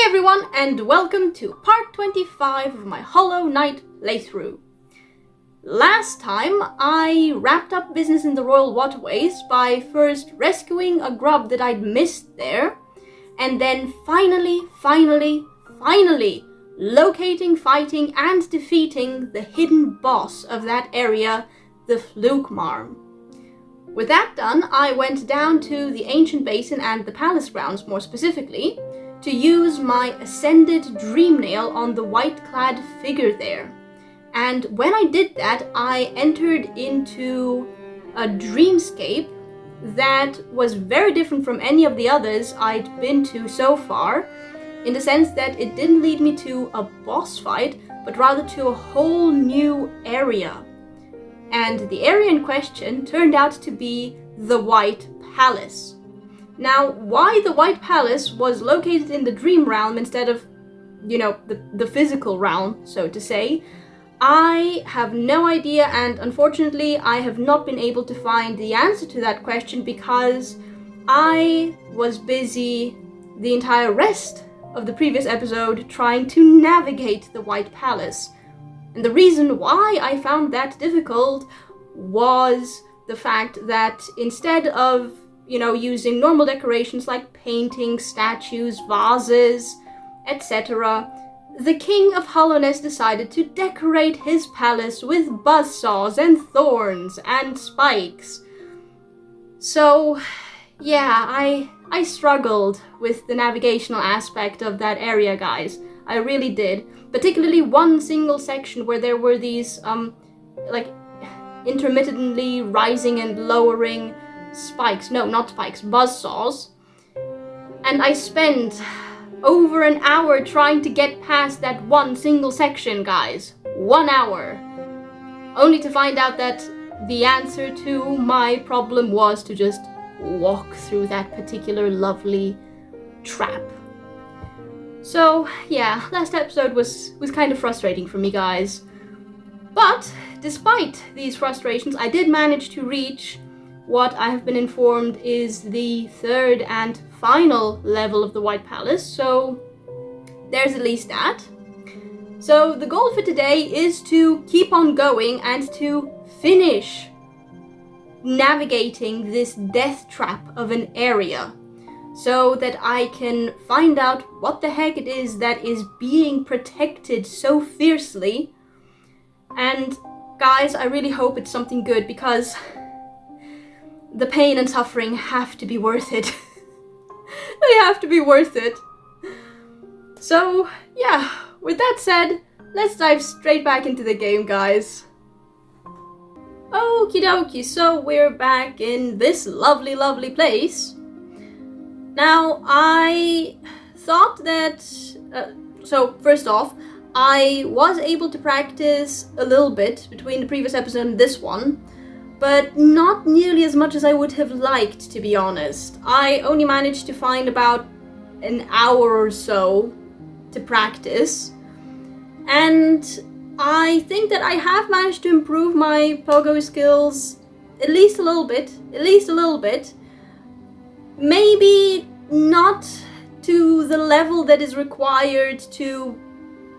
everyone, and welcome to part 25 of my Hollow Knight playthrough. Last time, I wrapped up business in the Royal Waterways by first rescuing a grub that I'd missed there, and then finally locating, fighting, and defeating the hidden boss of that area, the Flukmarm. With that done, I went down to the Ancient Basin and the Palace grounds more specifically, to use my Ascended Dreamnail on the white-clad figure there. And when I did that, I entered into a dreamscape that was very different from any of the others I'd been to so far, in the sense that it didn't lead me to a boss fight, but rather to a whole new area. And the area in question turned out to be the White Palace. Now, why the White Palace was located in the dream realm instead of, the physical realm, so to say, I have no idea, and unfortunately I have not been able to find the answer to that question because I was busy the entire rest of the previous episode trying to navigate the White Palace. And the reason why I found that difficult was the fact that instead of using normal decorations like paintings, statues, vases, etc., the King of Hollowness decided to decorate his palace with buzzsaws and thorns and spikes. So, yeah, I struggled with the navigational aspect of that area, guys. I really did. Particularly one single section where there were these, intermittently rising and lowering spikes. No, not spikes, buzzsaws. And I spent over an hour trying to get past that one single section, guys. 1 hour. Only to find out that the answer to my problem was to just walk through that particular lovely trap. So, yeah, last episode was kind of frustrating for me, guys. But, despite these frustrations, I did manage to reach what I have been informed is the third and final level of the White Palace, so there's at least that. So the goal for today is to keep on going and to finish navigating this death trap of an area, so that I can find out what the heck it is that is being protected so fiercely. And guys, I really hope it's something good, because the pain and suffering have to be worth it. They have to be worth it. So, yeah, with that said, let's dive straight back into the game, guys. Okie dokie, so we're back in this lovely place. Now, I thought that... so, first off, I was able to practice a little bit between the previous episode and this one, but not nearly as much as I would have liked, to be honest. I only managed to find about an hour or so to practice, and I think that I have managed to improve my pogo skills at least a little bit. Maybe not to the level that is required to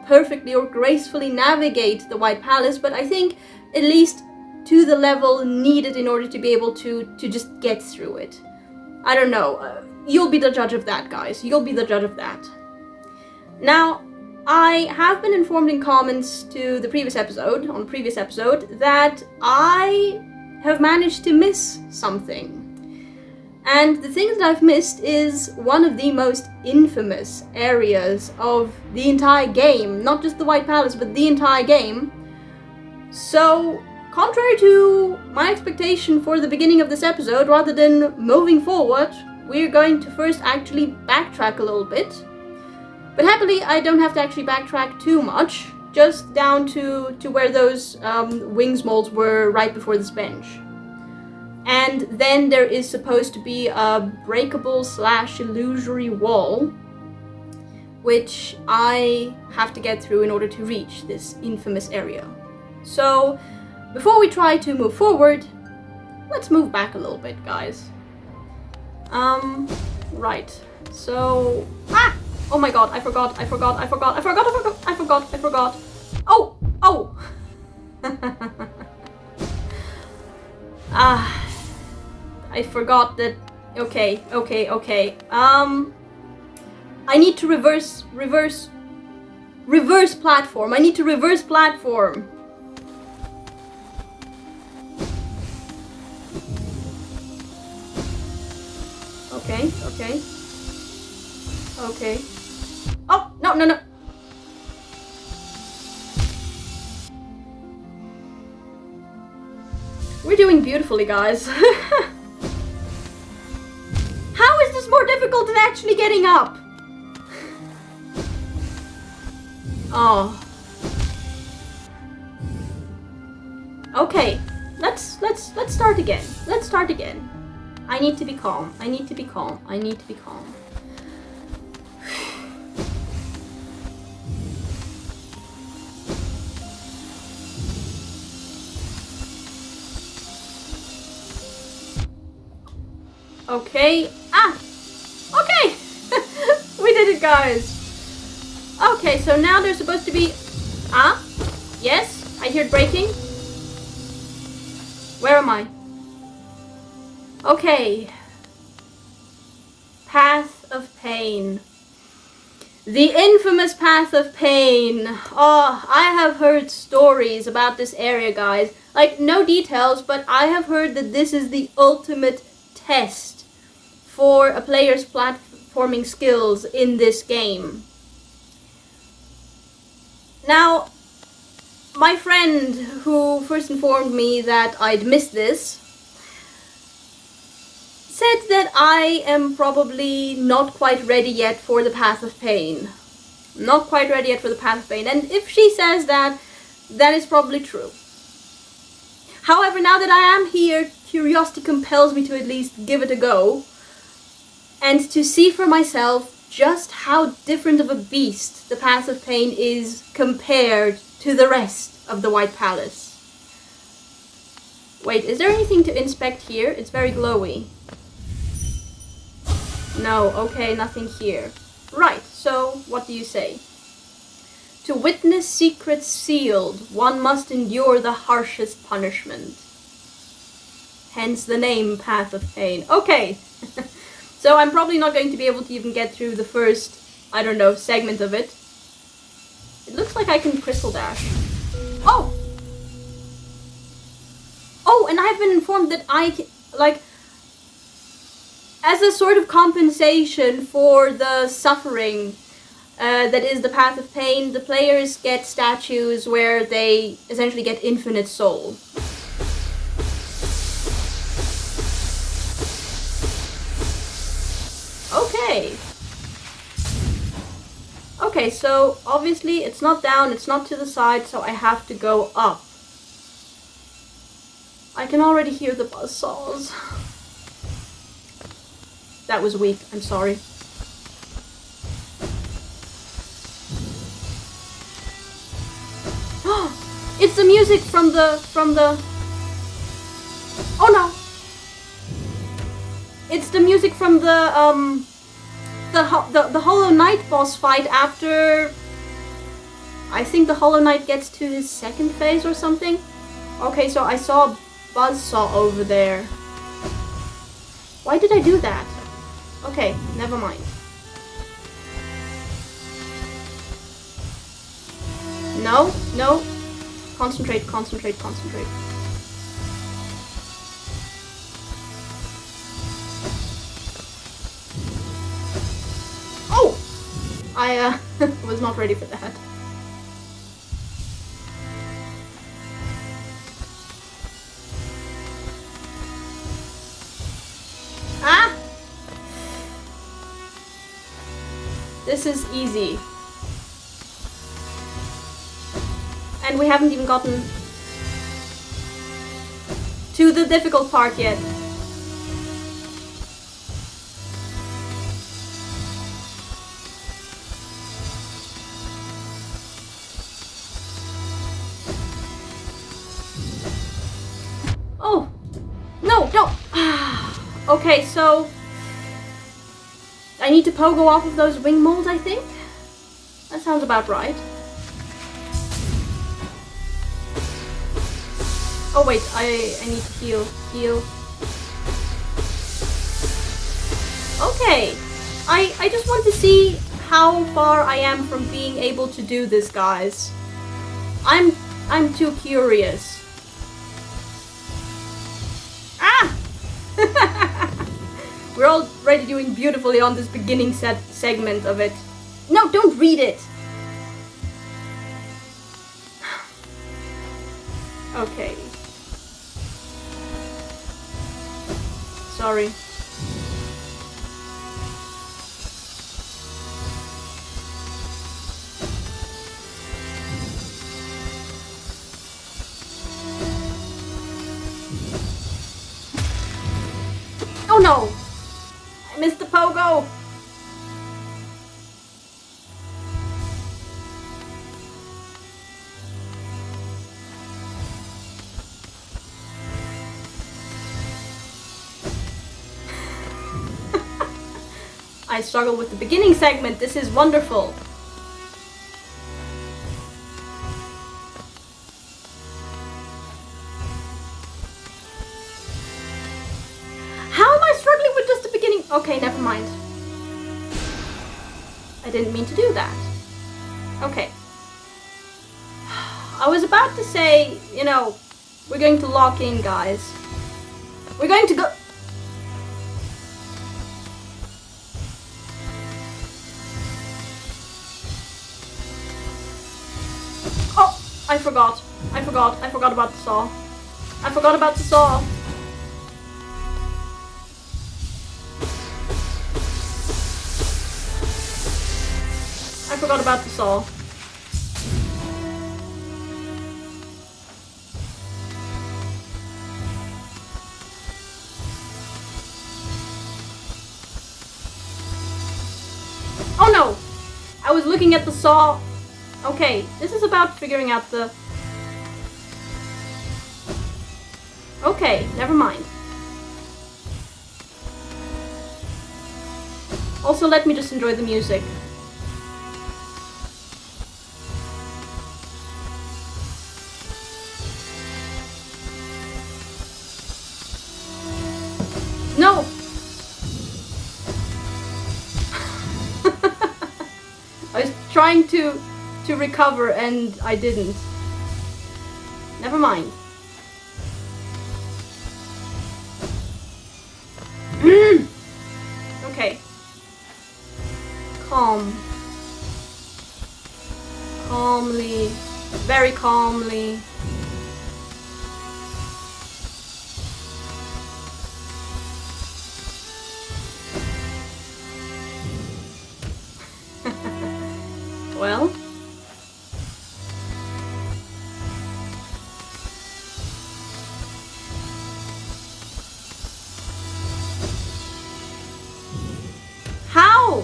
perfectly or gracefully navigate the White Palace, but I think at least to the level needed in order to be able to just get through it. I don't know. You'll be the judge of that, guys. You'll be the judge of that. Now, I have been informed in comments to the previous episode, that I have managed to miss something. And the thing that I've missed is one of the most infamous areas of the entire game. Not just the White Palace, but the entire game. So, contrary to my expectation for the beginning of this episode, rather than moving forward, we're going to first actually backtrack a little bit. But happily, I don't have to actually backtrack too much, just down to where those wings molds were right before this bench. And then there is supposed to be a breakable / illusory wall, which I have to get through in order to reach this infamous area. So, before we try to move forward, let's move back a little bit, guys. Right. So... Oh Oh my god, I forgot. Oh! Oh! I forgot that. Okay. I need to reverse platform. I need to reverse platform. Okay. Oh, no. We're doing beautifully, guys. How is this more difficult than actually getting up? Oh. Okay. Let's start again. I need to be calm. Okay. Okay. We did it, guys. Okay, so now there's supposed to be... Yes, I hear it breaking. Where am I? Okay. Path of Pain. The infamous Path of Pain. Oh, I have heard stories about this area, guys. Like, no details, but I have heard that this is the ultimate test for a player's platforming skills in this game. Now, my friend who first informed me that I'd missed this said that I am probably not quite ready yet for the Path of Pain. And if she says that, that is probably true. However, now that I am here, curiosity compels me to at least give it a go. And to see for myself just how different of a beast the Path of Pain is compared to the rest of the White Palace. Wait, is there anything to inspect here? It's very glowy. No, okay, nothing here. Right, so what do you say? To witness secrets sealed, one must endure the harshest punishment. Hence the name Path of Pain. Okay. So I'm probably not going to be able to even get through the first, I don't know, segment of it. It looks like I can crystal dash. Oh! Oh, and I've been informed that I can, like, as a sort of compensation for the suffering that is the Path of Pain, the players get statues where they essentially get infinite soul. Okay. Okay, so obviously it's not down, it's not to the side, so I have to go up. I can already hear the buzzsaws. That was weak, I'm sorry. It's the music from the... Oh no! It's the music from the Hollow Knight boss fight after... I think the Hollow Knight gets to his second phase or something. Okay, so I saw a buzzsaw over there. Why did I do that? Okay, never mind. No. Concentrate. Oh! I was not ready for that. Ah! This is easy. And we haven't even gotten to the difficult part yet. Oh! No! Okay, so... I need to pogo off of those wing molds, I think. That sounds about right. Oh wait, I need to heal. Heal. Okay. I just want to see how far I am from being able to do this, guys. I'm too curious. Ah! We're already doing beautifully on this beginning segment of it. No, don't read it! Okay. Sorry. Oh no! I missed the pogo! I struggle with the beginning segment. This is wonderful. How am I struggling with just the beginning? Okay, never mind. I didn't mean to do that. Okay. I was about to say, you know, we're going to lock in, guys. We're going to go... Oh! I forgot about the saw. I forgot about the saw. I forgot about the saw. Oh no! I was looking at the saw. Okay, this is about figuring out the... Okay, never mind. Also, let me just enjoy the music. No! I was trying to recover and I didn't. Never mind. Okay. Calm. Calmly. Very calmly. Well. How?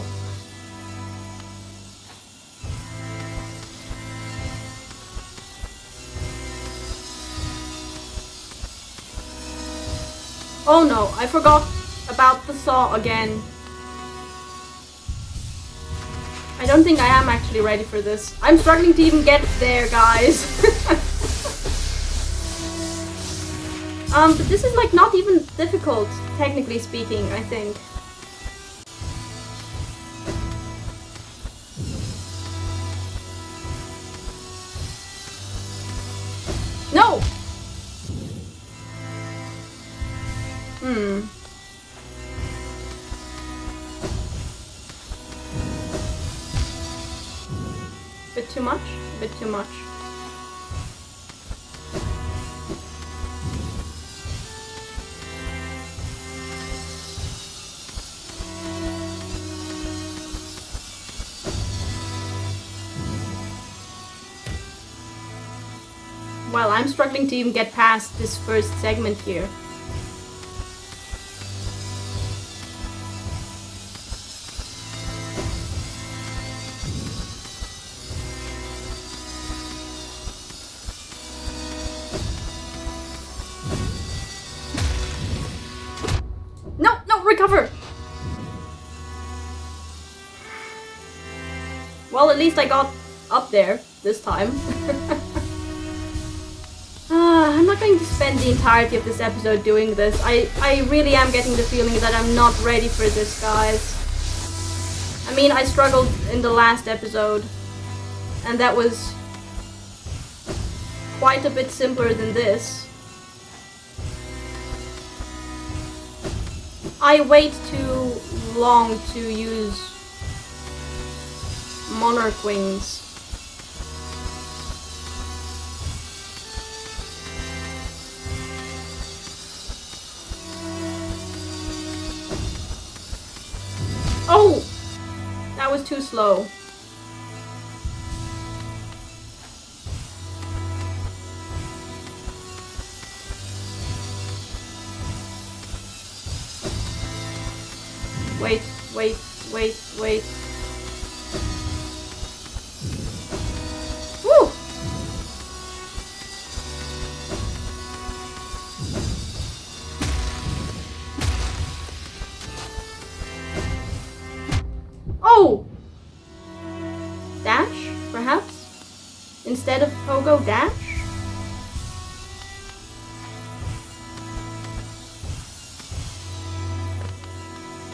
Oh no, I forgot about the saw again. I don't think I am actually ready for this. I'm struggling to even get there, guys. But this is like not even difficult, technically speaking, I think. No! Bit too much? Bit too much. Well, I'm struggling to even get past this first segment here. No, no, recover! Well, at least I got up there this time. I'm not going to spend the entirety of this episode doing this. I really am getting the feeling that I'm not ready for this, guys. I mean, I struggled in the last episode, and that was quite a bit simpler than this. I wait too long to use Monarch Wings. Oh! That was too slow. Wait. Woo! Oh! Dash, perhaps? Instead of Pogo, dash?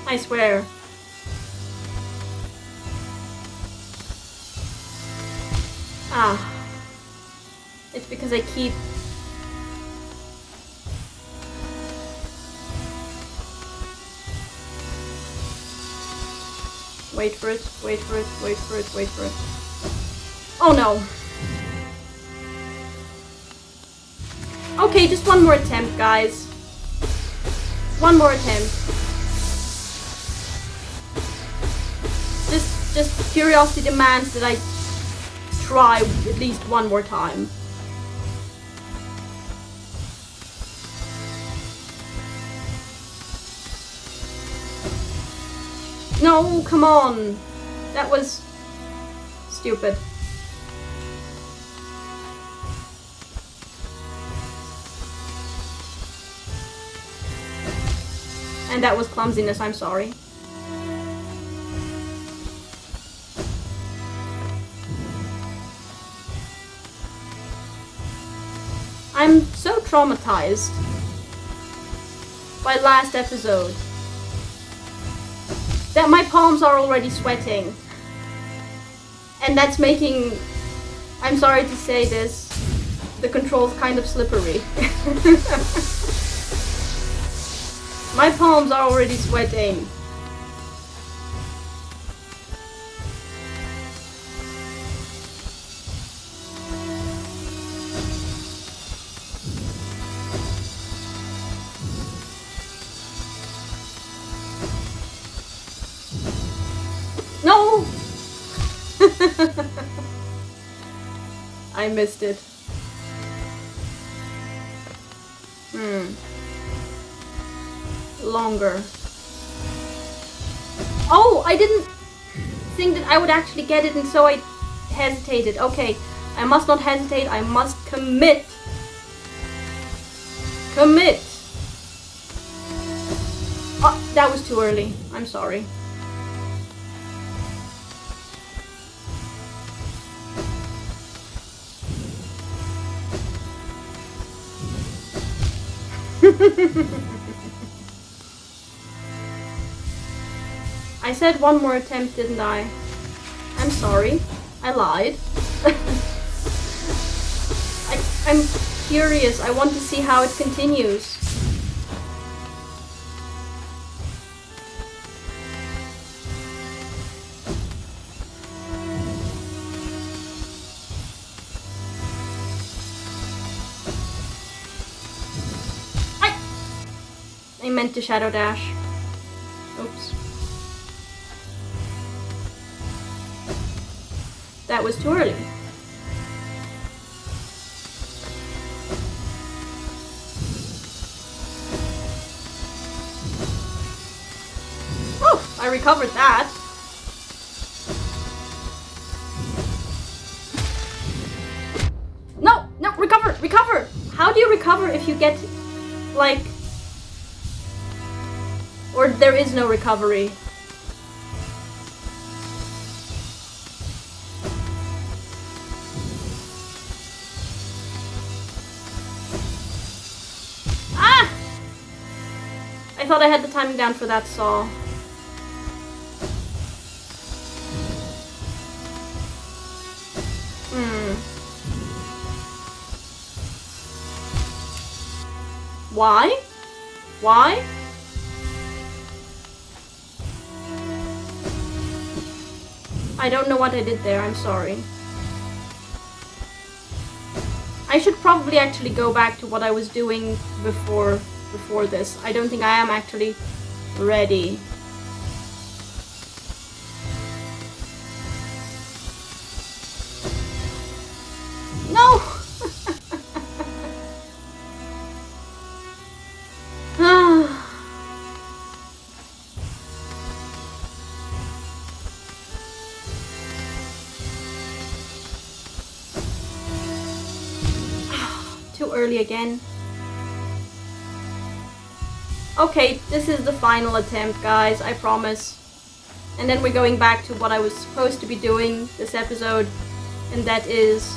I swear. Ah. It's because I keep... Wait for it. Oh no. Okay, just one more attempt, guys. One more attempt. Just curiosity demands that I try at least one more time. No, come on. That was stupid. And that was clumsiness, I'm sorry. I'm so traumatized by last episode that my palms are already sweating. And that's making, I'm sorry to say this, the controls kind of slippery. My palms are already sweating. No! I missed it. Longer. Oh, I didn't think that I would actually get it, and so I hesitated. Okay, I must not hesitate, I must commit. Commit! Oh, that was too early. I'm sorry. I said one more attempt, didn't I? I'm sorry. I lied. I'm curious. I want to see how it continues. I meant to shadow dash. Oops. That was too early. Oh, I recovered that. No, no, recover, recover. How do you recover if you get, like, or there is no recovery? thought I had the timing down for that saw. Why? Why? I don't know what I did there, I'm sorry. I should probably actually go back to what I was doing before this. I don't think I am actually ready. No! Too early again. Okay, this is the final attempt, guys, I promise. And then we're going back to what I was supposed to be doing this episode, and that is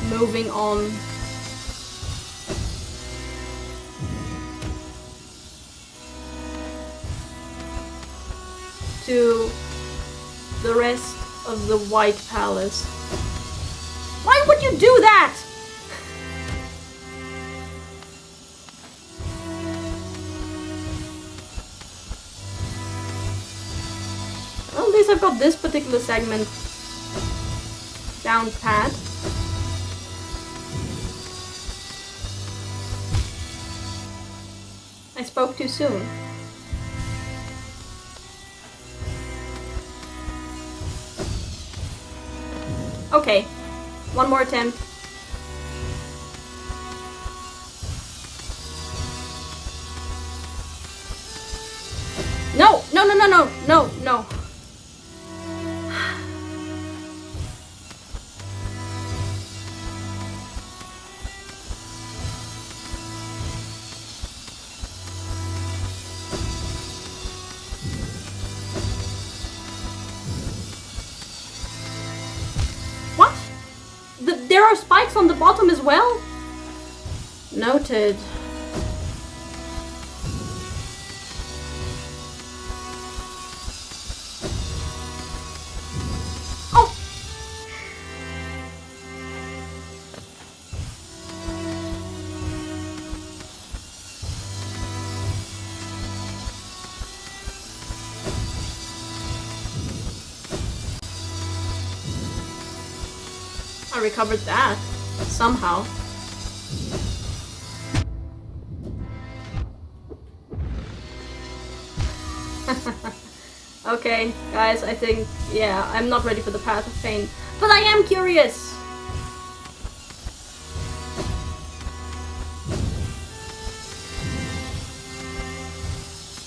moving on. To the rest of the White Palace. Why would you do that? Well, at least I've got this particular segment down pat. I spoke too soon. Okay, one more attempt. No, no, no, no, no, no, no. There are spikes on the bottom as well? Noted. Oh! I recovered that somehow. Okay, guys, I think, yeah, I'm not ready for the Path of Pain, but I am curious.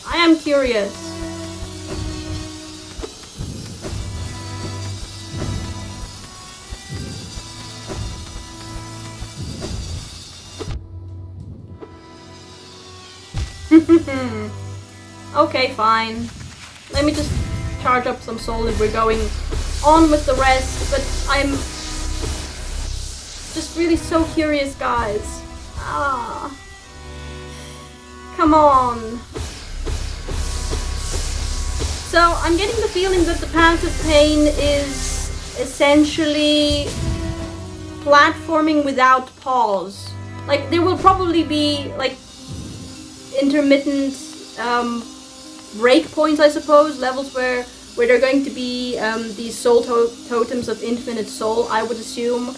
I am curious. Okay, fine. Let me just charge up some soul and we're going on with the rest, but I'm just really so curious, guys. Ah. Come on. So, I'm getting the feeling that the Path of Pain is essentially platforming without pause. Like, there will probably be, like, intermittent break points, I suppose, levels where there are going to be these soul totems of infinite soul, I would assume.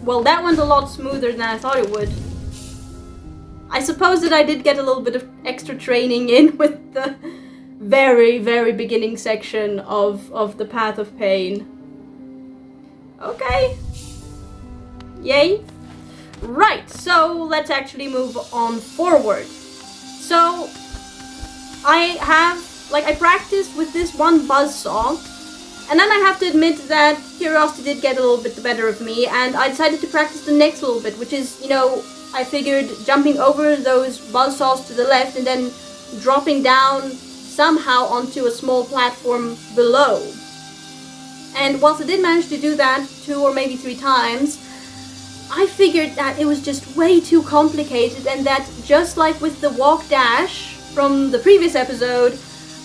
Well, that went a lot smoother than I thought it would. I suppose that I did get a little bit of extra training in with the very, very beginning section of the Path of Pain. Okay. Yay. Right, so let's actually move on forward. So, I practiced with this one buzzsaw, and then I have to admit that curiosity did get a little bit the better of me, and I decided to practice the next little bit, which is, you know, I figured jumping over those buzzsaws to the left and then dropping down somehow onto a small platform below. And whilst I did manage to do that 2 or maybe 3 times, I figured that it was just way too complicated, and that just like with the walk dash from the previous episode,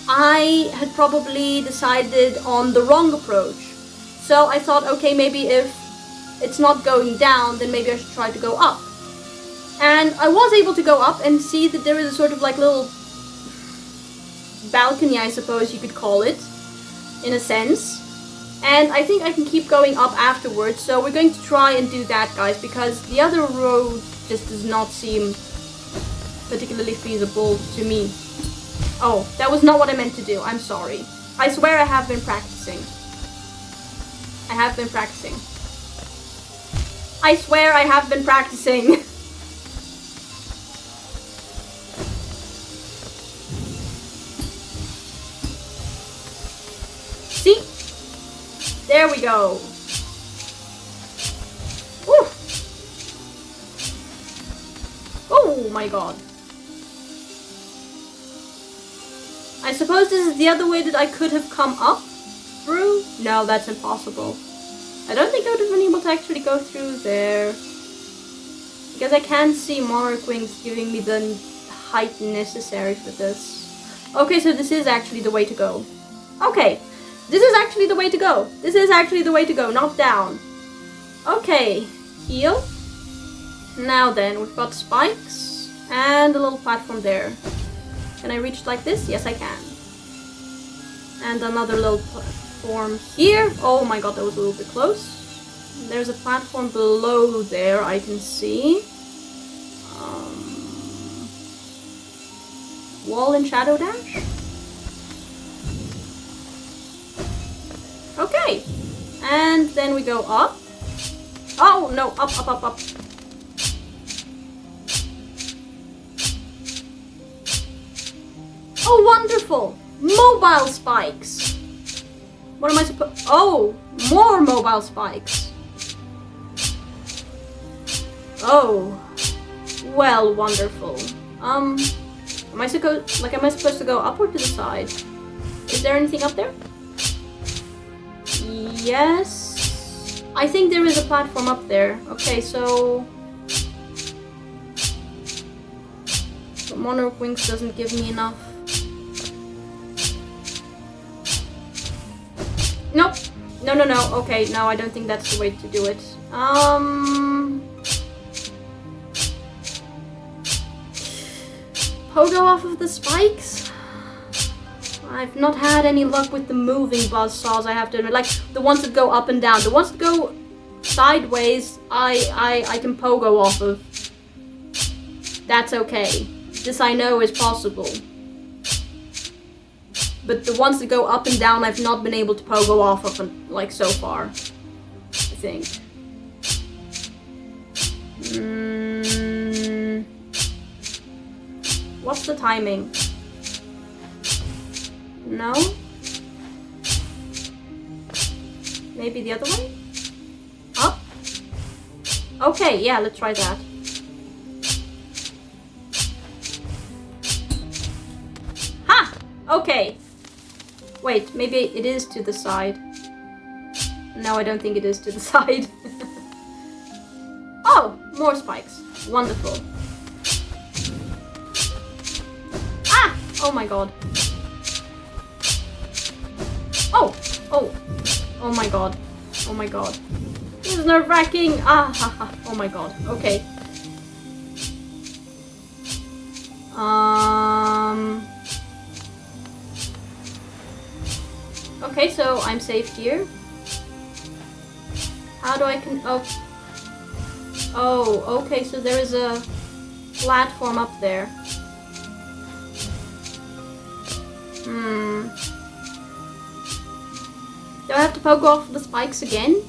I had probably decided on the wrong approach. So I thought, okay, maybe if it's not going down, then maybe I should try to go up. And I was able to go up and see that there is a sort of like little balcony, I suppose you could call it, in a sense. And I think I can keep going up afterwards, so we're going to try and do that, guys, because the other road just does not seem particularly feasible to me. Oh, that was not what I meant to do. I'm sorry. I swear I have been practicing. I have been practicing. I swear I have been practicing. See? There we go. Woo. Oh my god. I suppose this is the other way that I could have come up through? No, that's impossible. I don't think I would have been able to actually go through there. Because I can't see Monarch Wings giving me the height necessary for this. Okay, so this is actually the way to go. Okay. This is actually the way to go. This is actually the way to go, not down. Okay, heal. Now then, we've got spikes and a little platform there. Can I reach like this? Yes, I can. And another little platform here. Oh my god, that was a little bit close. There's a platform below there, I can see. Wall and shadow dash? Okay, and then we go up. Oh no, up, up, up, up. Oh, wonderful! Mobile spikes! What am I supposed... Oh, more mobile spikes. Oh, well, wonderful. Am I supposed to go up or to the side? Is there anything up there? Yes, I think there is a platform up there. Okay, so the Monarch Wings doesn't give me enough. Nope. No, no, no. Okay, no, I don't think that's the way to do it. Pogo off of the spikes? I've not had any luck with the moving buzzsaws, I have to admit. Like, the ones that go up and down. The ones that go sideways, I can pogo off of. That's okay. This I know is possible. But the ones that go up and down, I've not been able to pogo off of, like, so far. I think. What's the timing? No? Maybe the other way? Up? Okay, yeah, let's try that. Ha! Okay. Wait, maybe it is to the side. No, I don't think it is to the side. Oh, more spikes. Wonderful. Ah! Oh my god. Oh! Oh! Oh my god. Oh my god. This is nerve-wracking! Ah ha ha. Oh my god. Okay. Okay, so I'm safe here. How do I oh. Oh, okay, so there is a platform up there. Do I have to poke off the spikes again?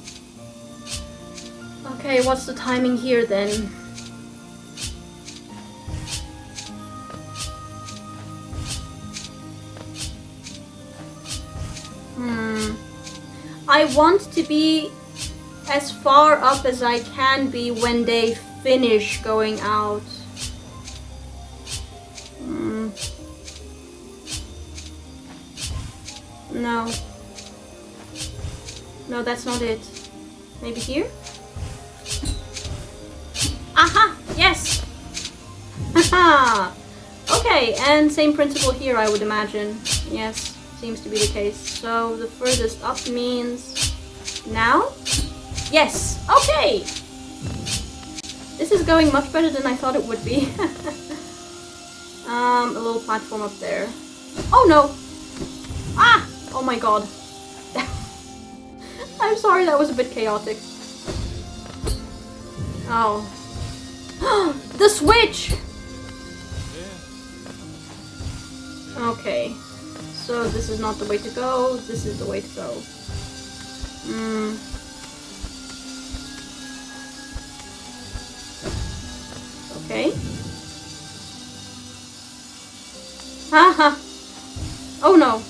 Okay, what's the timing here then? I want to be as far up as I can be when they finish going out. No. No, that's not it. Maybe here? Aha! Yes! Haha! Okay, and same principle here, I would imagine. Yes, seems to be the case. So the furthest up means now? Yes! Okay! This is going much better than I thought it would be. A little platform up there. Oh no! Ah! Oh my god. I'm sorry, that was a bit chaotic. Oh. The switch! Okay. So this is not the way to go. This is the way to go. Okay. Haha. Oh no.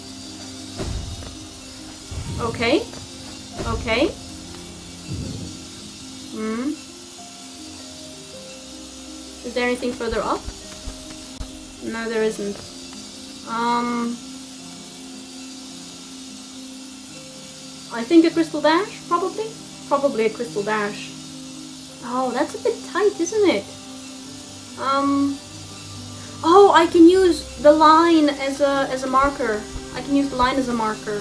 Okay. Okay. Is there anything further up? No, there isn't. I think a crystal dash, probably? Probably a crystal dash. Oh, that's a bit tight, isn't it? Oh, I can use the line as a marker. I can use the line as a marker.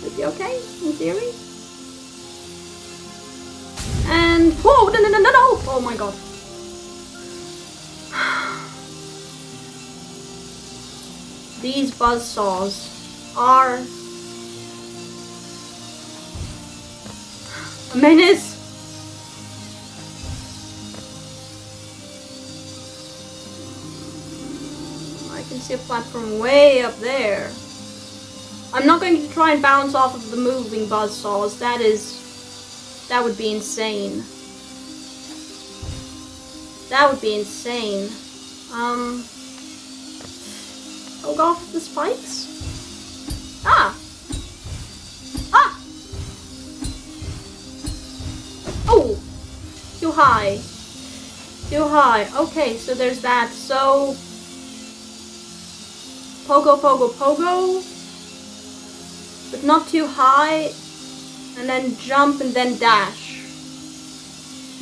Should be okay, in theory. And whoa, no, no, no, no, no! Oh my god. These buzzsaws are a menace. I can see a platform way up there. I'm not going to try and bounce off of the moving buzzsaws. That would be insane. That would be insane. I'll go off the spikes. Ah! Ah! Oh! Too high. Too high. Okay, so there's that. So... Pogo, pogo, pogo. But not too high. And then jump and then dash.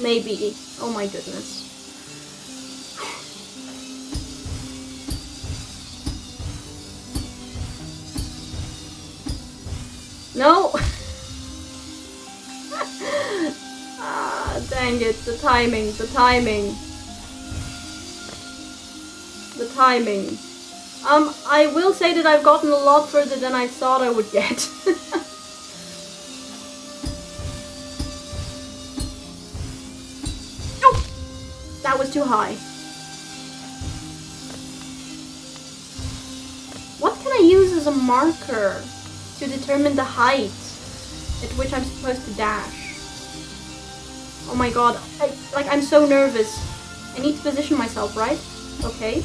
Maybe. Oh my goodness. No! Ah, dang it. The timing, the timing. The timing. I will say that I've gotten a lot further than I thought I would get. Oh! That was too high. What can I use as a marker to determine the height at which I'm supposed to dash? Oh my god, I'm so nervous. I need to position myself, right? Okay.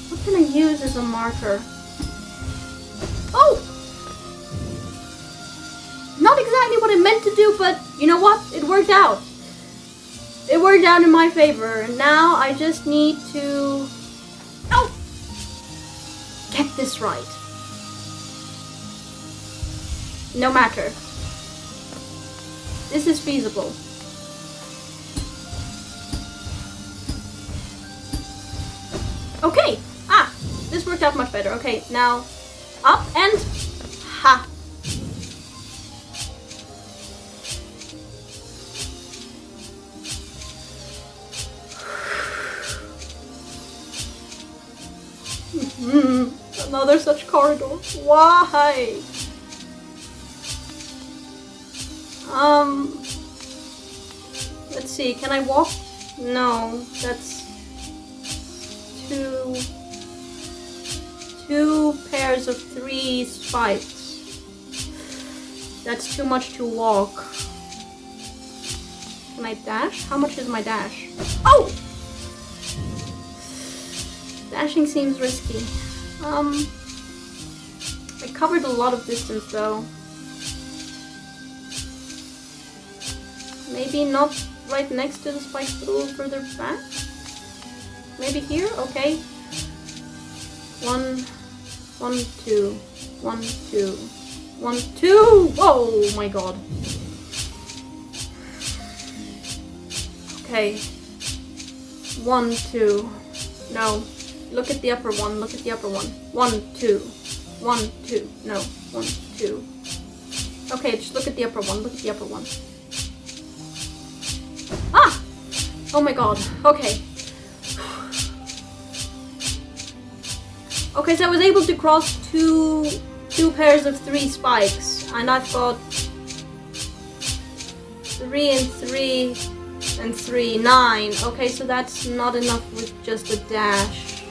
What can I use as a marker? Oh! Not exactly what I meant to do, but you know what? It worked out. It worked out in my favor. And now I just need to... Oh! Get this right. No matter. This is feasible. Okay. Ah, this worked out much better. Okay, now up and ha. Another such corridor. Why? Let's see, can I walk? No, that's two pairs of 3 spikes. That's too much to walk. Can I dash? How much is my dash? Oh! Dashing seems risky. I covered a lot of distance though. Maybe not right next to the spikes, but a little further back? Maybe here? Okay. 1, 1, 2, 1, 2, 1, 2. Oh my god. Okay. 1, 2. No. Look at the upper one. Look at the upper one. 1, 2. 1, 2. No. 1, 2. Okay, just look at the upper one. Look at the upper one. Ah! Oh my god. Okay. Okay, so I was able to cross two pairs of 3 spikes, and I've got 3 and 3 and 3, 9. Okay, so that's not enough with just a dash.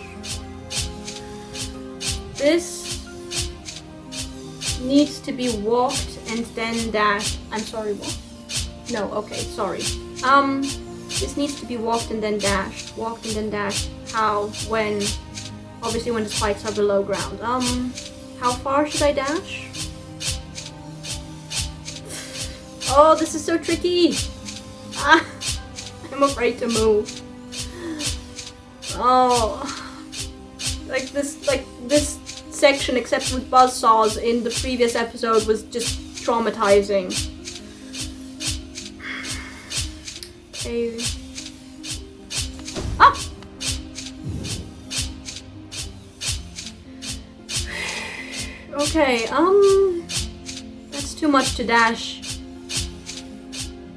This needs to be walked and then dash. I'm sorry, what? No, okay, sorry. This needs to be walked and then dash. Walked and then dash. How? When? Obviously when the spikes are below ground. How far should I dash? Oh, this is so tricky. Ah, I'm afraid to move. Oh, like this section, except with buzzsaws in the previous episode, was just traumatizing. Okay. Ah! Okay, that's too much to dash.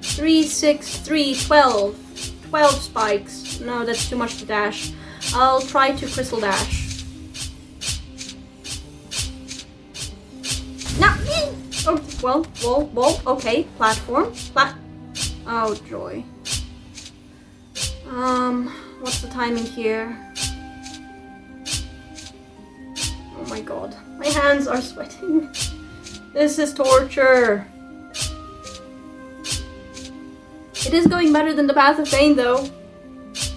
3, 6, 3, 12. 12 spikes. No, that's too much to dash. I'll try to crystal dash. No! Oh, well, wall, okay. Platform. Oh, joy. What's the timing here? Oh my god. My hands are sweating. This is torture. It is going better than the Path of Pain though.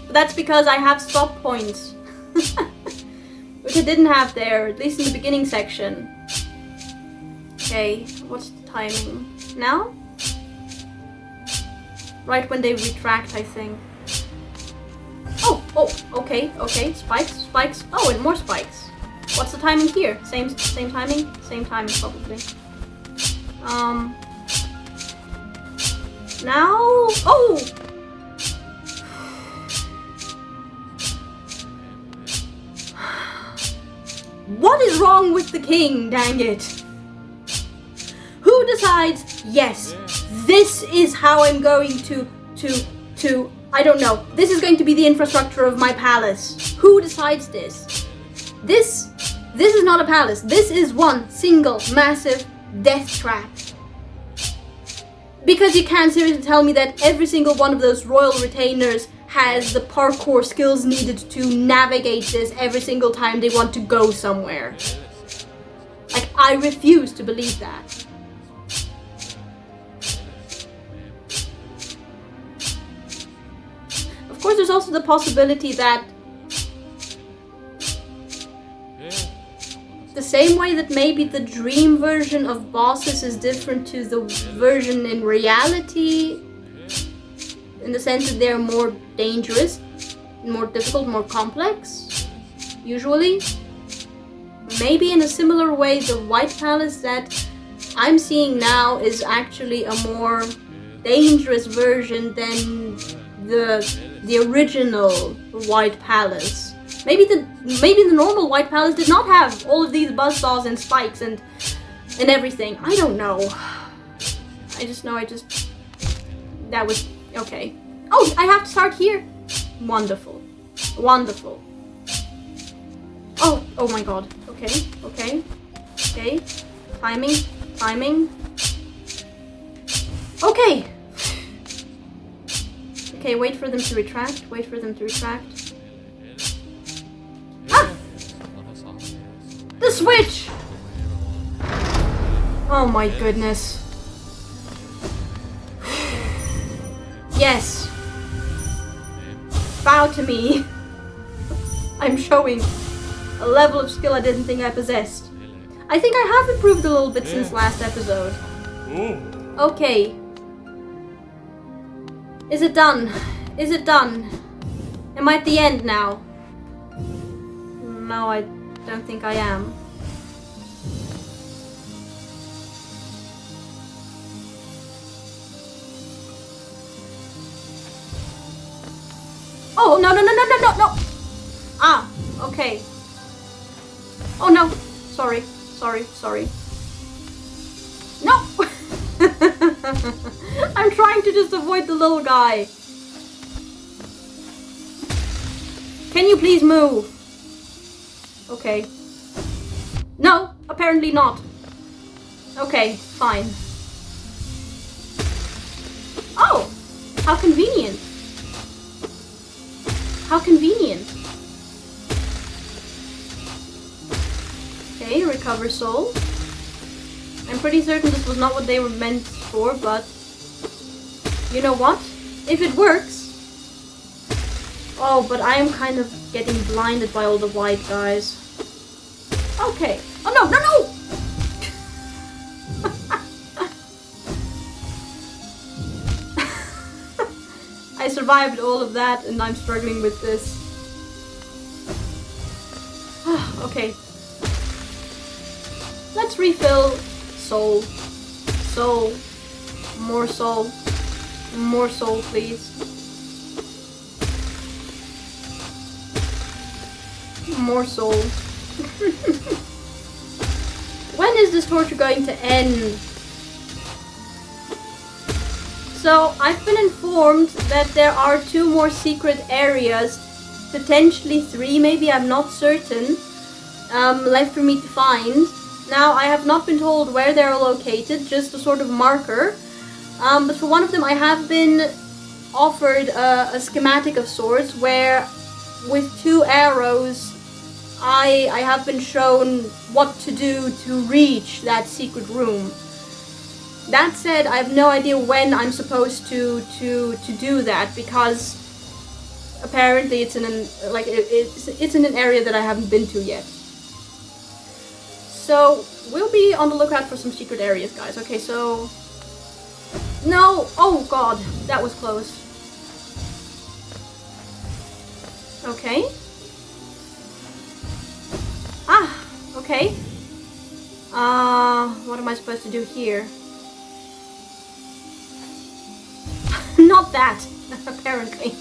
But that's because I have stop points. Which I didn't have there, at least in the beginning section. Okay, what's the timing? Now? Right when they retract, I think. Oh, okay. Spikes. Oh, and more spikes. What's the timing here? Same timing? Same timing, probably. Now? Oh! What is wrong with the king, dang it? Who decides, yes, this is how I'm going to, I don't know, this is going to be the infrastructure of my palace? Who decides this? This is not a palace. This is one single massive death trap. Because you can't seriously tell me that every single one of those royal retainers has the parkour skills needed to navigate this every single time they want to go somewhere. Like, I refuse to believe that. Of course, there's also the possibility that the same way that maybe the dream version of bosses is different to the version in reality, in the sense that they're more dangerous, more difficult, more complex, usually. Maybe in a similar way, the White Palace that I'm seeing now is actually a more dangerous version than the original White Palace. Maybe the normal White Palace did not have all of these buzzsaws and spikes and everything. I don't know. I just know that was okay. Oh, I have to start here. Wonderful. Oh my god. Okay. Timing. Okay. Okay, wait for them to retract. Ah! The switch! Oh my goodness. Yes. Bow to me. I'm showing a level of skill I didn't think I possessed. I think I have improved a little bit since last episode. Okay. Is it done? Am I at the end now? No, Don't think I am. Oh, no, no, no, no, no, no, no! Ah, okay. Oh, no. Sorry, sorry, sorry. No! I'm trying to just avoid the little guy. Can you please move? Okay. No, apparently not. Okay, fine. Oh, how convenient. How convenient. Okay, recover soul. I'm pretty certain this was not what they were meant for, but you know what? If it works. Oh, but I am kind of getting blinded by all the white guys. Okay. Oh no, no, no! I survived all of that and I'm struggling with this. Okay. Let's refill soul. Soul. More soul. More soul, please. More soul. When is this torture going to end? So, I've been informed that there are 2 more secret areas, potentially 3, maybe, I'm not certain, left for me to find. Now, I have not been told where they're located, just a sort of marker. But for one of them I have been offered a schematic of sorts where with 2 arrows I have been shown what to do to reach that secret room. That said, I have no idea when I'm supposed to do that, because apparently it's in an area that I haven't been to yet. So we'll be on the lookout for some secret areas, guys. Okay, so no, oh god, that was close. Okay. Ah, okay. What am I supposed to do here? Not that, apparently.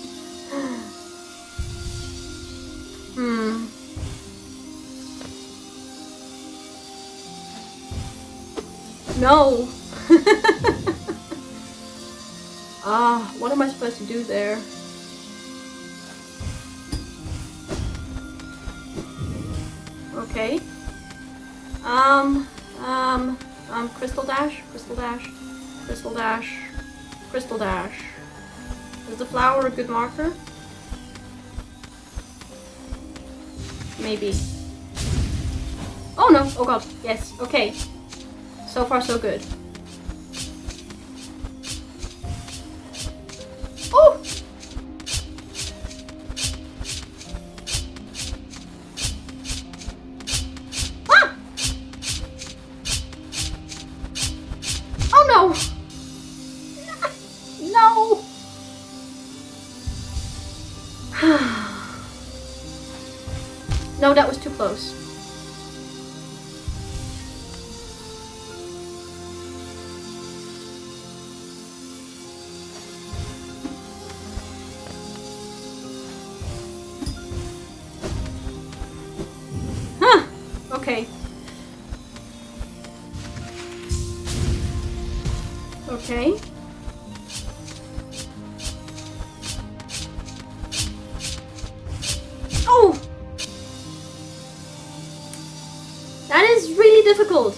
No. What am I supposed to do there? Okay. Crystal dash, crystal dash, crystal dash, crystal dash. Is the flower a good marker? Maybe. Oh no, oh god, yes, okay. So far so good. Oh! Ah! Oh no! No! No, that was too close. Okay. Okay. Oh! That is really difficult.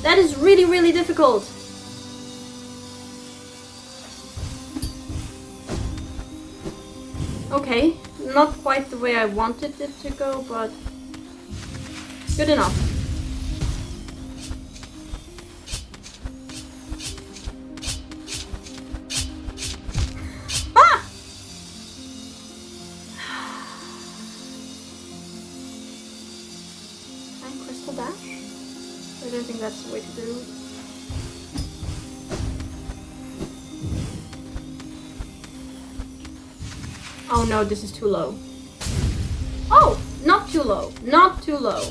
That is really, really difficult. Okay. Not quite the way I wanted it to go, but good enough. Ah! Can I crystal dash? I don't think that's the way to do it. Oh no, this is too low. Oh, not too too low. Not too low.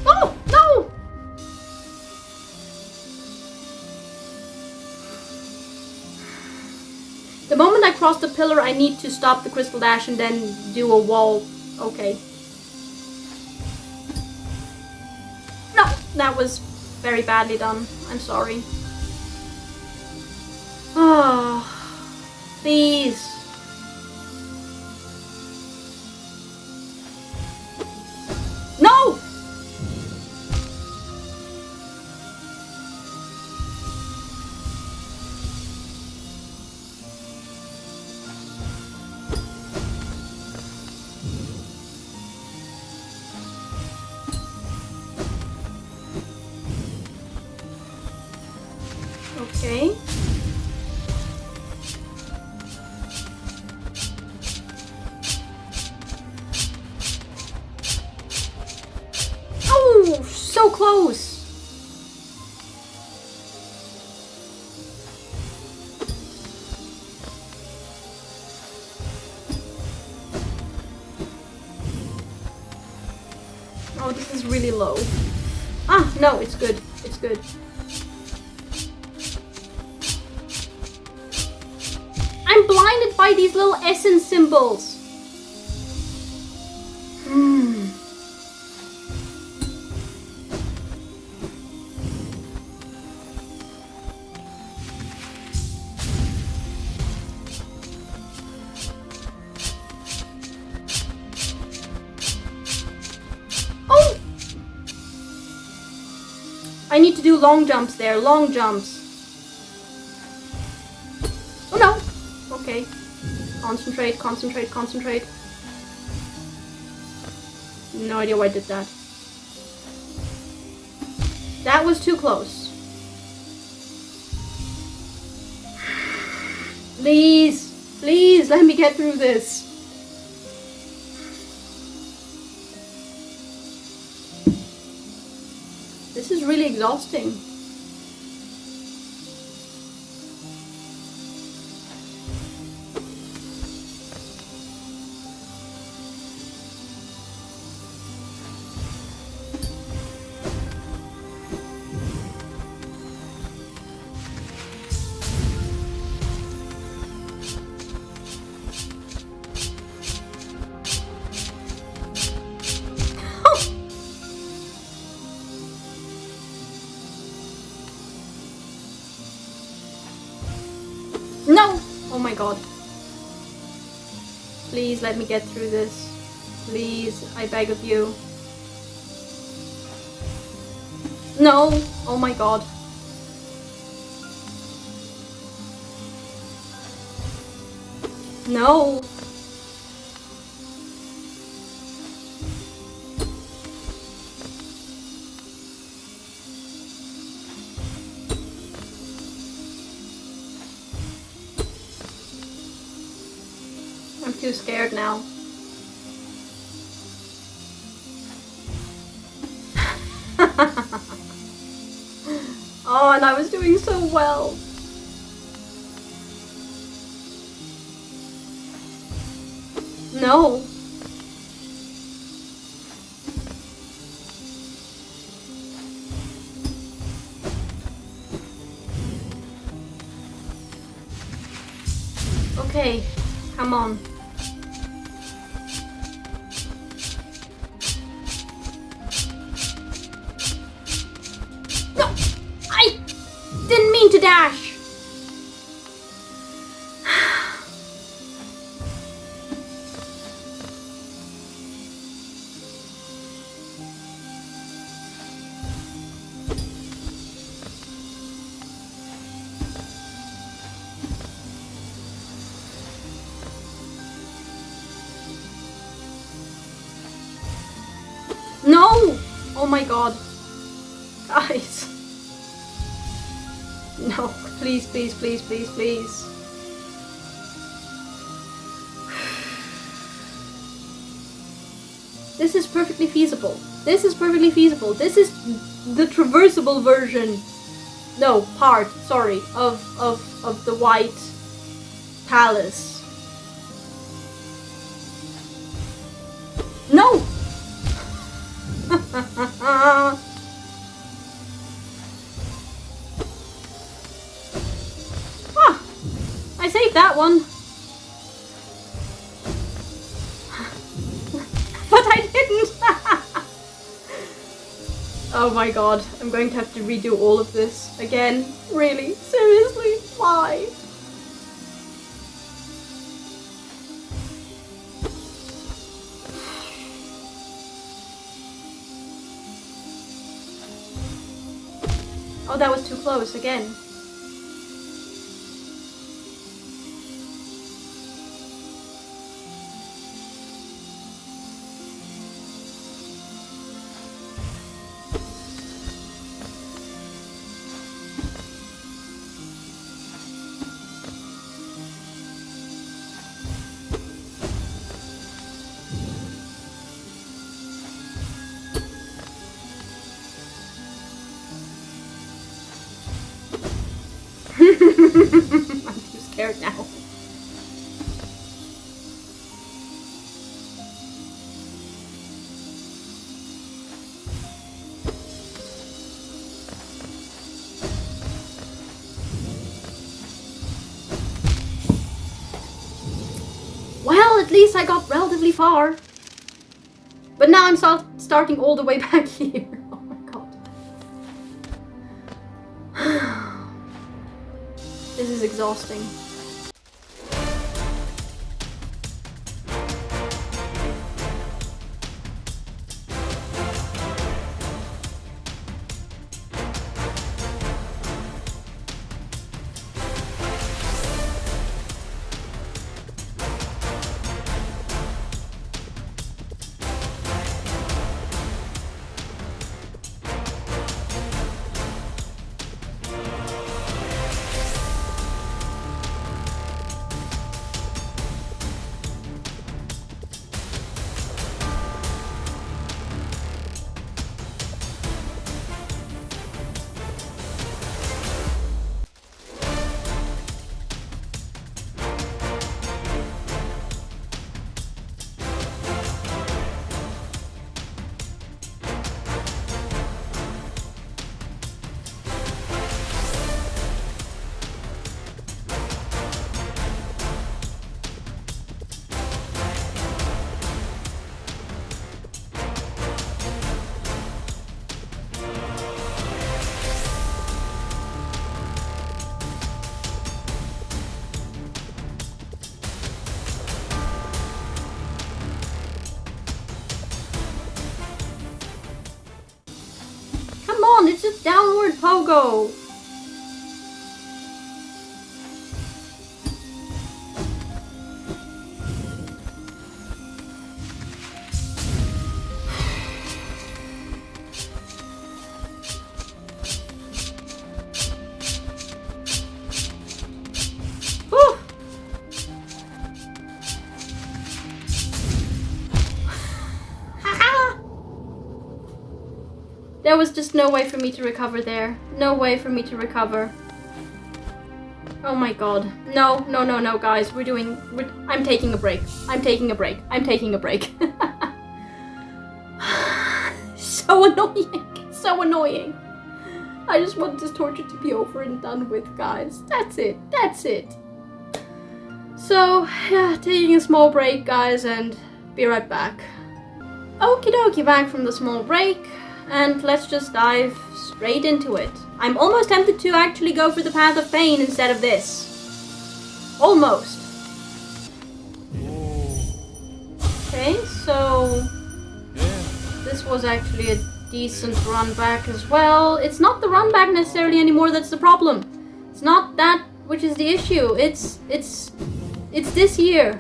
Oh, no! The moment I cross the pillar, I need to stop the crystal dash and then do a wall. Okay. No, that was very badly done. I'm sorry. Ah, please. No! Okay. Oh, so close. Oh, this is really low. Ah, no, it's good. It's good. I'm blinded by these little essence symbols. Oh! I need to do long jumps there. Long jumps. Oh no! Okay. Concentrate, concentrate, concentrate. No idea why I did that. That was too close. Please, please, let me get through this. This is really exhausting. No! Oh my god. Please let me get through this. Please, I beg of you. No! Oh my god. No! I'm too scared now. Oh, and I was doing so well. No. Okay, come on. No! I didn't mean to dash! No! Oh my god. Guys. No, please, please, please, please, please. This is perfectly feasible. This is perfectly feasible. This is the traversable version. No, part, sorry, of the White Palace. No! Ah, I saved that one. But I didn't! Oh my god, I'm going to have to redo all of this again. Really? Seriously? Why? Oh, that was too close again. I'm too scared now. Well, at least I got relatively far. But now I'm starting all the way back here. Oh my god. This is exhausting. It's just downward pogo. There was just no way for me to recover there. No way for me to recover. Oh my god. No, no, no, no, guys. I'm taking a break. I'm taking a break. I'm taking a break. So annoying. So annoying. I just want this torture to be over and done with, guys. That's it. That's it. So, yeah, taking a small break, guys, and be right back. Okie dokie, back from the small break. And let's just dive straight into it. I'm almost tempted to actually go for the path of pain instead of this. Almost. Okay, so this was actually a decent run back as well. It's not the run back necessarily anymore that's the problem. It's not that which is the issue. It's this year.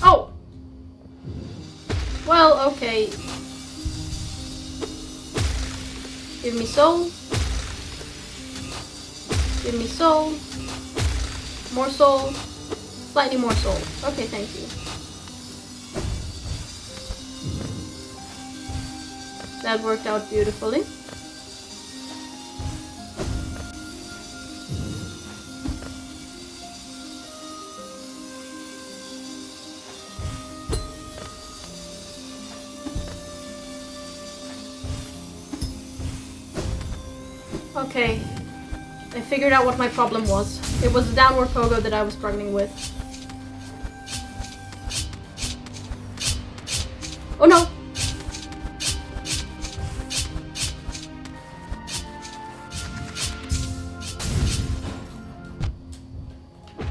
Oh! Well, okay. Give me soul. Give me soul. More soul. slightly more soul. Okay, thank you. That worked out beautifully. Okay, I figured out what my problem was. It was the downward pogo that I was struggling with. Oh no!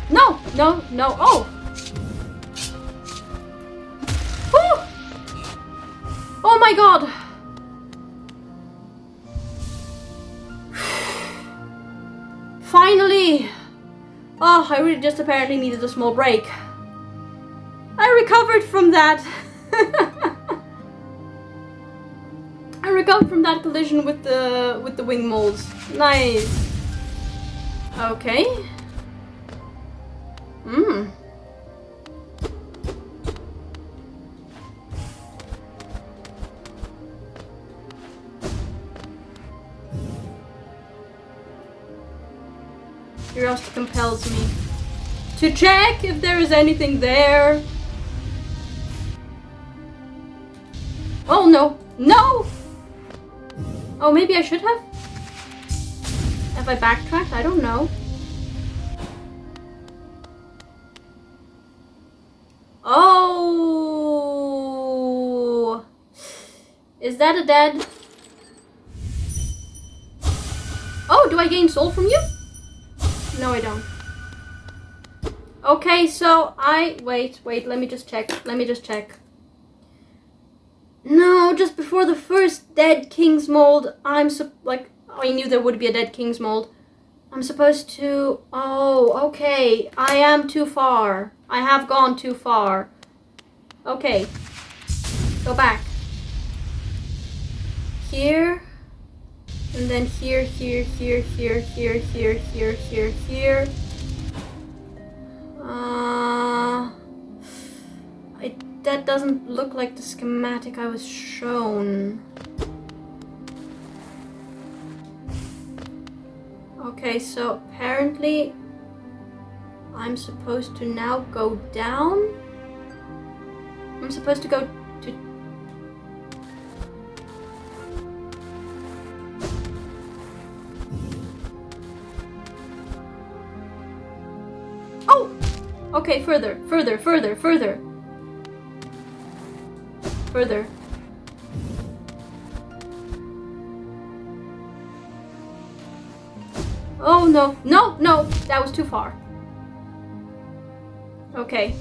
No! No! No! Oh! Woo! Oh my god! Finally! Oh, I really just apparently needed a small break. I recovered from that. I recovered from that collision with the wing molds. Nice. Okay. Curiosity compels me to check if there is anything there. Oh no! No! Oh, maybe I should have? Have I backtracked? I don't know. Oh! Is that a dead? Oh, do I gain soul from you? No, I don't. Okay, so wait, let me just check. No, just before the first dead king's mold, I knew there would be a dead king's mold. I'm supposed to... Oh, okay. I am too far. I have gone too far. Okay. Go back. Here. And then here. That doesn't look like the schematic I was shown. Okay, so apparently I'm supposed to now go down. I'm supposed to go to... Oh! Okay, further. Oh no, that was too far. Okay.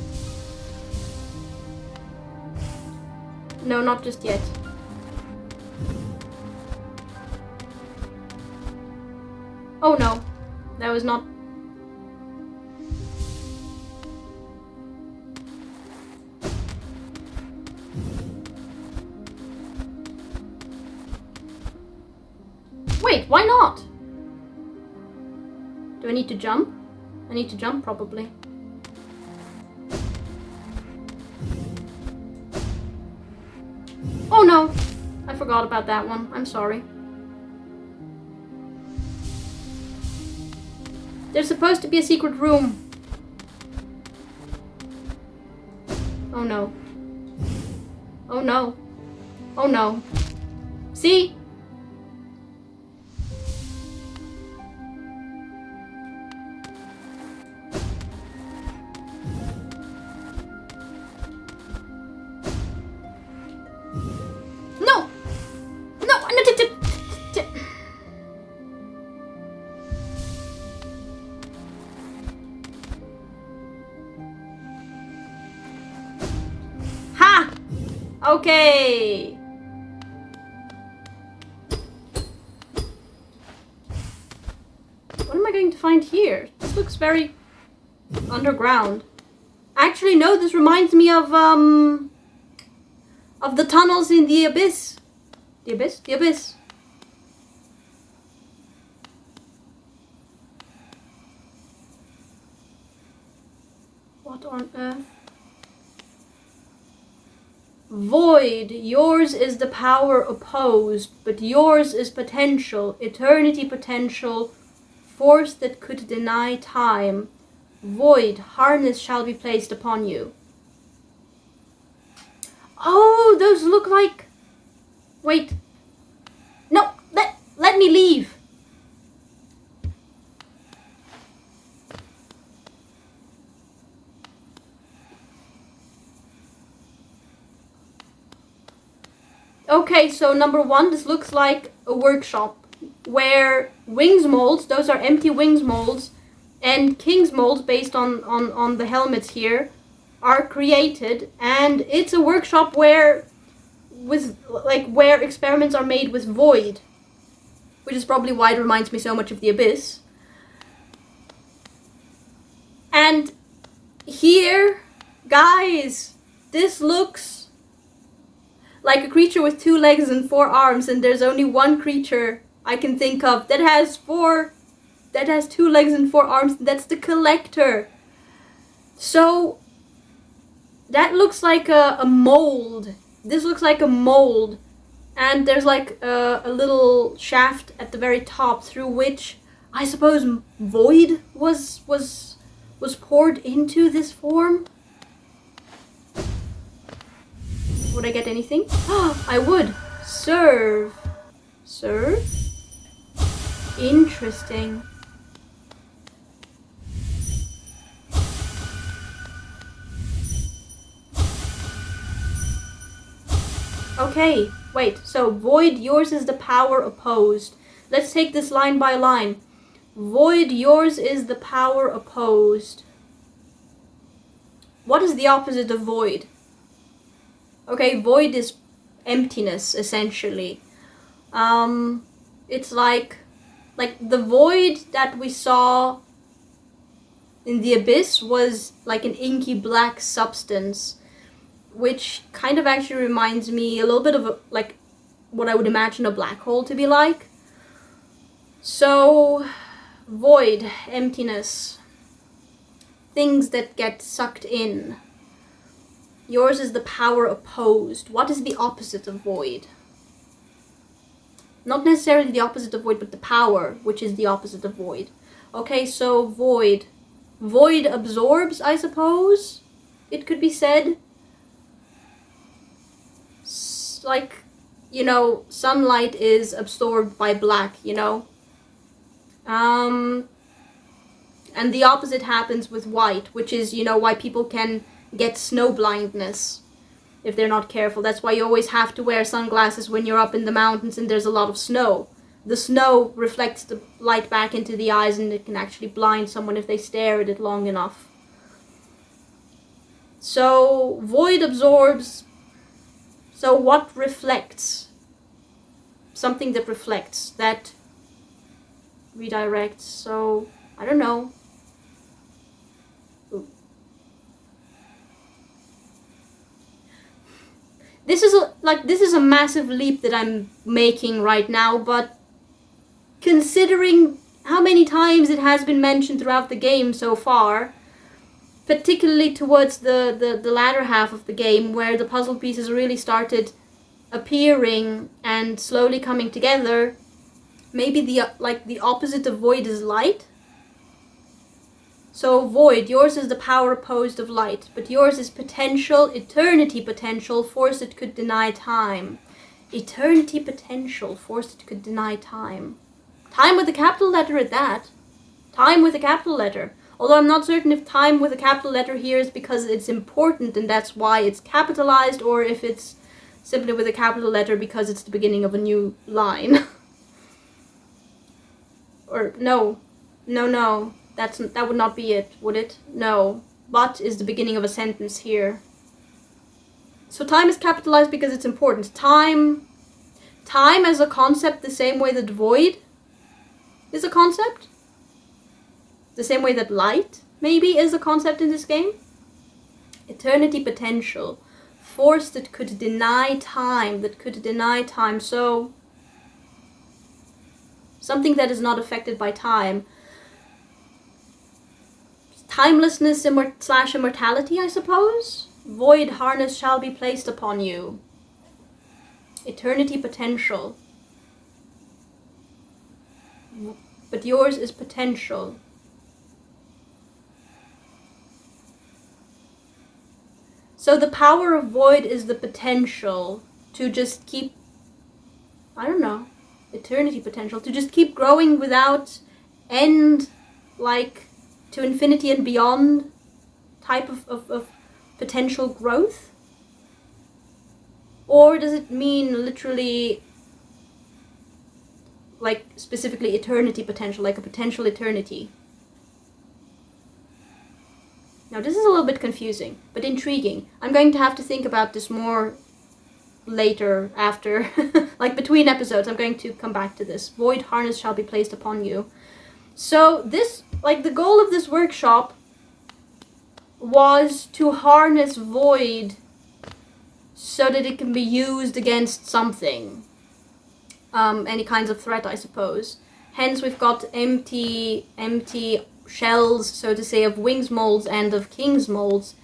No, not just yet. Oh no, that was not... Wait, why not? Do I need to jump? I need to jump, probably. Oh no! I forgot about that one. I'm sorry. There's supposed to be a secret room. Oh no. Oh no. Oh no. See? Okay. What am I going to find here? This looks very underground. Actually, no, this reminds me of the tunnels in the abyss. The abyss? The abyss. What What on earth? Void, yours is the power opposed, but yours is potential, eternity potential, force that could deny time. Void, harness shall be placed upon you. Oh, those look like... Wait. No, let me leave. Okay, so number one, this looks like a workshop where wings molds, those are empty wings molds, and king's molds based on the helmets here are created, and it's a workshop where experiments are made with void, which is probably why it reminds me so much of the Abyss. And here, guys, this looks like a creature with 2 legs and 4 arms, and there's only one creature I can think of that has 2 legs and 4 arms. That's the Collector. So that looks like a mold. This looks like a mold, and there's like a little shaft at the very top through which I suppose void was poured into this form. Would I get anything? I would. Serve. Serve? Interesting. Okay, wait. So, void, yours is the power opposed. Let's take this line by line. Void, yours is the power opposed. What is the opposite of void? Okay, void is emptiness, essentially. It's like the void that we saw in the Abyss was like an inky black substance, which kind of actually reminds me a little bit of like what I would imagine a black hole to be like. So, void, emptiness, things that get sucked in. Yours is the power opposed. What is the opposite of void? Not necessarily the opposite of void, but the power, which is the opposite of void. Okay, so void. Void absorbs, I suppose, it could be said. Like, you know, sunlight is absorbed by black, you know? And the opposite happens with white, which is, you know, why people can get snow blindness if they're not careful. That's why you always have to wear sunglasses when you're up in the mountains and there's a lot of snow. The snow reflects the light back into the eyes, and it can actually blind someone if they stare at it long enough. So, void absorbs. So what reflects? Something that reflects, that redirects. So, I don't know. This is a massive leap that I'm making right now, but considering how many times it has been mentioned throughout the game so far, particularly towards the latter half of the game, where the puzzle pieces really started appearing and slowly coming together, maybe the opposite of void is light. So void, yours is the power opposed of light, but yours is potential, eternity potential, force that could deny time. Eternity potential, force that could deny time. Time with a capital letter at that. Time with a capital letter. Although I'm not certain if time with a capital letter here is because it's important and that's why it's capitalized, or if it's simply with a capital letter because it's the beginning of a new line. Or no. That would not be it, would it? No. But is the beginning of a sentence here. So time is capitalized because it's important. Time as a concept, the same way that void is a concept. The same way that light, maybe, is a concept in this game. Eternity potential. Force that could deny time. So, something that is not affected by time. timelessness slash immortality, I suppose. Void harness shall be placed upon you. Eternity potential. But yours is potential. So the power of void is the potential to just keep, I don't know, eternity potential, to just keep growing without end, like to infinity and beyond type of potential growth? Or does it mean literally, like specifically eternity potential, like a potential eternity? Now this is a little bit confusing, but intriguing. I'm going to have to think about this more later, after, like between episodes. I'm going to come back to this. Void harness shall be placed upon you. So this, like the goal of this workshop was to harness void so that it can be used against something. Any kinds of threat, I suppose. Hence we've got empty shells, so to say, of wings molds and of king's molds.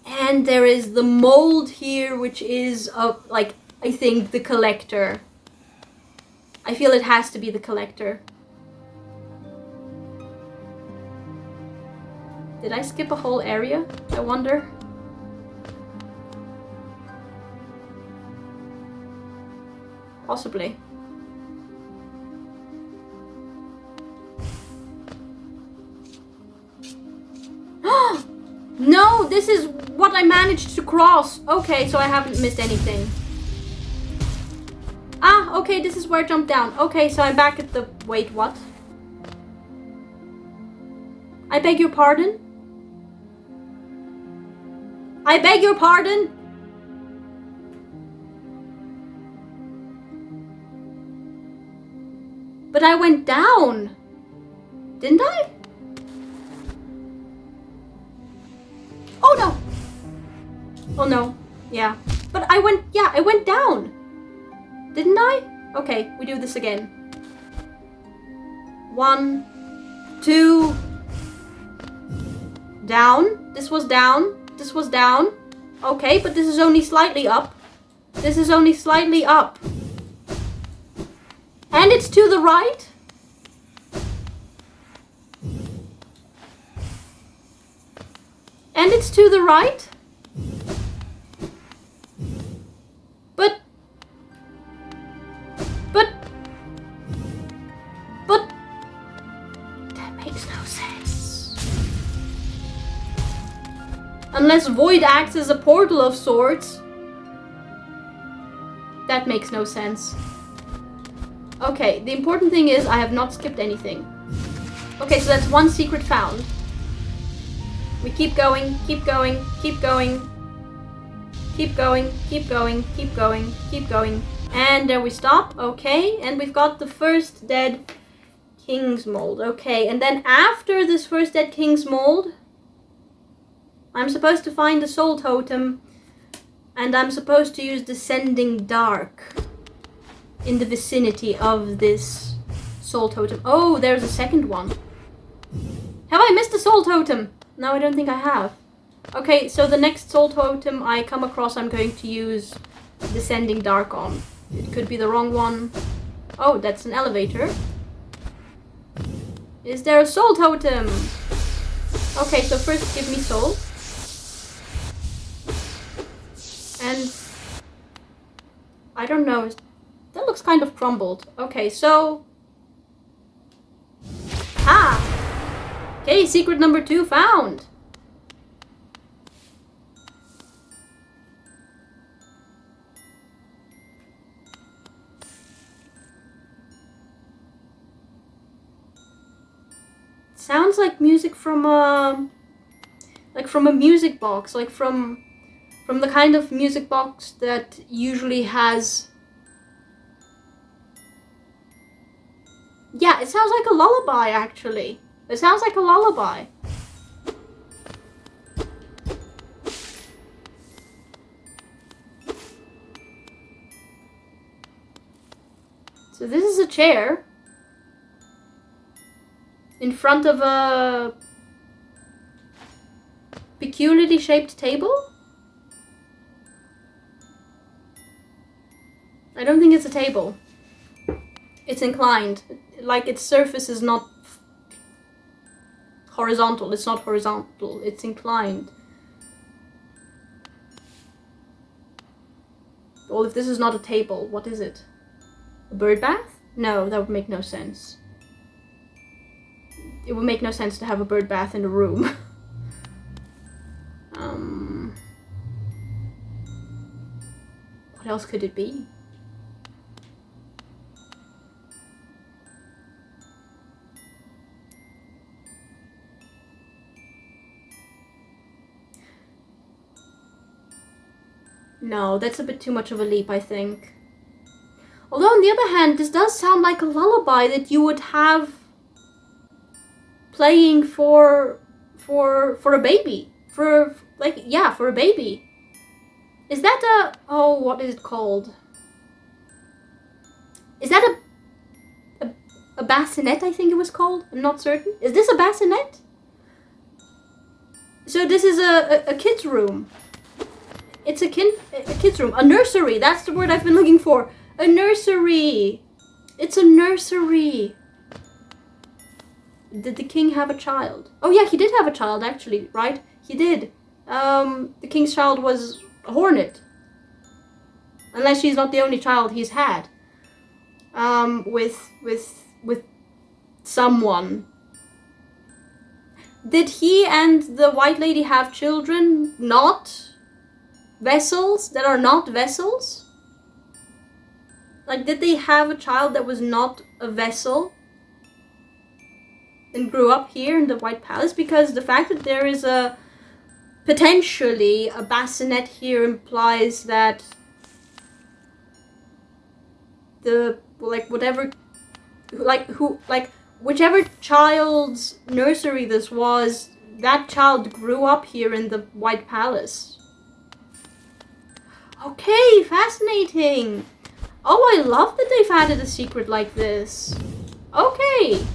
And there is the mold here, which is like, I think, the collector. I feel it has to be the collector. Did I skip a whole area, I wonder? Possibly. No, this is what I managed to cross. Okay, so I haven't missed anything. Ah, okay, this is where I jumped down. Okay, so I'm back at the... Wait, what? I beg your pardon? I beg your pardon? But I went down. Didn't I? Oh no! Oh no. Yeah. But I went down. Didn't I? Okay, we do this again. 1, 2. Down. This was down. This was down. Okay, but this is only slightly up. This is only slightly up. And it's to the right. And it's to the right. But that makes no sense. Unless void acts as a portal of sorts. That makes no sense. Okay, the important thing is I have not skipped anything. Okay, so that's one secret found. We keep going, keep going, keep going. Keep going, keep going, keep going, keep going. And there we stop. Okay, and we've got the first dead king's mold. Okay, and then after this first dead king's mold, I'm supposed to find the soul totem. And I'm supposed to use Descending Dark in the vicinity of this soul totem. Oh, there's a second one. Have I missed a soul totem? No, I don't think I have. Okay, so the next soul totem I come across, I'm going to use Descending Dark on. It could be the wrong one. Oh, that's an elevator. Is there a soul totem? Okay, so first give me soul. And I don't know. That looks kind of crumbled. Okay, so... Ah! Okay, secret number 2 found. Sounds like music from a... like from a music box. Like from the kind of music box that usually has... Yeah, it sounds like a lullaby, actually. It sounds like a lullaby. So this is a chair in front of a peculiarly shaped table? I don't think it's a table. It's inclined. Like its surface is not horizontal. It's not horizontal. It's inclined. Well, if this is not a table, what is it? A bird bath? No, that would make no sense. It would make no sense to have a bird bath in a room. What else could it be? No, that's a bit too much of a leap, I think. Although, on the other hand, this does sound like a lullaby that you would have playing for a baby. For a baby. Is that oh, what is it called? Is that a bassinet, I think it was called? I'm not certain. Is this a bassinet? So this is a kid's room. It's a kid's room. A nursery. That's the word I've been looking for. A nursery. It's a nursery. Did the king have a child? Oh yeah, he did have a child actually, right? He did. The king's child was a hornet. Unless she's not the only child he's had. With someone. Did he and the white lady have children? Not vessels that are not vessels? Like, did they have a child that was not a vessel and grew up here in the White Palace? Because the fact that there is potentially a bassinet here implies that whichever child's nursery this was, that child grew up here in the White Palace. Okay, fascinating. Oh, I love that they've added a secret like this. Okay.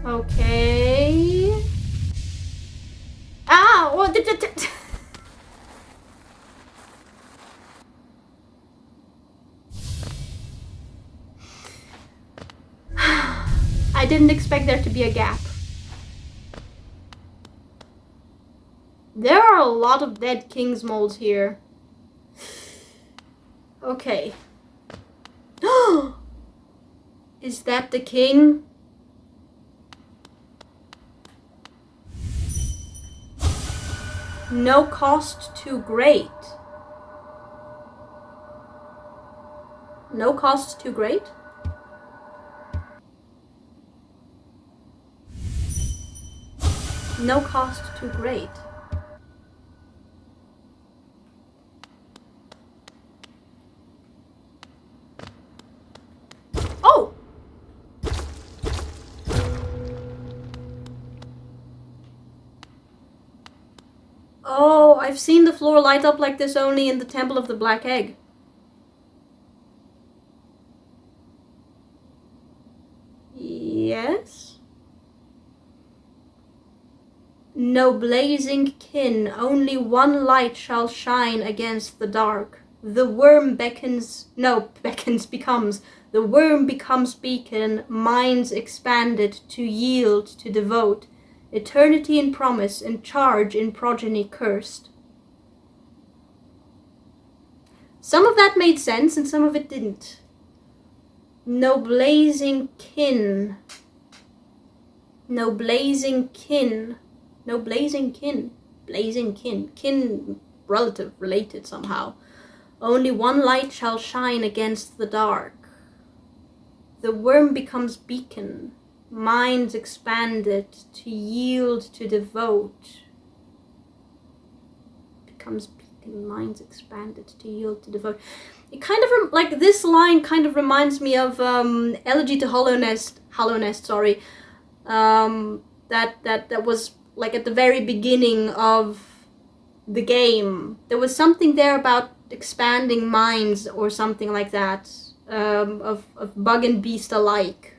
Okay. Ah, well, I didn't expect there to be a gap. There are a lot of dead king's moles here. Okay. Is that the king? No cost too great. No cost too great? No cost too great. Oh! Oh, I've seen the floor light up like this only in the Temple of the Black Egg. Yes? No blazing kin, only one light shall shine against the dark. The worm beckons, becomes. The worm becomes beacon, minds expanded to yield, to devote. Eternity in promise, and charge in progeny cursed. Some of that made sense and some of it didn't. No blazing kin. No blazing kin. No blazing kin. Blazing kin. Kin, relative, related somehow. Only one light shall shine against the dark. The worm becomes beacon. Minds expanded to yield, to devote. Becomes beacon. Minds expanded to yield, to devote. It kind of, like, this line kind of reminds me of Elegy to Hollow Nest, sorry. That was like at the very beginning of the game. There was something there about expanding minds or something like that, of bug and beast alike.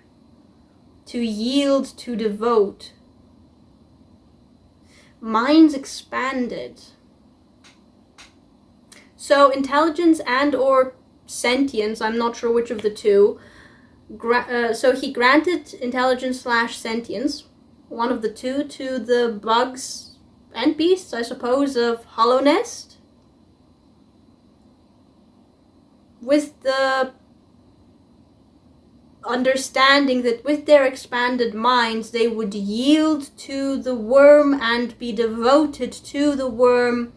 to yield, to devote. Minds expanded. So intelligence and or sentience, I'm not sure which of the two. So he granted intelligence / sentience, one of the two, to the bugs and beasts, I suppose, of Hollow Nest, with the understanding that with their expanded minds they would yield to the worm and be devoted to the worm,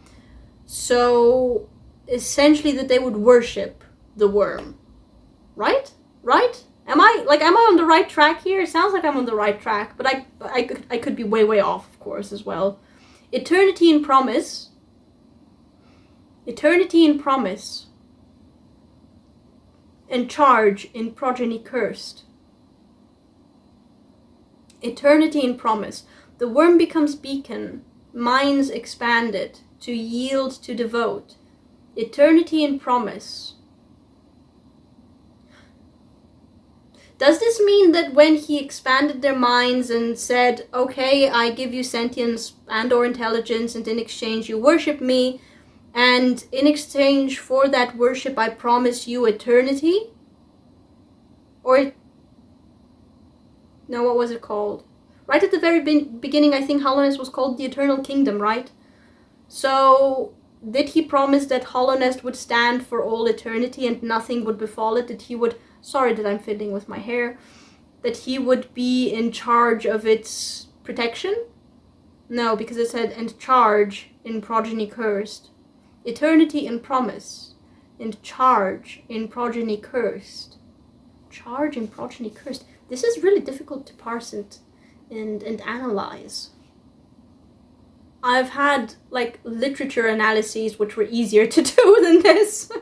so essentially that they would worship the worm. Right? Am I on the right track here? It sounds like I'm on the right track, but I could be way off, of course, as well. Eternity in promise. And charge in progeny cursed. Eternity in promise. The worm becomes beacon, minds expanded, to yield, to devote. Eternity in promise. Does this mean that when he expanded their minds and said, okay, I give you sentience and or intelligence, and in exchange you worship me, and in exchange for that worship I promise you eternity? Or, no, what was it called? Right at the very beginning, I think Hollow Nest was called the Eternal Kingdom, right? So, did he promise that Hollow Nest would stand for all eternity and nothing would befall it? That he would, sorry that I'm fiddling with my hair, that he would be in charge of its protection? No, because it said, and charge in progeny cursed. Eternity in promise, and charge in progeny cursed. Charge in progeny cursed. This is really difficult to parse and analyze. I've had like literature analyses which were easier to do than this.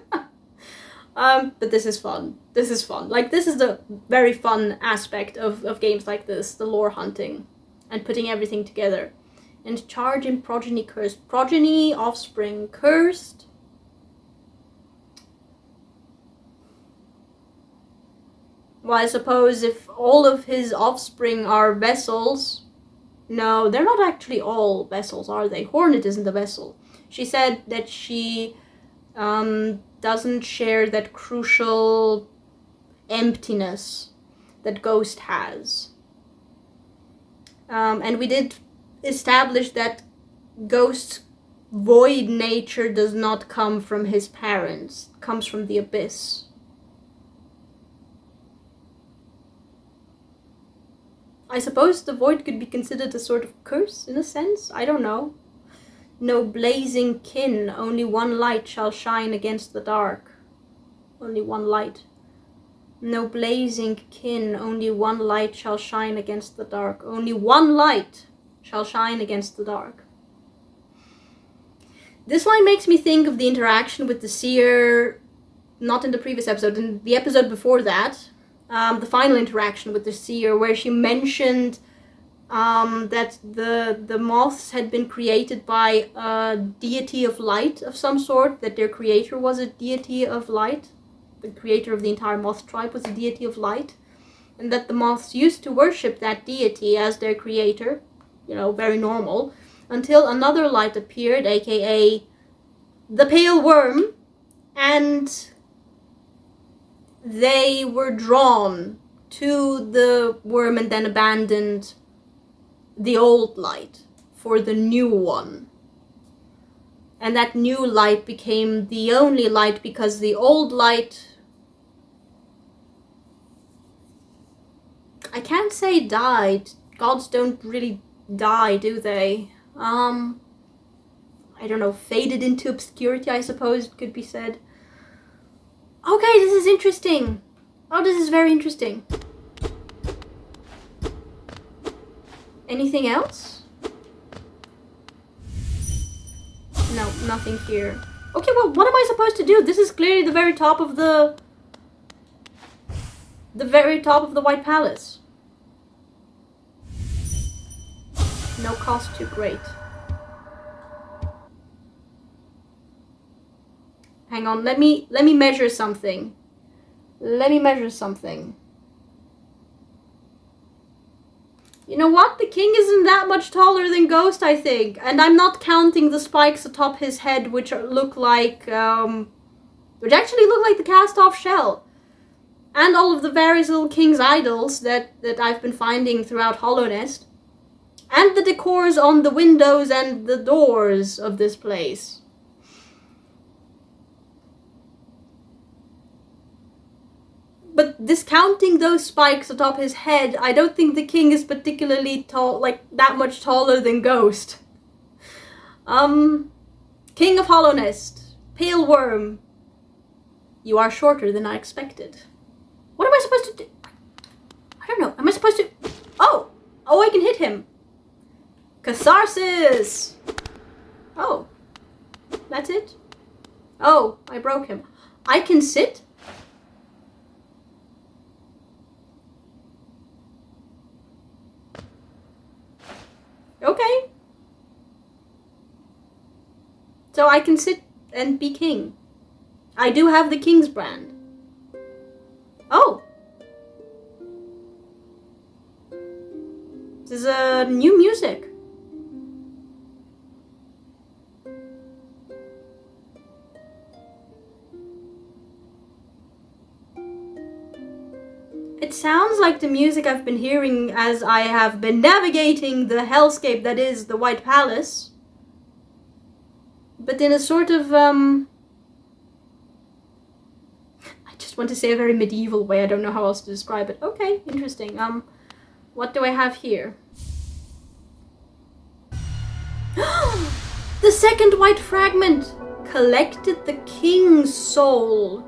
But this is fun. Like, this is the very fun aspect of games like this, the lore hunting and putting everything together. And charge in progeny cursed. Progeny, offspring, cursed. Well, I suppose if all of his offspring are vessels... No, they're not actually all vessels, are they? Hornet isn't a vessel. She said that she doesn't share that crucial emptiness that Ghost has. And we did establish that Ghost's void nature does not come from his parents. It comes from the abyss. I suppose the void could be considered a sort of curse, in a sense? I don't know. No blazing kin, only one light shall shine against the dark. Only one light. No blazing kin, only one light shall shine against the dark. Only one light shall shine against the dark. This line makes me think of the interaction with the seer, not in the previous episode, in the episode before that. The final interaction with the seer, where she mentioned that the moths had been created by a deity of light of some sort, that their creator was a deity of light. The creator of the entire moth tribe was a deity of light. And that the moths used to worship that deity as their creator, you know, very normal, until another light appeared, aka the pale worm, and they were drawn to the worm and then abandoned the old light for the new one. And that new light became the only light because the old light, I can't say died. Gods don't really die, do they? I don't know, faded into obscurity, I suppose it could be said. Okay, this is interesting. Oh, this is very interesting. Anything else? No, nothing here. Okay, well, what am I supposed to do? This is clearly the very top of the White Palace. No cost too great. Hang on, let me measure something. You know what? The king isn't that much taller than Ghost, I think. And I'm not counting the spikes atop his head, which look like, which actually look like the cast-off shell. And all of the various little king's idols that I've been finding throughout Hollow Nest. And the decors on the windows and the doors of this place. But discounting those spikes atop his head, I don't think the king is particularly tall, like that much taller than Ghost. King of Hollow Nest, Pale Worm. You are shorter than I expected. What am I supposed to do? I don't know. Am I supposed to... Oh! Oh, I can hit him. Catharsis! Oh. That's it? Oh, I broke him. I can sit? Okay. So I can sit and be king. I do have the king's brand. Oh. This is new music. It sounds like the music I've been hearing as I have been navigating the hellscape that is the White Palace. But in a sort of, I just want to say a very medieval way. I don't know how else to describe it. Okay, interesting. What do I have here? The second white fragment collected the king's soul.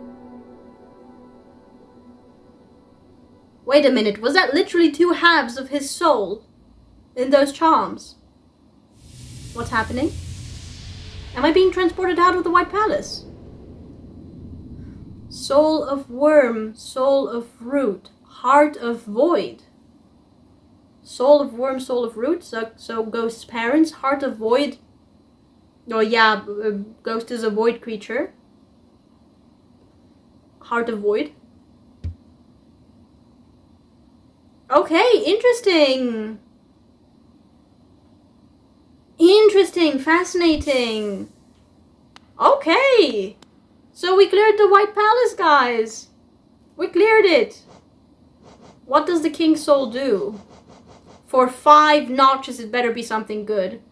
Wait a minute, was that literally 2 halves of his soul in those charms? What's happening? Am I being transported out of the White Palace? Soul of worm, soul of root, heart of void. Soul of worm, soul of root, so Ghost's parents, heart of void. Oh yeah, Ghost is a void creature. Heart of void. Okay, interesting. Interesting, fascinating. Okay. So we cleared the White Palace, guys. We cleared it. What does the King's Soul do? For 5 notches, it better be something good.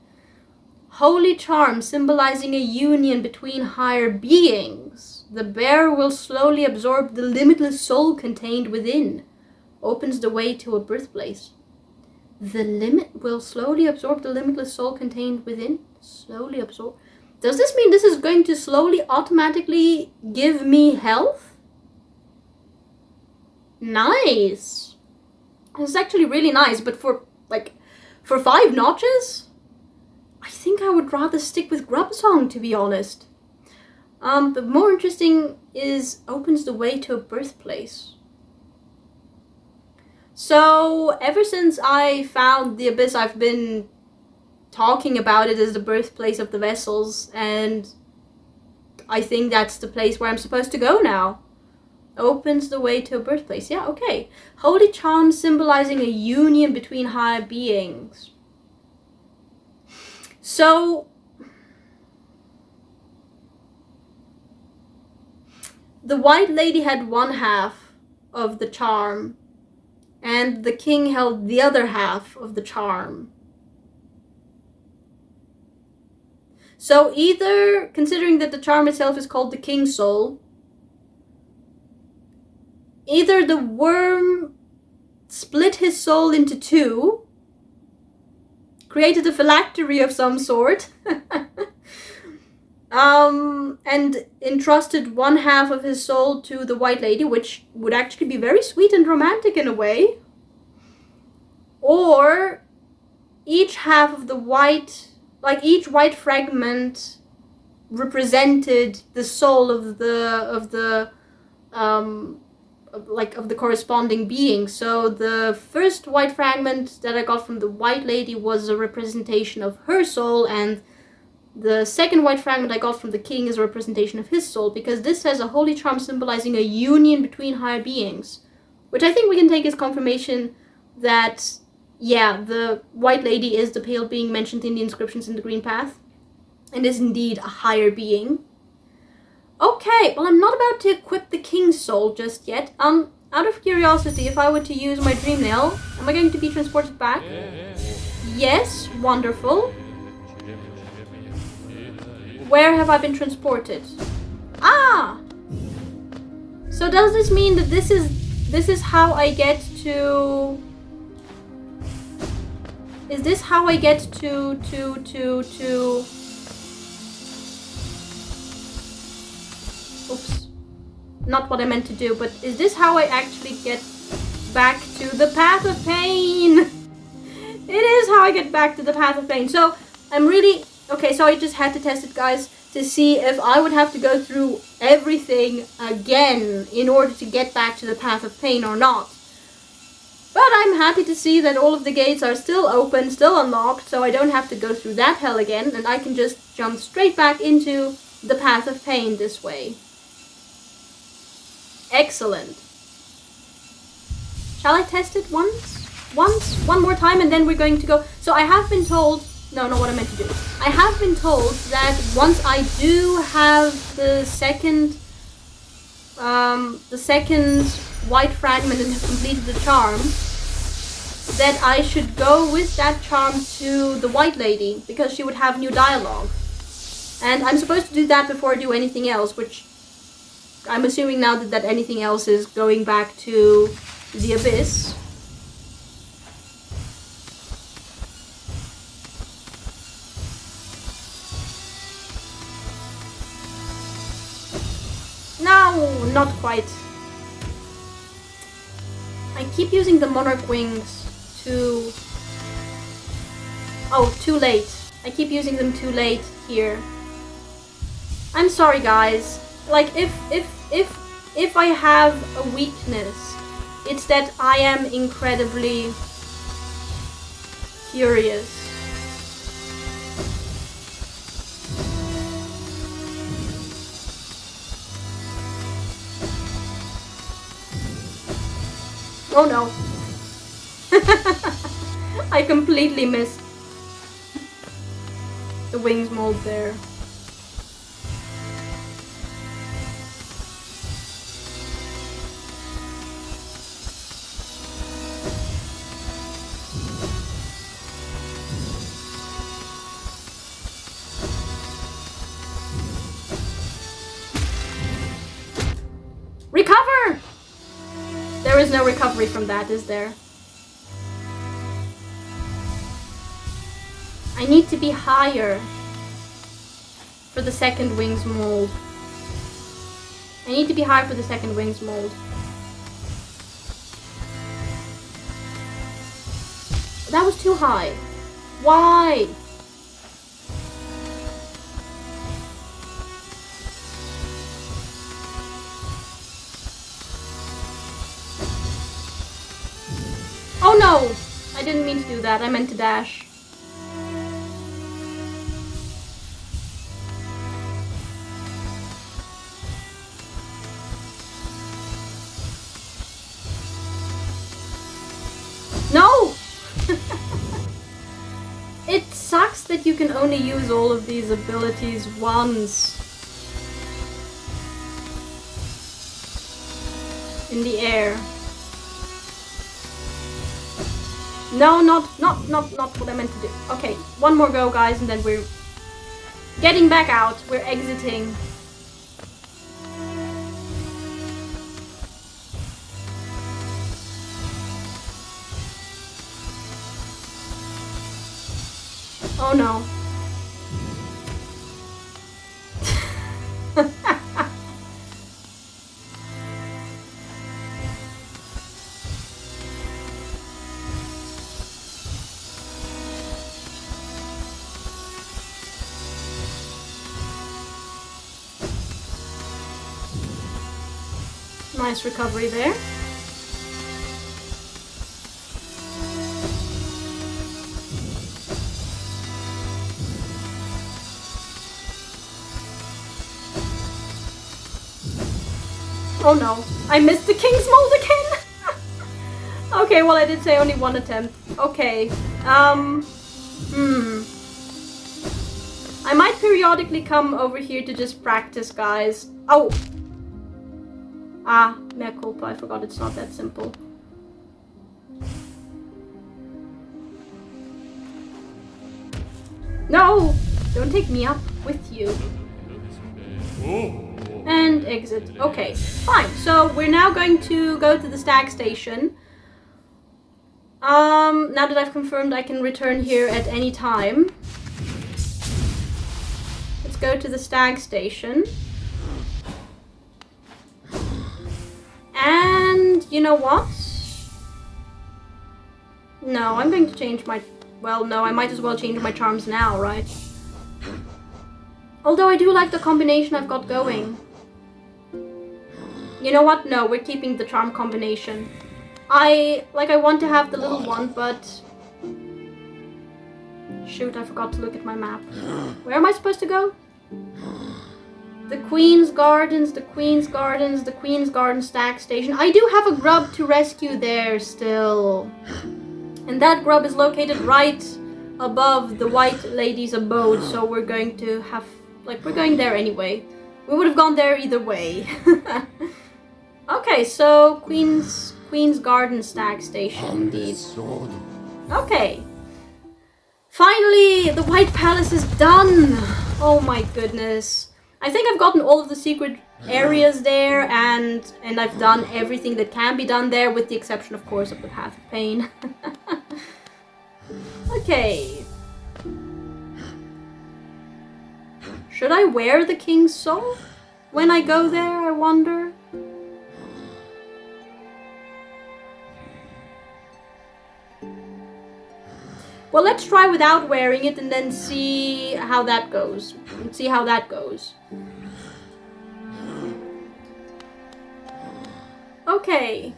Holy charm, symbolizing a union between higher beings. The bear will slowly absorb the limitless soul contained within. Opens the way to a birthplace. The limit will slowly absorb the limitless soul contained within. Slowly absorb. Does this mean this is going to slowly automatically give me health? Nice. This is actually really nice, but for 5 notches? I think I would rather stick with Grub Song, to be honest. But more interesting is opens the way to a birthplace. So, ever since I found the Abyss, I've been talking about it as the birthplace of the vessels, and I think that's the place where I'm supposed to go now. Opens the way to a birthplace. Yeah, okay. Holy charm symbolizing a union between higher beings. So, the White Lady had 1 half of the charm, and the king held the other half of the charm. So either, considering that the charm itself is called the King's Soul, either the worm split his soul into 2, created a phylactery of some sort, and entrusted 1 half of his soul to the White Lady, which would actually be very sweet and romantic in a way. Or each half of the white, each white fragment represented the soul of the corresponding being. So the first white fragment that I got from the White Lady was a representation of her soul, and the second white fragment I got from the king is a representation of his soul, because this has a holy charm symbolizing a union between higher beings, which I think we can take as confirmation that Yeah, the white lady is the pale being mentioned in the inscriptions in the green path. And is indeed a higher being. Okay, well, I'm not about to equip the King's Soul just yet. Out of curiosity, if I were to use my Dream Nail, am I going to be transported back? Yes, wonderful. Where have I been transported? Ah! So does this mean that this is how I get to... Is this how I get to... Oops. Not what I meant to do, but is this how I actually get back to the Path of Pain? It is how I get back to the Path of Pain. So, I'm really... Okay, so I just had to test it, guys, to see if I would have to go through everything again in order to get back to the Path of Pain or not. But I'm happy to see that all of the gates are still open, still unlocked, so I don't have to go through that hell again, and I can just jump straight back into the Path of Pain this way. Excellent. Shall I test it once? One more time, and then we're going to go... So I have been told... No, not what I meant to do. I have been told that once I do have the second white fragment and have completed the charm, that I should go with that charm to the white lady, because she would have new dialogue. And I'm supposed to do that before I do anything else, which I'm assuming now that anything else is going back to the abyss. No, not quite. I keep using the monarch wings to... Oh, too late. I keep using them too late here. I'm sorry, guys. Like, if I have a weakness, it's that I am incredibly curious. Oh no. I completely missed the wings mold there. Recover! There is no recovery from that, is there? I need to be higher for the second wings mold. I need to be higher for the second wings mold. That was too high. Why? Oh no! I didn't mean to do that. I meant to dash. No! It sucks that you can only use all of these abilities once. In the air. No, not what I meant to do. Okay, one more go, guys, and then we're getting back out. We're exiting. Oh no. Nice recovery there. Oh no, I missed the King's Mold again! Okay, well I did say only one attempt. Okay. I might periodically come over here to just practice, guys. Oh! Ah, mea culpa, I forgot it's not that simple. No! Don't take me up with you. And exit. Okay, fine. So we're now going to go to the stag station. Now that I've confirmed I can return here at any time. Let's go to the stag station. And you know what? No, I'm going to change my... Well, no, I might as well change my charms now, right? Although I do like the combination I've got going. You know what? No, we're keeping the charm combination. I want to have the little one, but... Shoot, I forgot to look at my map. Where am I supposed to go? The Queen's Gardens, the Queen's Gardens, the Queen's Garden stag station. I do have a grub to rescue there still. And that grub is located right above the White Lady's abode, so we're going to have... we're going there anyway. We would have gone there either way. Okay, so Queen's Garden stag station, indeed. Okay. Finally, the White Palace is done! Oh my goodness. I think I've gotten all of the secret areas there, and I've done everything that can be done there, with the exception, of course, of the Path of Pain. Okay. Should I wear the King's Soul when I go there, I wonder? Well, let's try without wearing it and then see how that goes. Okay.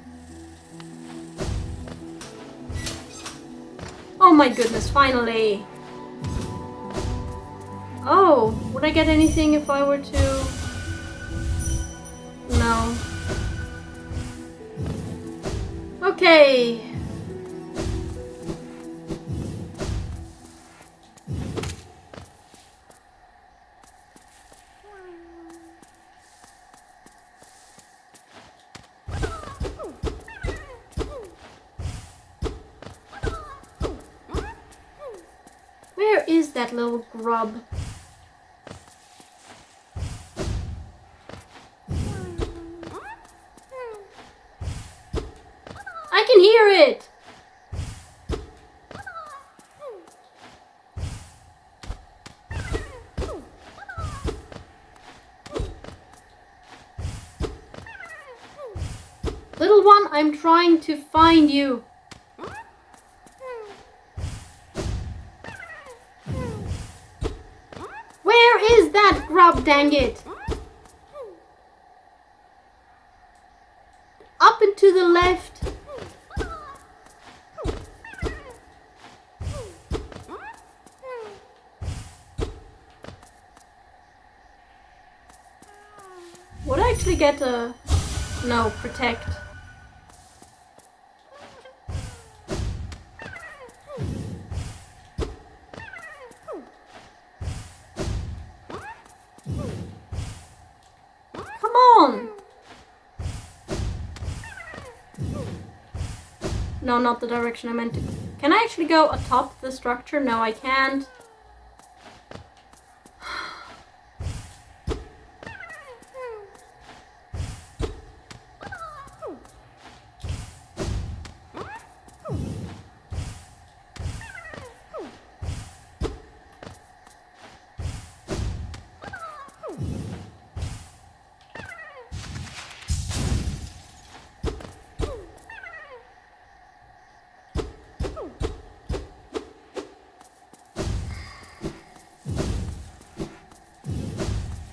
Oh my goodness, finally. Oh, would I get anything if I were to... No. Okay. Where is that little grub? I can hear it! Little one, I'm trying to find you. Where is that grub, dang it? Up and to the left. Would I actually get a... No, protect. Come on! No, not the direction I meant to. Can I actually go atop the structure? No, I can't.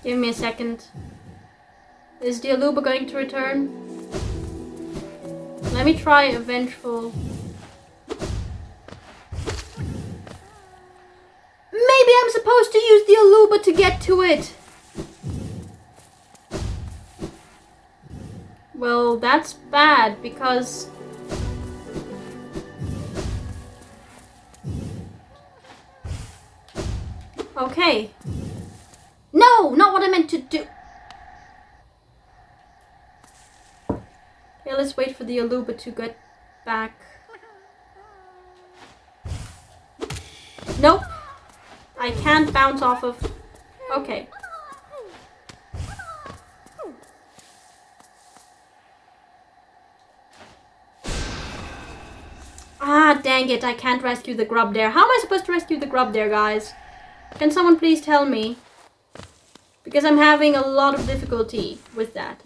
Give me a second. Is the Aluba going to return? Let me try a vengeful... Maybe I'm supposed to use the Aluba to get to it! Well, that's bad, because... Okay. No, not what I meant to do. Okay, let's wait for the Aluba to get back. Nope. I can't bounce off of... Okay. Ah, dang it. I can't rescue the grub there. How am I supposed to rescue the grub there, guys? Can someone please tell me? Because I'm having a lot of difficulty with that.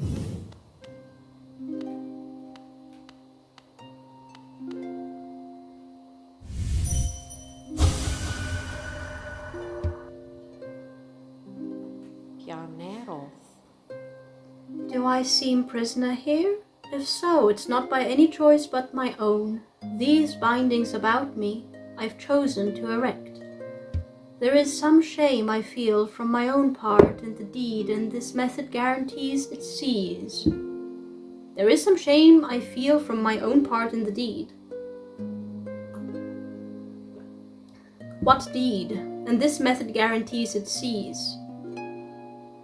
Do I seem prisoner here? If so, it's not by any choice but my own. These bindings about me, I've chosen to erect. There is some shame I feel from my own part in the deed, and this method guarantees it cease. There is some shame I feel from my own part in the deed. What deed? And this method guarantees it cease.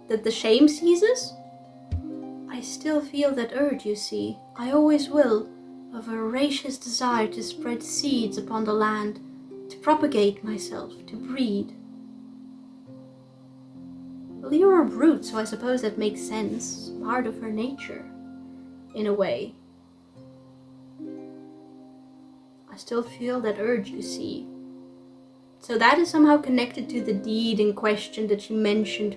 That the shame ceases? I still feel that urge, you see. I always will, of a voracious desire to spread seeds upon the land, to propagate myself, to breed. Well, you're a brute, so I suppose that makes sense. Part of her nature, in a way. I still feel that urge, you see. So that is somehow connected to the deed in question that she mentioned,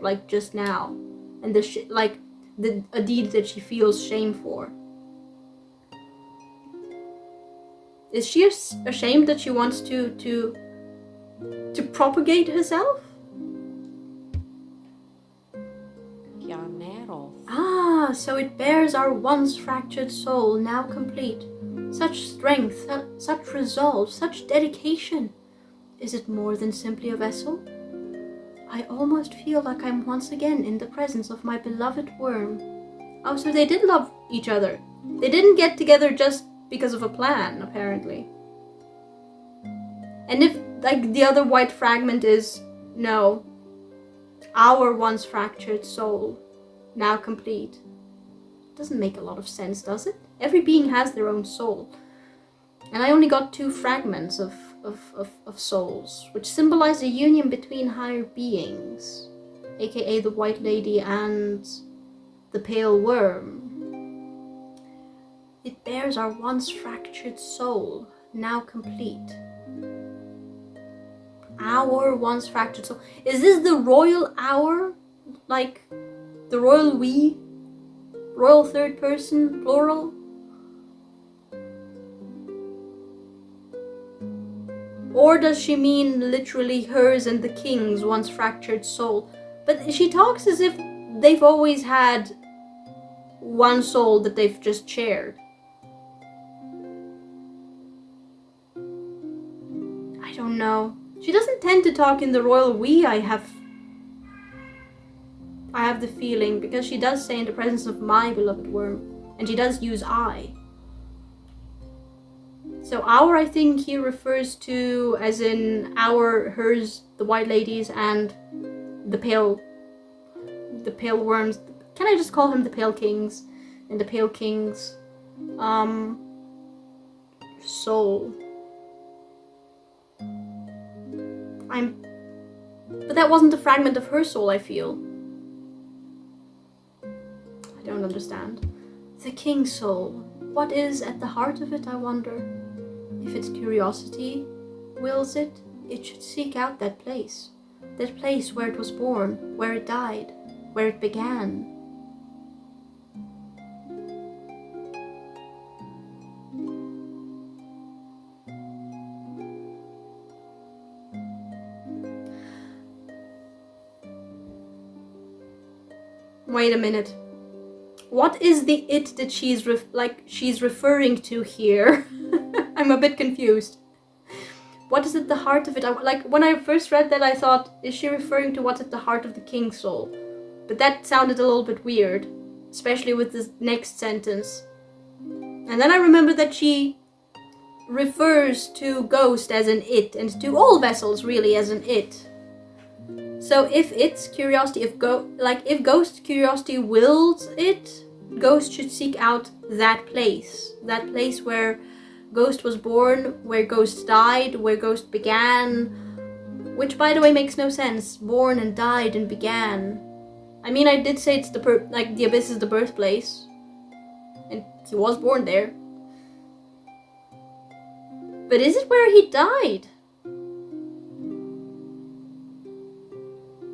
like just now, and a deed that she feels shame for. Is she ashamed that she wants to propagate herself? Ah, so it bears our once fractured soul, now complete. Such strength, such resolve, such dedication. Is it more than simply a vessel? I almost feel like I'm once again in the presence of my beloved worm. Oh, so they did love each other. They didn't get together just because of a plan, apparently. And if, like, the other white fragment is, no, our once fractured soul, now complete. Doesn't make a lot of sense, does it? Every being has their own soul. And I only got 2 fragments of souls, which symbolize a union between higher beings, aka the White Lady and the Pale Worm. It bears our once fractured soul, now complete. Our once fractured soul. Is this the royal our? Like the royal we? Royal third person, plural? Or does she mean literally hers and the king's once fractured soul? But she talks as if they've always had one soul that they've just shared. I don't know. She doesn't tend to talk in the royal we, I have the feeling, because she does say in the presence of my beloved worm, and she does use I. So our, I think, here refers to, as in our, hers, the White Ladies, and the Pale Worms. Can I just call him the Pale Kings? And the Pale King's soul. But that wasn't a fragment of her soul, I feel. I don't understand. The King's soul. What is at the heart of it, I wonder? If its curiosity wills it, it should seek out that place where it was born, where it died, where it began. Wait a minute. What is the it that she's referring to here? I'm a bit confused. What is at the heart of it? Like, when I first read that, I thought, is she referring to what's at the heart of the King's soul? But that sounded a little bit weird, especially with the next sentence. And then I remember that she refers to Ghost as an it, and to all vessels really as an it. So if it's curiosity, if ghost curiosity wills it, ghost should seek out that place where ghost was born, where ghost died, where ghost began, which by the way makes no sense. Born and died and began. I mean, I did say it's the abyss is the birthplace, and he was born there. But is it where he died?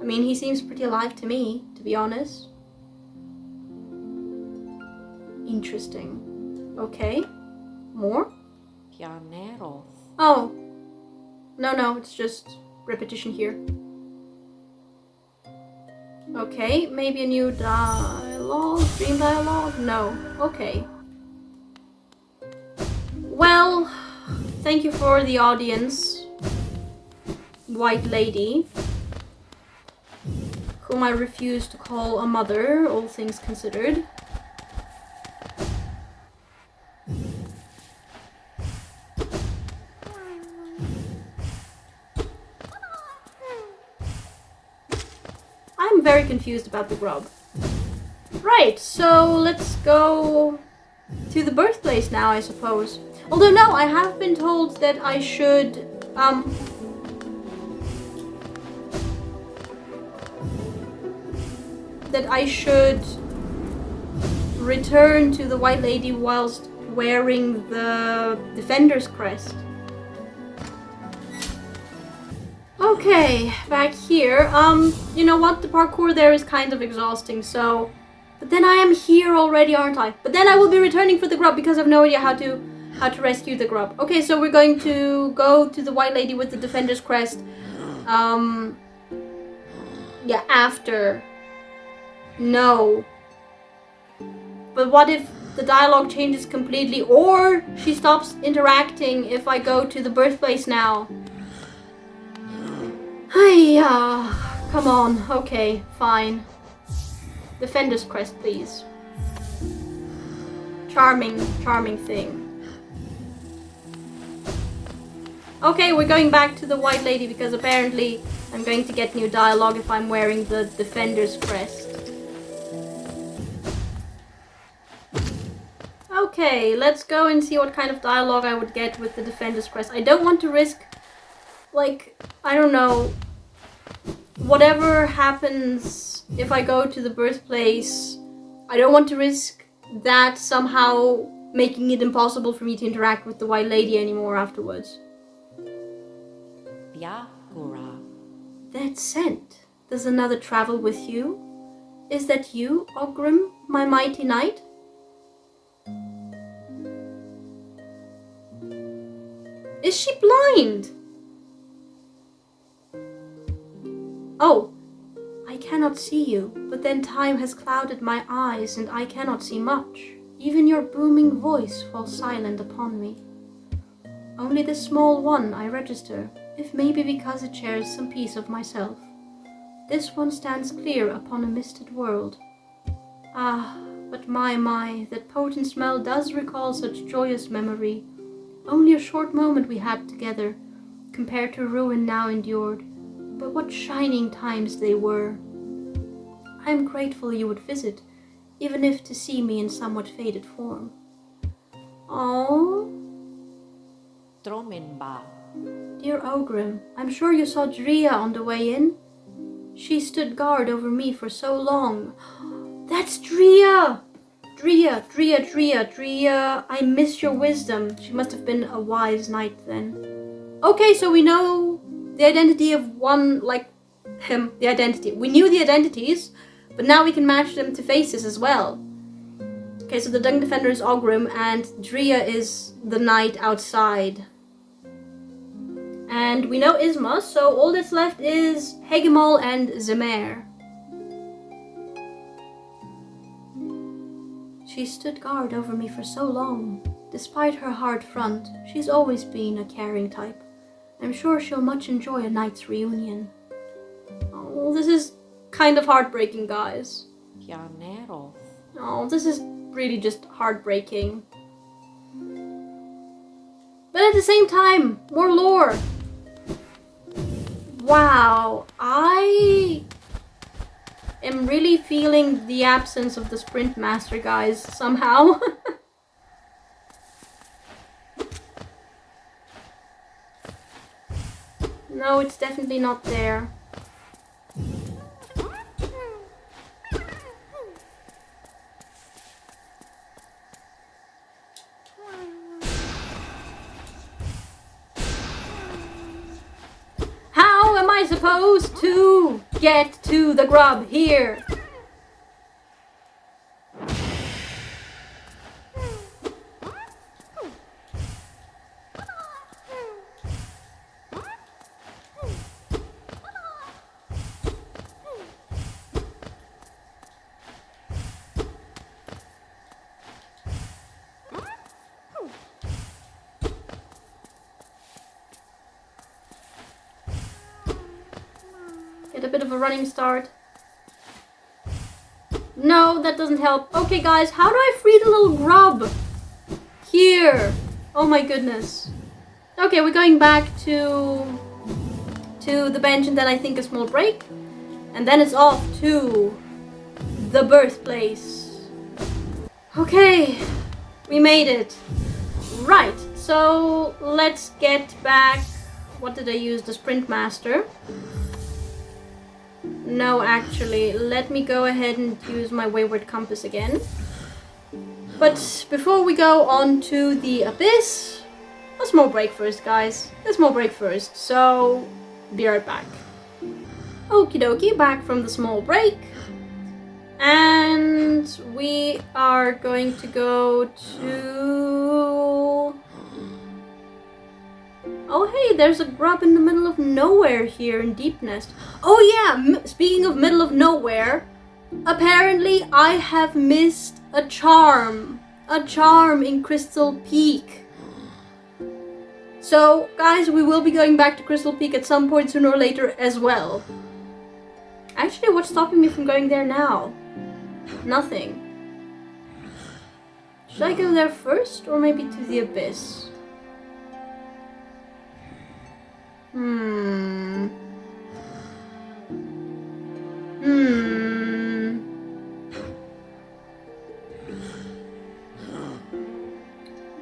I mean, he seems pretty alive to me, to be honest. Interesting. Okay. More? Pioneros. Oh. No, it's just repetition here. Okay, maybe a new dialogue? Dream dialogue? No. Okay. Well, thank you for the audience, White Lady, whom I refuse to call a mother, all things considered. I'm very confused about the grub. Right, so let's go to the birthplace now, I suppose. Although no, I have been told that I should, return to the White Lady whilst wearing the Defender's crest. Okay, back here. You know what? The parkour there is kind of exhausting, so... But then I am here already, aren't I? But then I will be returning for the grub because I have no idea how to rescue the grub. Okay, so we're going to go to the White Lady with the Defender's crest. Yeah, after. No. But what if the dialogue changes completely, or she stops interacting if I go to the birthplace now? Hiya. Come on. Okay, fine. Defender's crest, please. Charming thing. Okay, we're going back to the White Lady because apparently I'm going to get new dialogue if I'm wearing the Defender's crest. Okay, let's go and see what kind of dialogue I would get with the Defender's crest. I don't want to risk, like, I don't know, whatever happens if I go to the birthplace. I don't want to risk that somehow making it impossible for me to interact with the White Lady anymore afterwards. Yakura. That scent. Does another travel with you? Is that you, Ogrim, my mighty knight? Is she blind? Oh, I cannot see you, but then time has clouded my eyes and I cannot see much. Even your booming voice falls silent upon me. Only the small one I register, if maybe because it shares some piece of myself. This one stands clear upon a misted world. Ah, but my, that potent smell does recall such joyous memory. Only a short moment we had together, compared to ruin now endured. But what shining times they were. I am grateful you would visit, even if to see me in somewhat faded form. Oh, Tromenba. dear Ogrim, I'm sure you saw Dria on the way in. She stood guard over me for so long. That's Dria! Dria, I miss your wisdom. She must have been a wise knight then. Okay, so we know the identity of one, the identity. We knew the identities, but now we can match them to faces as well. Okay, so the Dung Defender is Ogrim, and Dria is the knight outside. And we know Isma, so all that's left is Hegemal and Zemer. She stood guard over me for so long. Despite her hard front, she's always been a caring type. I'm sure she'll much enjoy a knight's reunion. Oh, this is kind of heartbreaking, guys. Pioneros. Oh, this is really just heartbreaking. But at the same time, more lore. Wow, I feeling the absence of the Sprint Master, guys, somehow. No, it's definitely not there. How am I supposed to get to the grub here? Get a bit of a running start. No, that doesn't help. Okay, guys, how do I free the little grub? Here. Oh my goodness. Okay, we're going back to the bench and then I think a small break. And then it's off to the birthplace. Okay, we made it. Right, so let's get back. What did I use? The Sprint Master. No, actually, let me go ahead and use my Wayward Compass again. But before we go on to the Abyss, a small break first, guys. A small break first, so be right back. Okie dokie, back from the small break. And we are going to go to... Oh hey, there's a grub in the middle of nowhere here in Deep Nest. Oh yeah, speaking of middle of nowhere, apparently I have missed a charm. A charm in Crystal Peak. So guys, we will be going back to Crystal Peak at some point sooner or later as well. Actually, what's stopping me from going there now? Nothing. Should I go there first or maybe to the Abyss?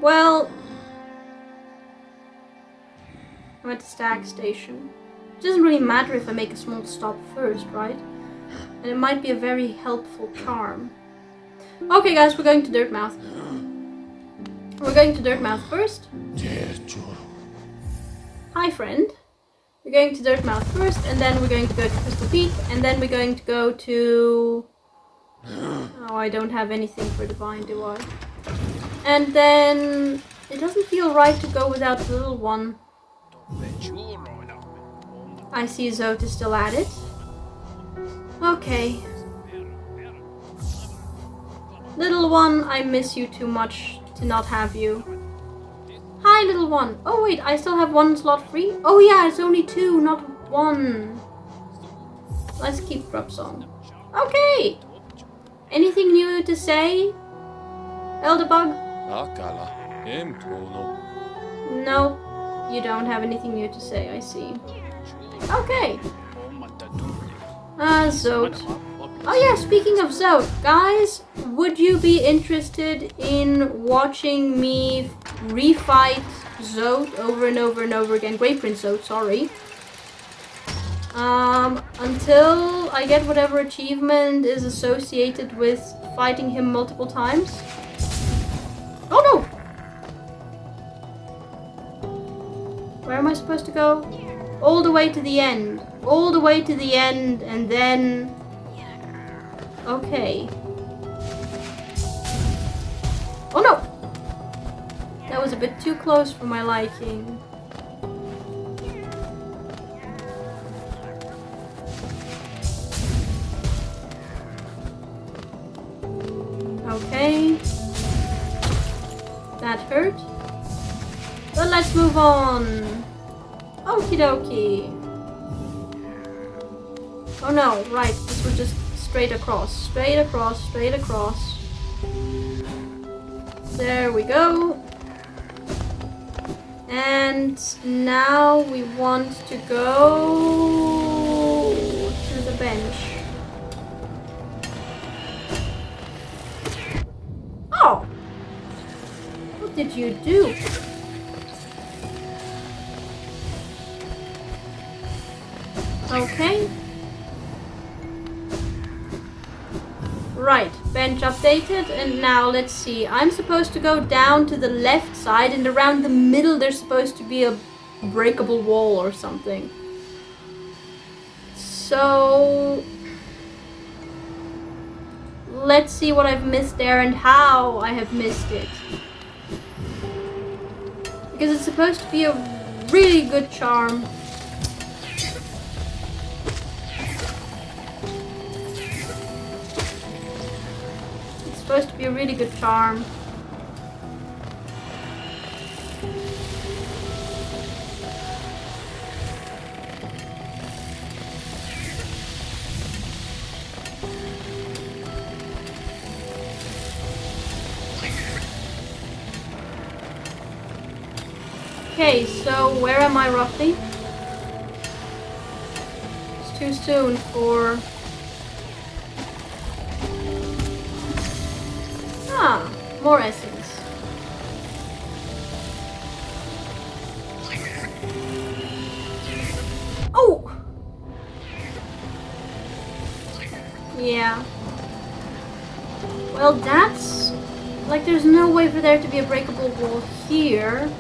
Well, I'm at the Stag Station. It doesn't really matter if I make a small stop first, right? And it might be a very helpful charm. Okay guys, we're going to Dirtmouth. We're going to Dirtmouth first. Hi friend. We're going to Dirtmouth first, and then we're going to go to Crystal Peak, and then we're going to go to... Oh, I don't have anything for Divine, do I? And then... It doesn't feel right to go without the little one. I see Zote is still at it. Okay. Little one, I miss you too much to not have you. Hi, little one. Oh, wait, I still have one slot free? Oh, yeah, it's only 2, not 1. Let's keep Grub Song. Okay. Anything new to say, Elderbug? No, you don't have anything new to say, I see. Okay. Zote. Oh yeah, speaking of Zote, guys, would you be interested in watching me refight Zote over and over and over again? Grey Prince Zote, sorry. Until I get whatever achievement is associated with fighting him multiple times. Oh no! Where am I supposed to go? All the way to the end. All the way to the end, and then... Okay. Oh no! That was a bit too close for my liking. Okay. That hurt. But let's move on. Okie dokie. Oh no, right. This was just straight across. Straight across, straight across. There we go. And now we want to go to the bench. did you do? Okay. Right, bench updated, and now let's see. I'm supposed to go down to the left side, and around the middle there's supposed to be a breakable wall or something. So let's see what I've missed there and how I have missed it. Because it's supposed to be a really good charm. Supposed to be a really good charm. Okay, so where am I roughly? It's too soon for... Ah, more essence. Oh! Yeah. Well, that's... like, there's no way for there to be a breakable wall here.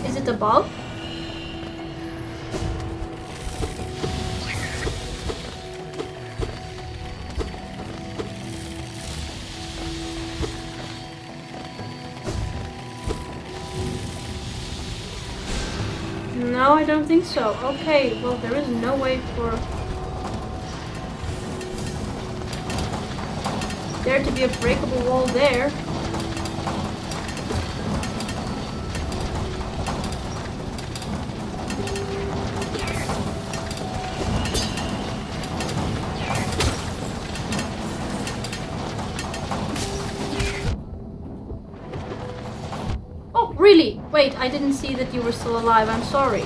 Is it above? No, I don't think so. Okay, well, there is no way for there to be a breakable wall there. Oh, really? Wait, I didn't see that you were still alive. I'm sorry.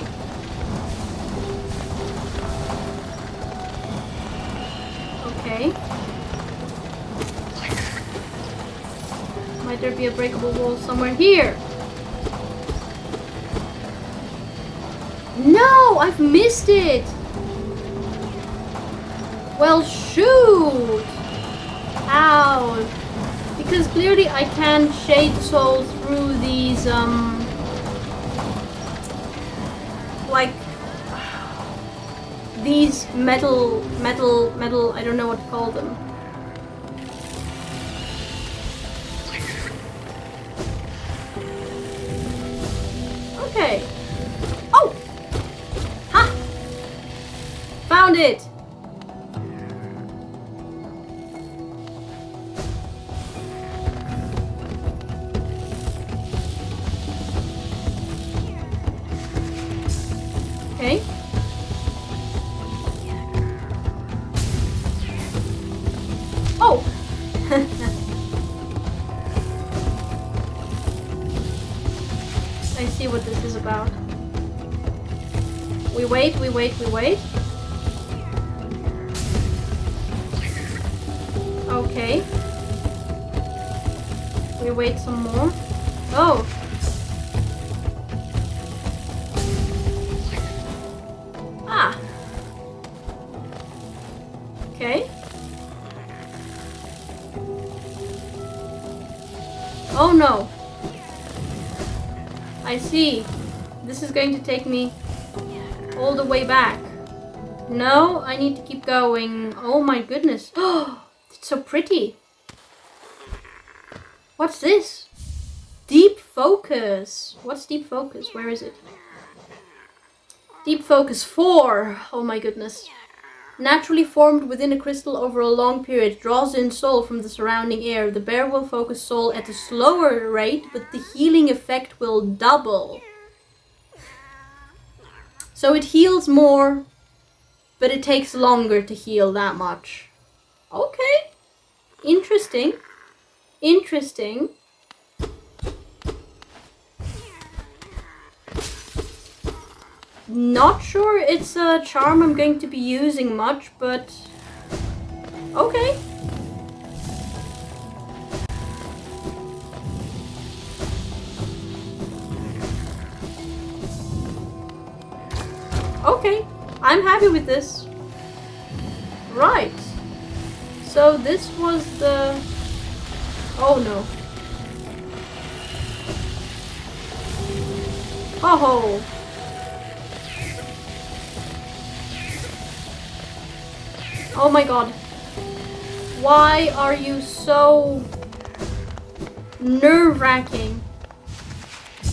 Okay. Might there be a breakable wall somewhere here? No, I've missed it. Well, shoot. Ow. Because clearly I can shade soul through these, like, these metal, I don't know what to call them. Okay. Oh! Ha! Found it! Okay. Oh! I see what this is about. We wait. Okay. We wait some more. Oh! Ah! Okay. Oh no! I see. This is going to take me all the way back. No, I need to keep going. Oh my goodness. Oh, it's so pretty. What's this? Deep focus. What's deep focus? Where is it? Deep focus 4. Oh my goodness. Naturally formed within a crystal over a long period, draws in soul from the surrounding air. The bear will focus soul at a slower rate, but the healing effect will double. So it heals more, but it takes longer to heal that much. Okay. Interesting. Interesting. Not sure it's a charm I'm going to be using much, but okay. I'm happy with this. Right. So this was the... Oh no. Oh. Oh my god. Why are you so nerve-wracking?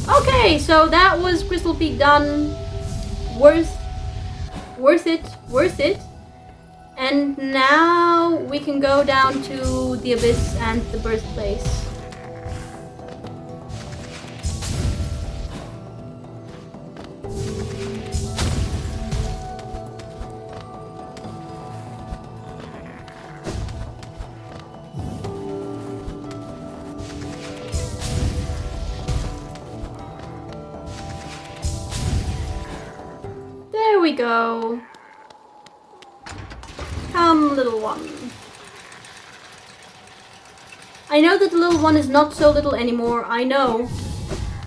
Okay, so that was Crystal Peak done. Worth it. And now we can go down to the Abyss and the Birthplace. There we go. Come, little one. I know that the little one is not so little anymore. I know.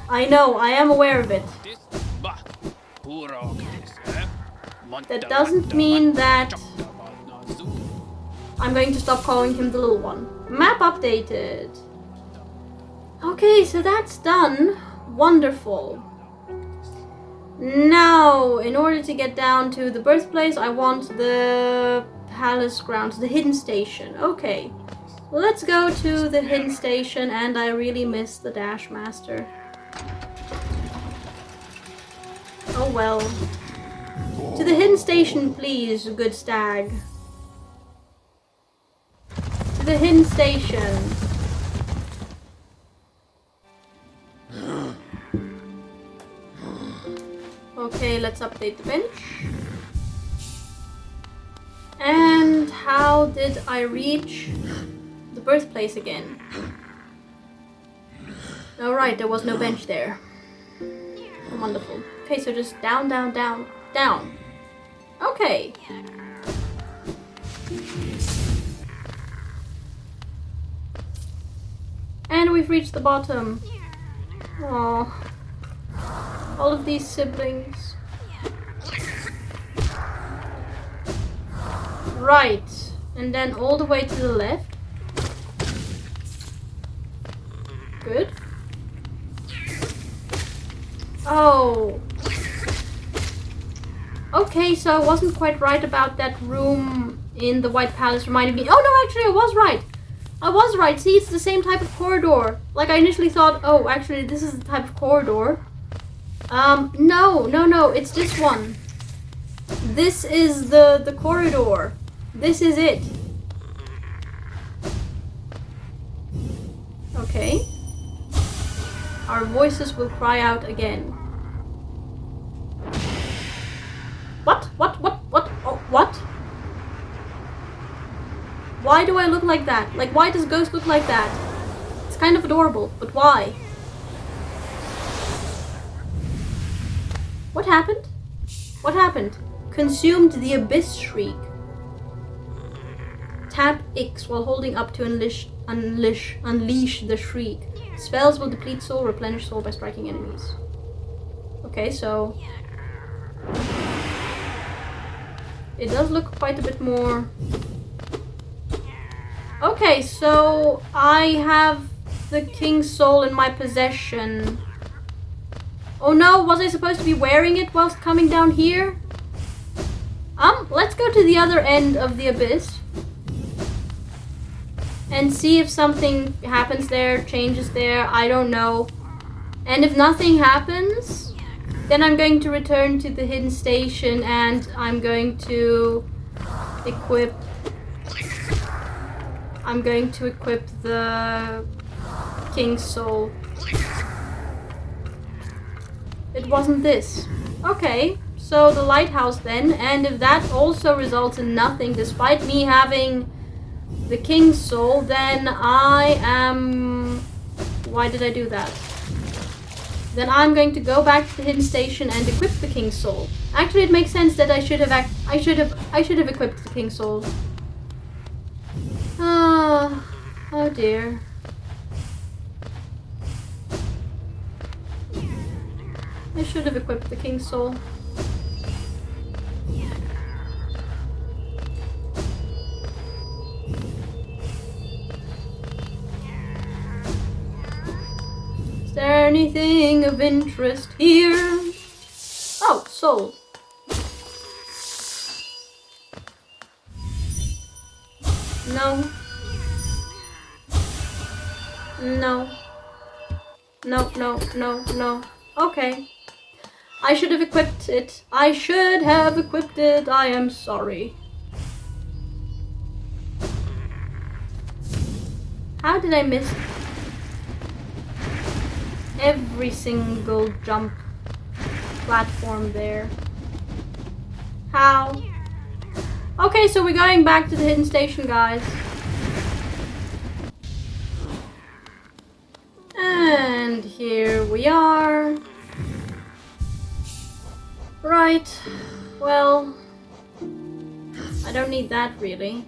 I am aware of it. That doesn't mean that I'm going to stop calling him the little one. Map updated. Okay, so that's done. Wonderful. Now, in order to get down to the Birthplace, I want the Palace Grounds, the Hidden Station. Okay, well, let's go to the Hidden Station, and I really miss the Dash Master. Oh well. To the Hidden Station, please, good stag. To the Hidden Station. Okay, let's update the bench. And how did I reach the Birthplace again? Alright, there was no bench there. Wonderful. Okay, so just down, down, down, down. Okay. And we've reached the bottom. Aww. All of these siblings. Right. And then all the way to the left. Good. Oh. Okay, so I wasn't quite right about that room in the White Palace. Reminded me. Oh no, actually I was right. I was right. See, it's the same type of corridor. Like I initially thought, oh, actually this is the type of corridor. No, it's this one. This is the corridor. This is it. Okay. Our voices will cry out again. What? Oh, what? Why do I look like that? Like, why does Ghost look like that? It's kind of adorable, but why? What happened? What happened? Consumed the Abyss Shriek. Tap X while holding up to unleash the Shriek. Spells will deplete soul, replenish soul by striking enemies. Okay, so... it does look quite a bit more... Okay, so I have the King's Soul in my possession. Oh no, was I supposed to be wearing it whilst coming down here? Let's go to the other end of the Abyss. And see if something happens there, changes there, I don't know. And if nothing happens, then I'm going to return to the Hidden Station and I'm going to equip... the King's Soul. It wasn't this. Okay, so the lighthouse then, and if that also results in nothing despite me having the King's Soul, then I am... Why did I do that? Then I'm going to go back to the Hidden Station and equip the King's Soul. Actually, it makes sense that I should have equipped the King's Soul. Oh dear. I should have equipped the King's Soul. anything of interest here? Oh, soul. No. No. No, no, no, no. Okay. I should have equipped it. I should have equipped it. I am sorry. How did I miss every single jump platform there? How? Okay, so we're going back to the hidden station, guys. And here we are. Right. Well, I don't need that really.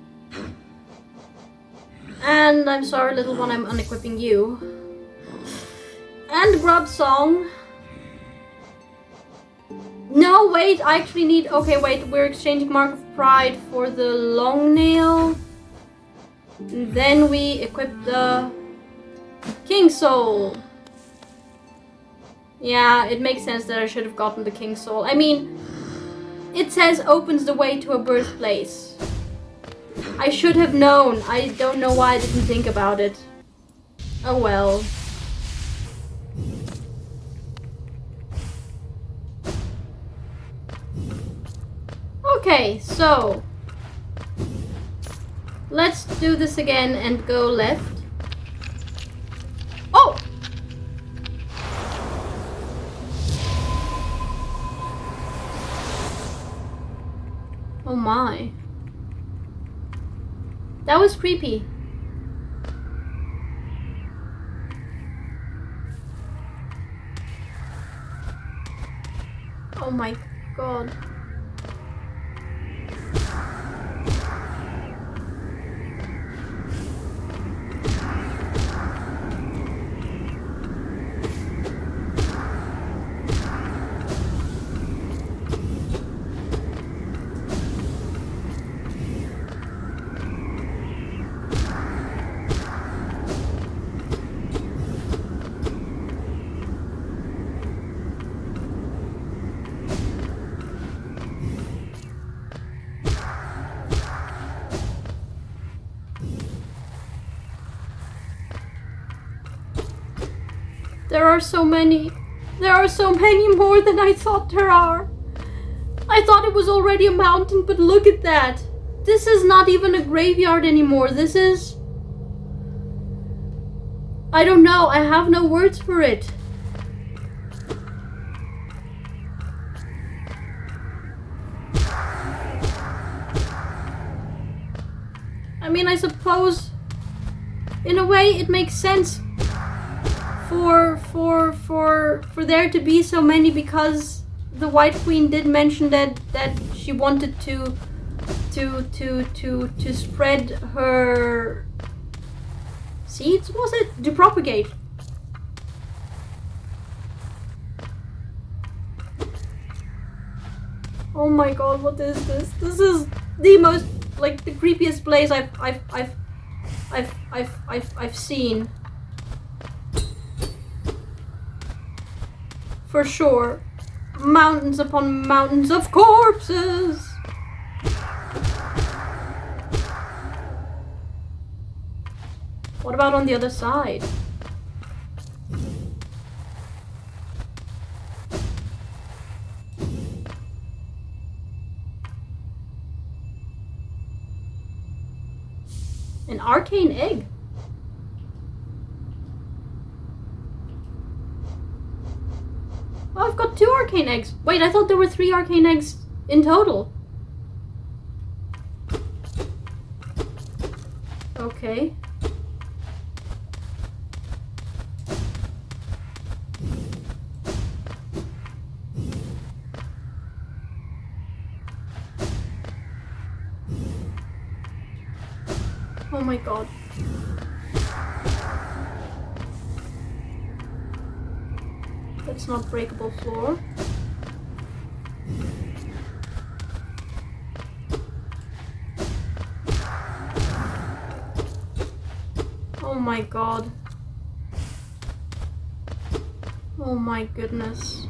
And I'm sorry, little one, I'm unequipping you. And grub song. No, wait, I actually need... Okay, wait, we're exchanging Mark of Pride for the long nail. And then we equip the King Soul. Yeah, it makes sense that I should have gotten the King Soul. I mean, it says opens the way to a birthplace. I should have known. I don't know why I didn't think about it. Oh well. Okay, so let's do this again and go left. Oh! Oh my. That was creepy. Oh my god. There are so many. There are so many more than I thought there are. I thought it was already a mountain, but look at that. This is not even a graveyard anymore. This is... I don't know. I have no words for it. I mean, I suppose in a way it makes sense for there to be so many, because the White Queen did mention that she wanted to spread her seeds, was it? To propagate. Oh my god, what is this? This is the most, like, the creepiest place I've seen. For sure. Mountains upon mountains of corpses. What about on the other side? An arcane egg. Oh, I've got 2 arcane eggs. Wait, I thought there were 3 arcane eggs in total. Okay. Oh my god. That's not breakable floor. Oh my god. Oh my goodness.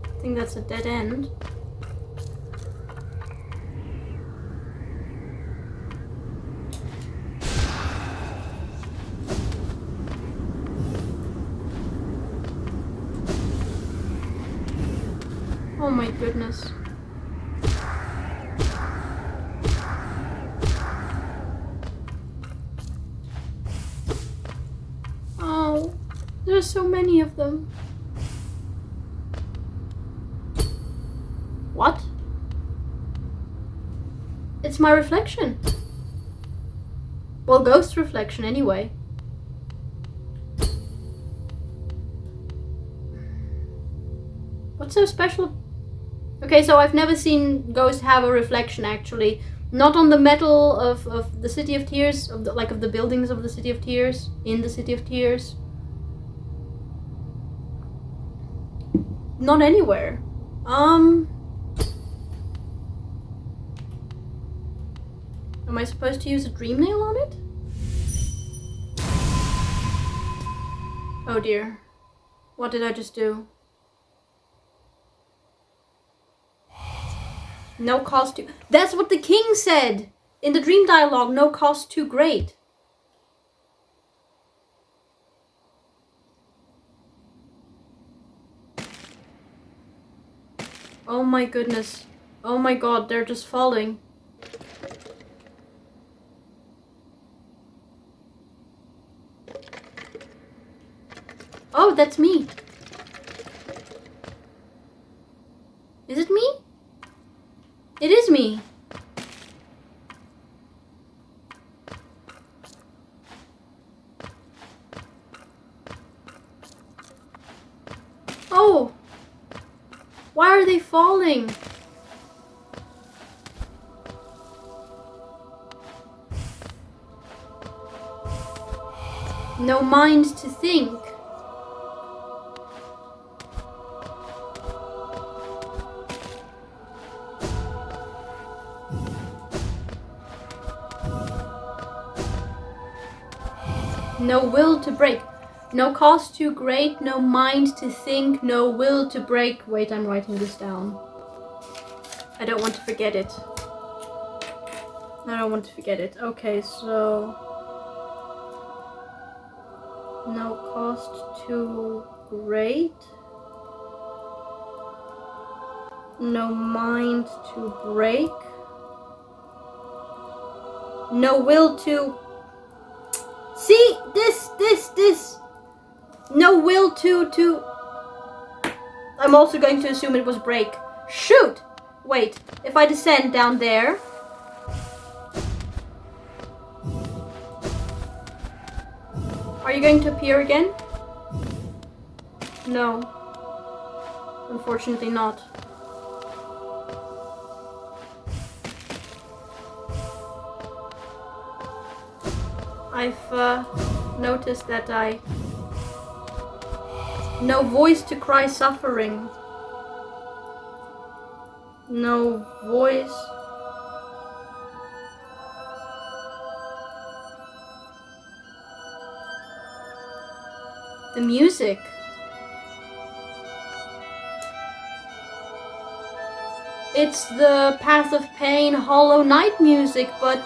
I think that's a dead end. Oh my goodness. Oh, there's so many of them. What? It's my reflection. Well, ghost reflection anyway. What's so special? Okay, so I've never seen ghosts have a reflection actually. Not on the metal of the City of Tears, of the buildings of the City of Tears, in the City of Tears. Not anywhere. Am I supposed to use a dream nail on it? Oh dear. What did I just do? No cost too... That's what the king said! In the dream dialogue, no cost too great. Oh my goodness. Oh my god, they're just falling. Oh, that's me. Is it me? It is me. Oh! Why are they falling? No mind to think. No will to break. No cost too great, no mind to think, no will to break. Wait, I'm writing this down. I don't want to forget it. I don't want to forget it. Okay, so... no cost too great. No mind to break. No will to... See? This! No will to... I'm also going to assume it was break. Shoot! Wait, if I descend down there... Are you going to appear again? No. Unfortunately not. I've noticed that no voice to cry suffering. No voice. The music. It's the Path of Pain Hollow Knight music, but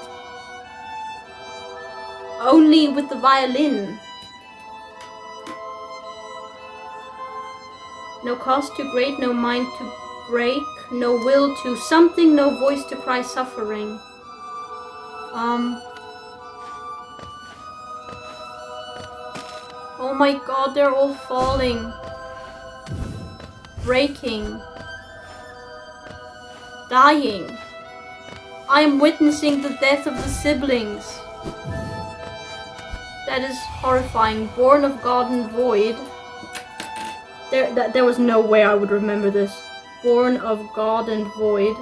only with the violin. No cost too great, no mind to break, no will to something, no voice to cry suffering. Oh my god, they're all falling. Breaking. Dying. I am witnessing the death of the siblings. That is horrifying. Born of God and Void. There was no way I would remember this. Born of God and Void.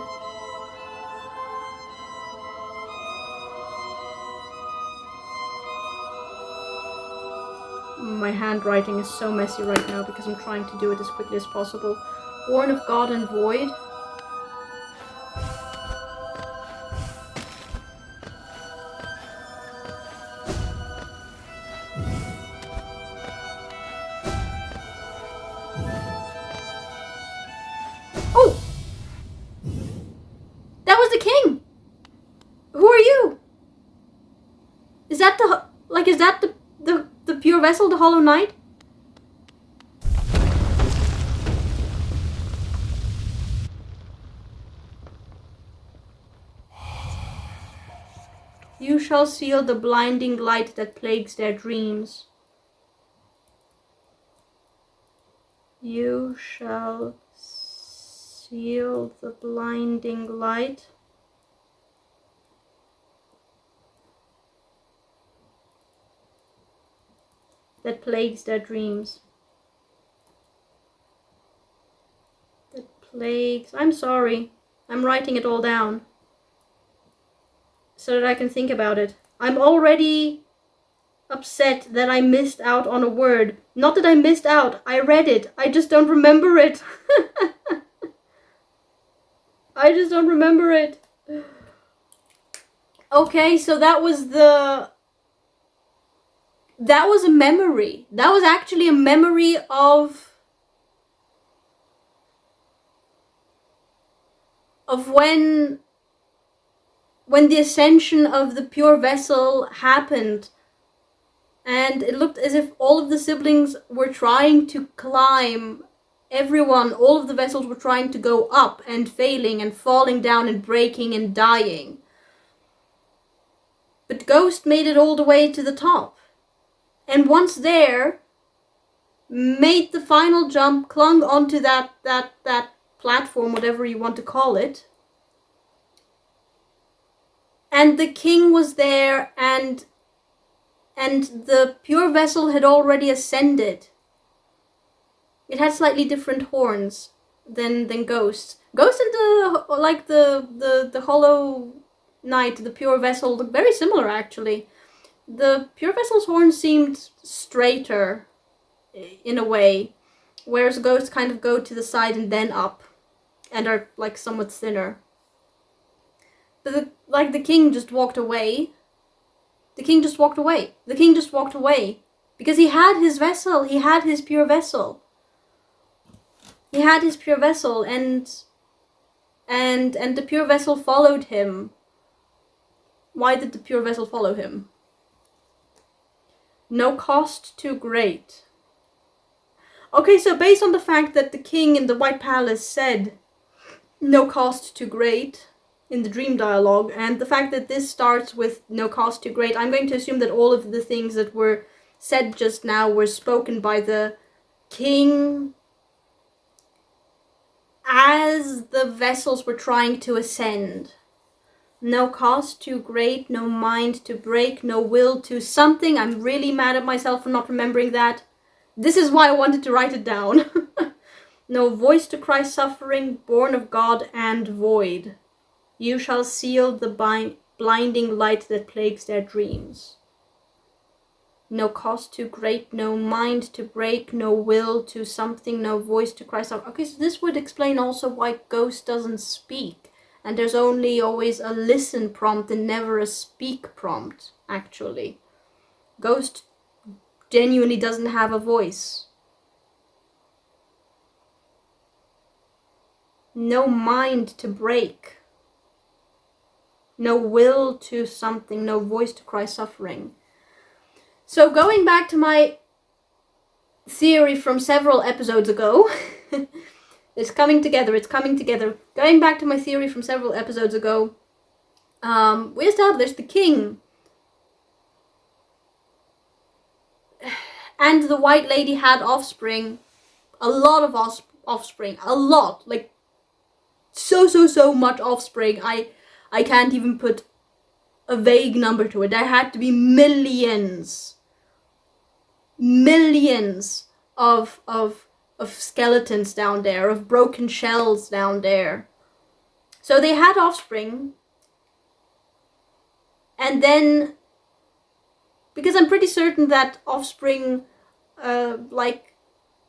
My handwriting is so messy right now because I'm trying to do it as quickly as possible. Born of God and void. Oh! That was the king! Who are you? Is that the pure vessel, the Hollow Knight? You shall seal the blinding light that plagues their dreams. You shall seal the blinding light that plagues their dreams. That plagues... I'm sorry. I'm writing it all down so that I can think about it. I'm already upset that I missed out on a word. Not that I missed out, I read it. I just don't remember it. I just don't remember it. Okay, so that was a memory. That was actually a memory of when the ascension of the pure vessel happened, and it looked as if all of the siblings were trying to climb. All of the vessels were trying to go up and failing and falling down and breaking and dying. But Ghost made it all the way to the top. And once there, made the final jump, clung onto that platform, whatever you want to call it. And the king was there, and the pure vessel had already ascended. It had slightly different horns than Ghost. Ghost and the Hollow Knight, the pure vessel, look very similar actually. The pure vessel's horns seemed straighter in a way, whereas Ghosts kind of go to the side and then up, and are like somewhat thinner. But the king just walked away. The king just walked away. The king just walked away. Because he had his vessel. He had his pure vessel. He had his pure vessel, and the pure vessel followed him. Why did the pure vessel follow him? No cost too great. Okay, so based on the fact that the king in the White Palace said no cost too great in the dream dialogue, and the fact that this starts with no cost too great, I'm going to assume that all of the things that were said just now were spoken by the king as the vessels were trying to ascend. No cost too great, no mind to break, no will to something. I'm really mad at myself for not remembering that. This is why I wanted to write it down. No voice to cry suffering, born of God and void. You shall seal the blinding light that plagues their dreams. No cost too great, no mind to break, no will to something, no voice to cry suffering. Okay, so this would explain also why Ghost doesn't speak. And there's only always a listen prompt and never a speak prompt, actually. Ghost genuinely doesn't have a voice. No mind to break. No will to something, no voice to cry suffering. So going back to my theory from several episodes ago, it's coming together. Going back to my theory from several episodes ago, we established the king and the White Lady had offspring, a lot of offspring, a lot, like so much offspring. I can't even put a vague number to it. There had to be millions of skeletons down there, of broken shells down there. So they had offspring, and then, because I'm pretty certain that offspring, like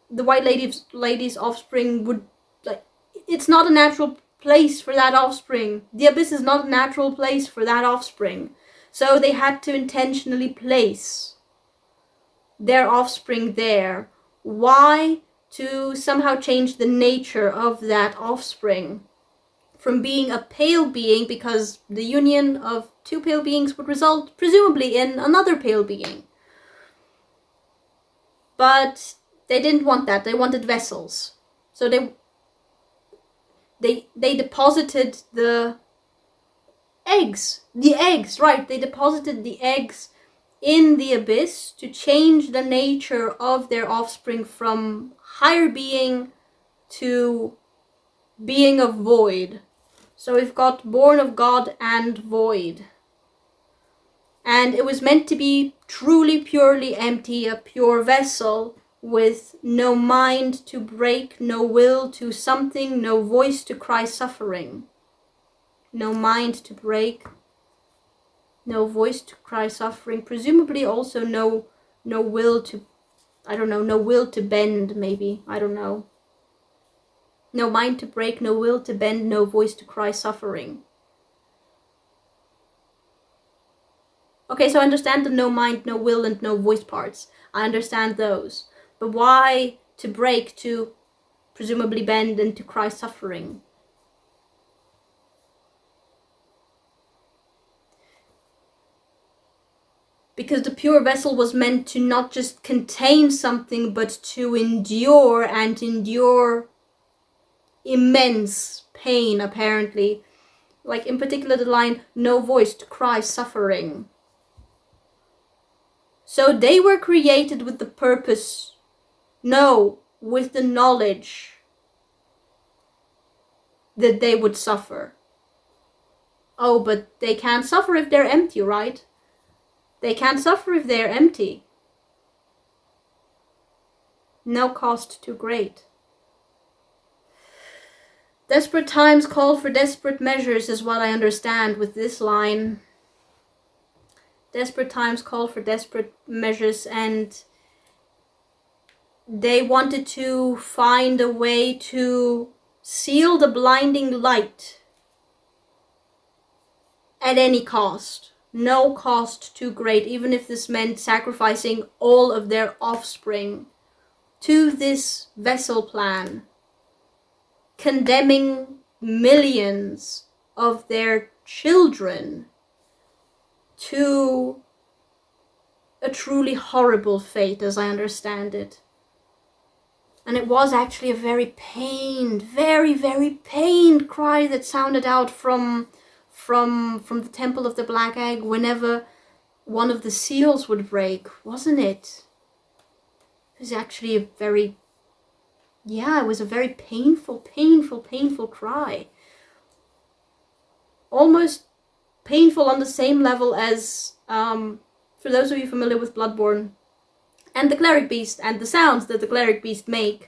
the White Lady's offspring, would it's not a natural place for that offspring. The abyss is not a natural place for that offspring. So they had to intentionally place their offspring there. Why? To somehow change the nature of that offspring. From being a pale being, because the union of two pale beings would result presumably in another pale being. But they didn't want that. They wanted vessels. So they deposited the eggs. The eggs, right. They deposited the eggs in the abyss to change the nature of their offspring from higher being to being of void. So we've got born of God and void. And it was meant to be truly, purely empty, a pure vessel with no mind to break, no will to something, no voice to cry suffering. No mind to break, no voice to cry suffering. Presumably also no will to, I don't know, no will to bend maybe, I don't know. No mind to break, no will to bend, no voice to cry suffering. Okay, so I understand the no mind, no will, and no voice parts. I understand those. But why to break, to presumably bend, and to cry suffering? Because the pure vessel was meant to not just contain something, but to endure, and endure immense pain, apparently. Like, in particular, the line, no voice to cry suffering. So they were created with the purpose, no, with the knowledge that they would suffer. Oh, but they can't suffer if they're empty, right? They can't suffer if they're empty. No cost too great. Desperate times call for desperate measures is what I understand with this line. Desperate times call for desperate measures, and they wanted to find a way to seal the blinding light at any cost. No cost too great, even if this meant sacrificing all of their offspring to this vessel plan, condemning millions of their children to a truly horrible fate, as I understand it. And it was actually a very pained, very, very pained cry that sounded out from the Temple of the Black Egg whenever one of the seals would break, wasn't it? It was actually a very, it was a very painful, painful, painful cry. Almost painful on the same level as, for those of you familiar with Bloodborne, and the Cleric Beast, and the sounds that the Cleric Beast makes,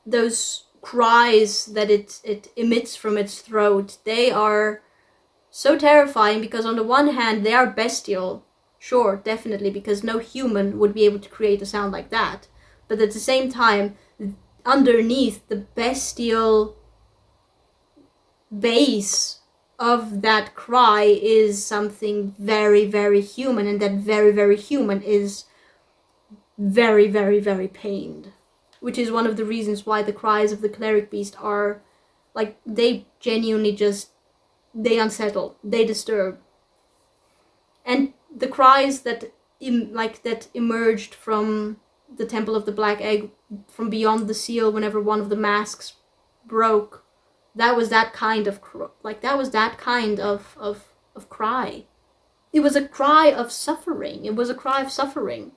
those cries that it emits from its throat, they are so terrifying because on the one hand they are bestial, sure, definitely, because no human would be able to create a sound like that, but at the same time, underneath the bestial base of that cry is something very, very human, and that very, very human is very, very, very pained. Which is one of the reasons why the cries of the Cleric Beast are, like, they genuinely just, they unsettle, they disturb. And the cries that emerged from the Temple of the Black Egg, from beyond the seal whenever one of the masks broke, that was that kind of of cry. It was a cry of suffering. It was a cry of suffering.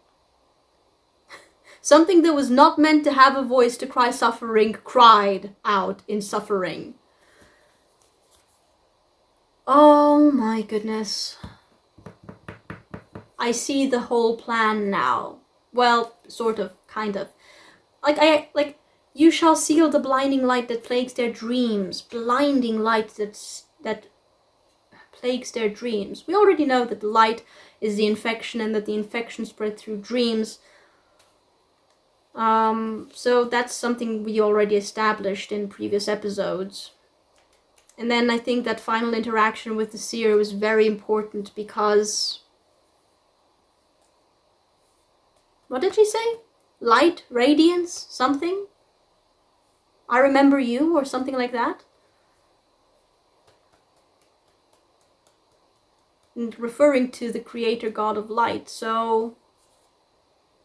Something that was not meant to have a voice to cry suffering cried out in suffering. Oh my goodness. I see the whole plan now. Well, sort of, kind of. You shall seal the blinding light that plagues their dreams. Blinding light that plagues their dreams. We already know that the light is the infection and that the infection spread through dreams. So that's something we already established in previous episodes. And then I think that final interaction with the seer was very important because... What did she say? Light, radiance, something? I remember you, or something like that? And referring to the creator god of light. So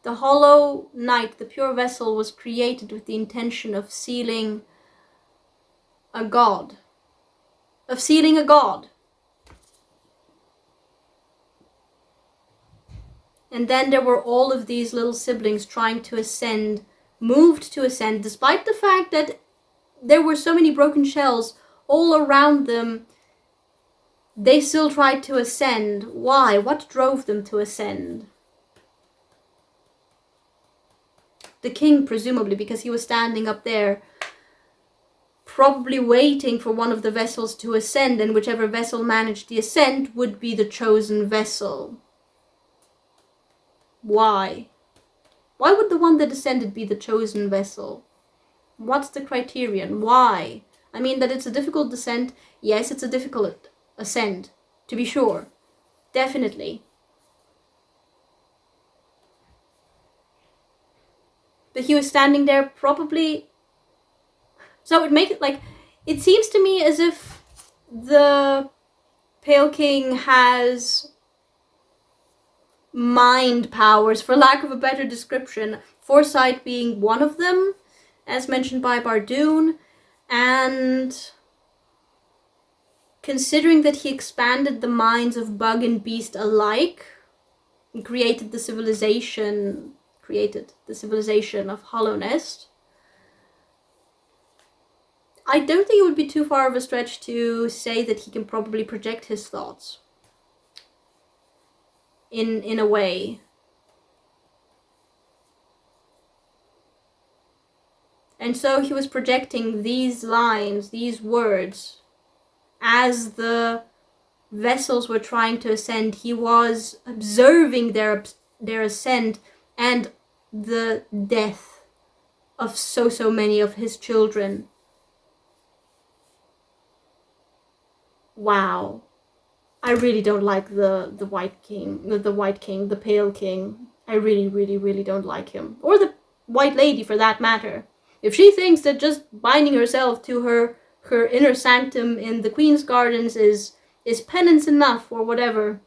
the hollow knight, the pure vessel, was created with the intention of sealing a god. Of sealing a god. And then there were all of these little siblings trying to ascend, moved to ascend, despite the fact that there were so many broken shells all around them. They still tried to ascend. Why? What drove them to ascend? The king, presumably, because he was standing up there, probably waiting for one of the vessels to ascend, and whichever vessel managed the ascent would be the chosen vessel. Why? Why would the one that ascended be the chosen vessel? What's the criterion? Why? I mean, that it's a difficult descent. Yes, it's a difficult ascent, to be sure. Definitely. But he was standing there probably... So it makes it like... It seems to me as if the Pale King has mind powers, for lack of a better description. Foresight being one of them, as mentioned by Bardoon. And considering that he expanded the minds of bug and beast alike, and created the civilization of Hollownest, I don't think it would be too far of a stretch to say that he can probably project his thoughts. In a way. And so he was projecting these lines, these words, as the vessels were trying to ascend. He was observing their ascent and the death of so many of his children. Wow. I really don't like the White King, the Pale King. I really don't like him. Or the White Lady, for that matter. If she thinks that just binding herself to her inner sanctum in the Queen's Gardens is penance enough, or whatever,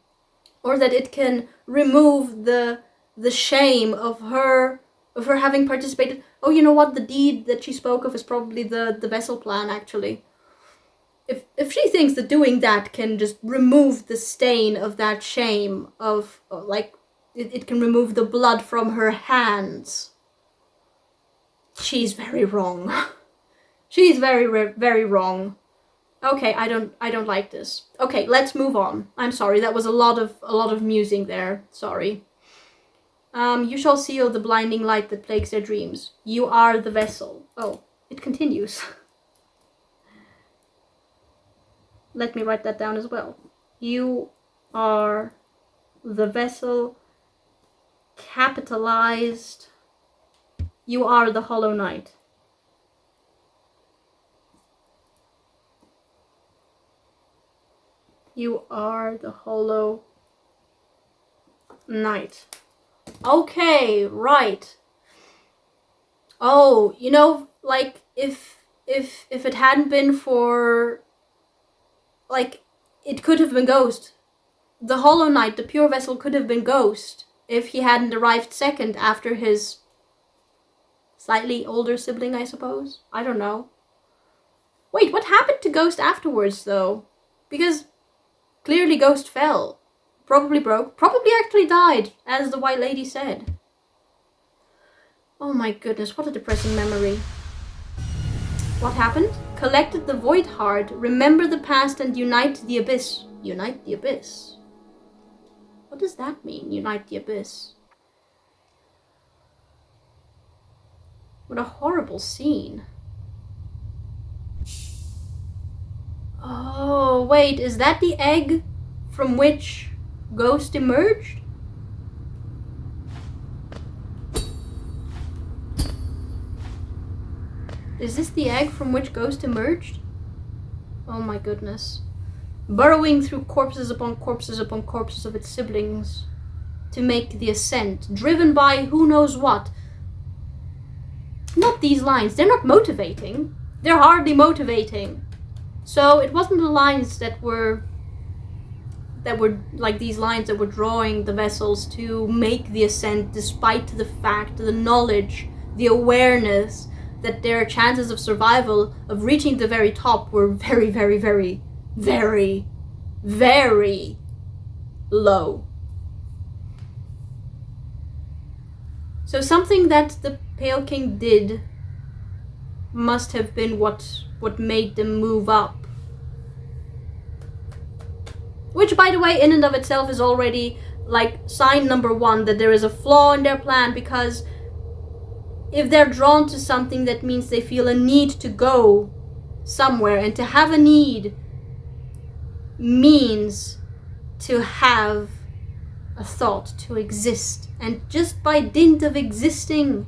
or that it can remove the shame of her having participated... Oh, you know what? The deed that she spoke of is probably the vessel plan, actually. If she thinks that doing that can just remove the stain of that shame, it can remove the blood from her hands, she's very wrong. She's very wrong. Okay, I don't like this. Okay, let's move on. I'm sorry, that was a lot of musing there. Sorry. You shall seal the blinding light that plagues their dreams. You are the vessel. Oh, it continues. Let me write that down as well. You are the vessel, capitalized. You are the Hollow Knight. You are the Hollow Knight. Okay, right. Oh, you know, like, if it hadn't been for... Like, it could have been Ghost. The Hollow Knight, the pure vessel, could have been Ghost if he hadn't arrived second after his slightly older sibling, I suppose. I don't know. Wait, what happened to Ghost afterwards, though? Because clearly Ghost fell. Probably broke. Probably actually died, as the White Lady said. Oh my goodness, what a depressing memory. What happened? Collected the Void Heart, remember the past and unite the Abyss. Unite the Abyss? What does that mean, unite the Abyss? What a horrible scene. Oh, wait, is that the egg from which Ghost emerged? Is this the egg from which Ghost emerged? Oh my goodness. Burrowing through corpses upon corpses upon corpses of its siblings to make the ascent, driven by who knows what. Not these lines. They're not motivating. They're hardly motivating. So it wasn't the lines that were like these lines that were drawing the vessels to make the ascent, despite the fact, the knowledge, the awareness that their chances of survival, of reaching the very top, were very, very, very, very, very low. So something that the Pale King did must have been what made them move up. Which, by the way, in and of itself is already like sign number one that there is a flaw in their plan, because if they're drawn to something, that means they feel a need to go somewhere, and to have a need means to have a thought, to exist. And just by dint of existing,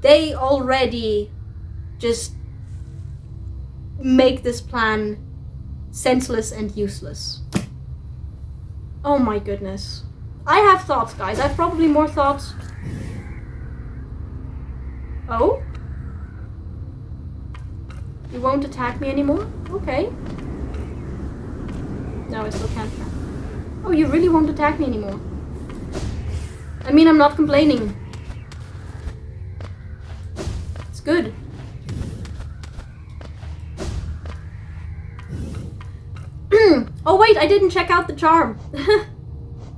they already just make this plan senseless and useless. Oh my goodness. I have thoughts, guys. I have probably more thoughts. Oh? You won't attack me anymore? Okay. No, I still can't. Oh, you really won't attack me anymore? I mean, I'm not complaining. It's good. Oh wait, I didn't check out the charm.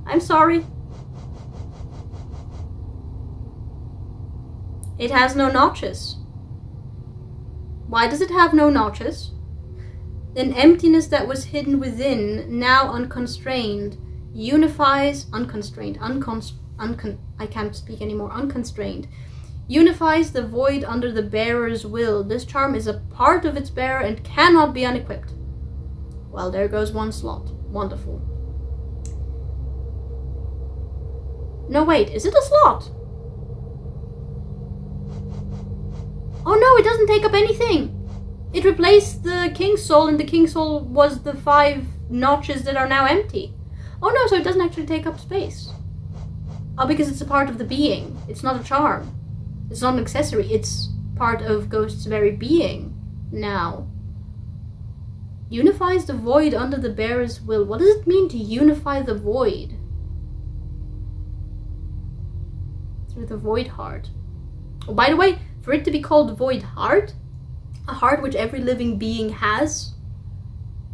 I'm sorry. It has no notches. Why does it have no notches? An emptiness that was hidden within, now unconstrained, unifies, unconstrained, I can't speak anymore, unconstrained, unifies the void under the bearer's will. This charm is a part of its bearer and cannot be unequipped. Well, there goes one slot. Wonderful. No, wait, is it a slot? Oh no, it doesn't take up anything. It replaced the King's Soul, and the King's Soul was the 5 notches that are now empty. Oh no, so it doesn't actually take up space. Oh, because it's a part of the being. It's not a charm. It's not an accessory. It's part of Ghost's very being now. Unifies the void under the bearer's will. What does it mean to unify the void? Through the void heart. Oh, by the way, for it to be called void heart, a heart which every living being has,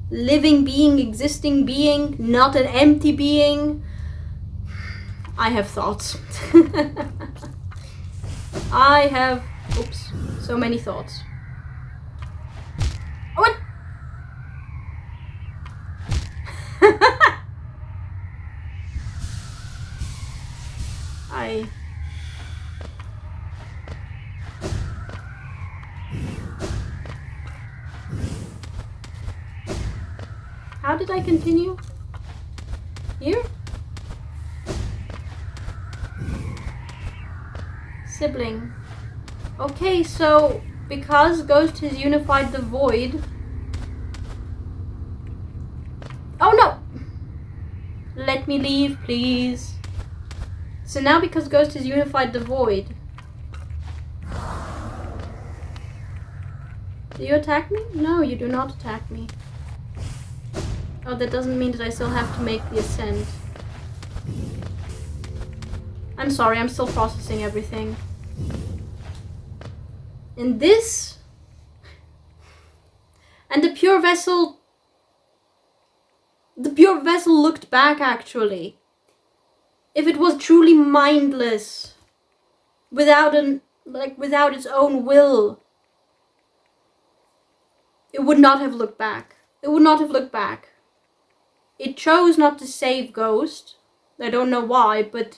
living being, existing being, not an empty being, I have thoughts. I have, oops, so many thoughts. Oh, what? How did I continue? Here? Sibling. Okay, so because Ghost has unified the void. Oh no! Let me leave, please. So now because Ghost has unified the void. Do you attack me? No, you do not attack me. Oh, that doesn't mean that I still have to make the ascent. I'm sorry, I'm still processing everything. And this... And the pure vessel... The pure vessel looked back, actually. If it was truly mindless, without its own will, it would not have looked back. It would not have looked back. It chose not to save Ghost. I don't know why, but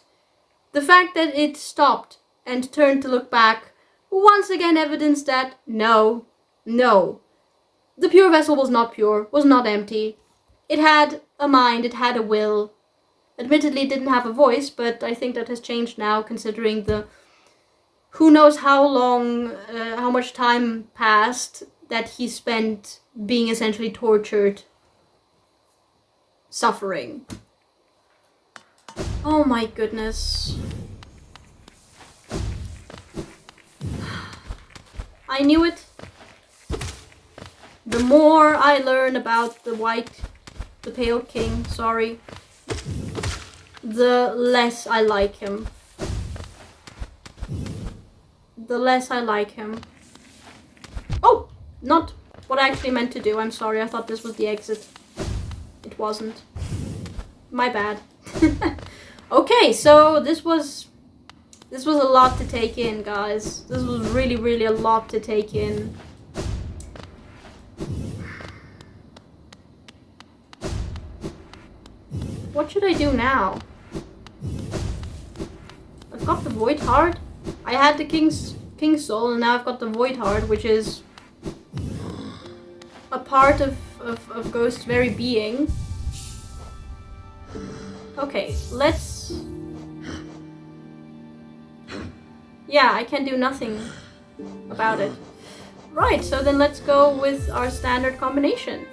the fact that it stopped and turned to look back once again evidenced that no. The pure vessel was not pure, was not empty. It had a mind, it had a will. Admittedly, it didn't have a voice, but I think that has changed now, considering the who knows how long, how much time passed that he spent being essentially tortured, suffering. Oh my goodness. I knew it. The more I learn about the Pale King, sorry, the less I like him. The less I like him. Oh! Not what I actually meant to do. I'm sorry, I thought this was the exit. It wasn't. My bad. Okay, so this was a lot to take in, guys. This was really, really a lot to take in. What should I do now? I've got the Void Heart. I had the King's Soul, and now I've got the Void Heart, which is a part of Ghost's very being. Okay, let's... Yeah, I can do nothing about it. Right, so then let's go with our standard combination.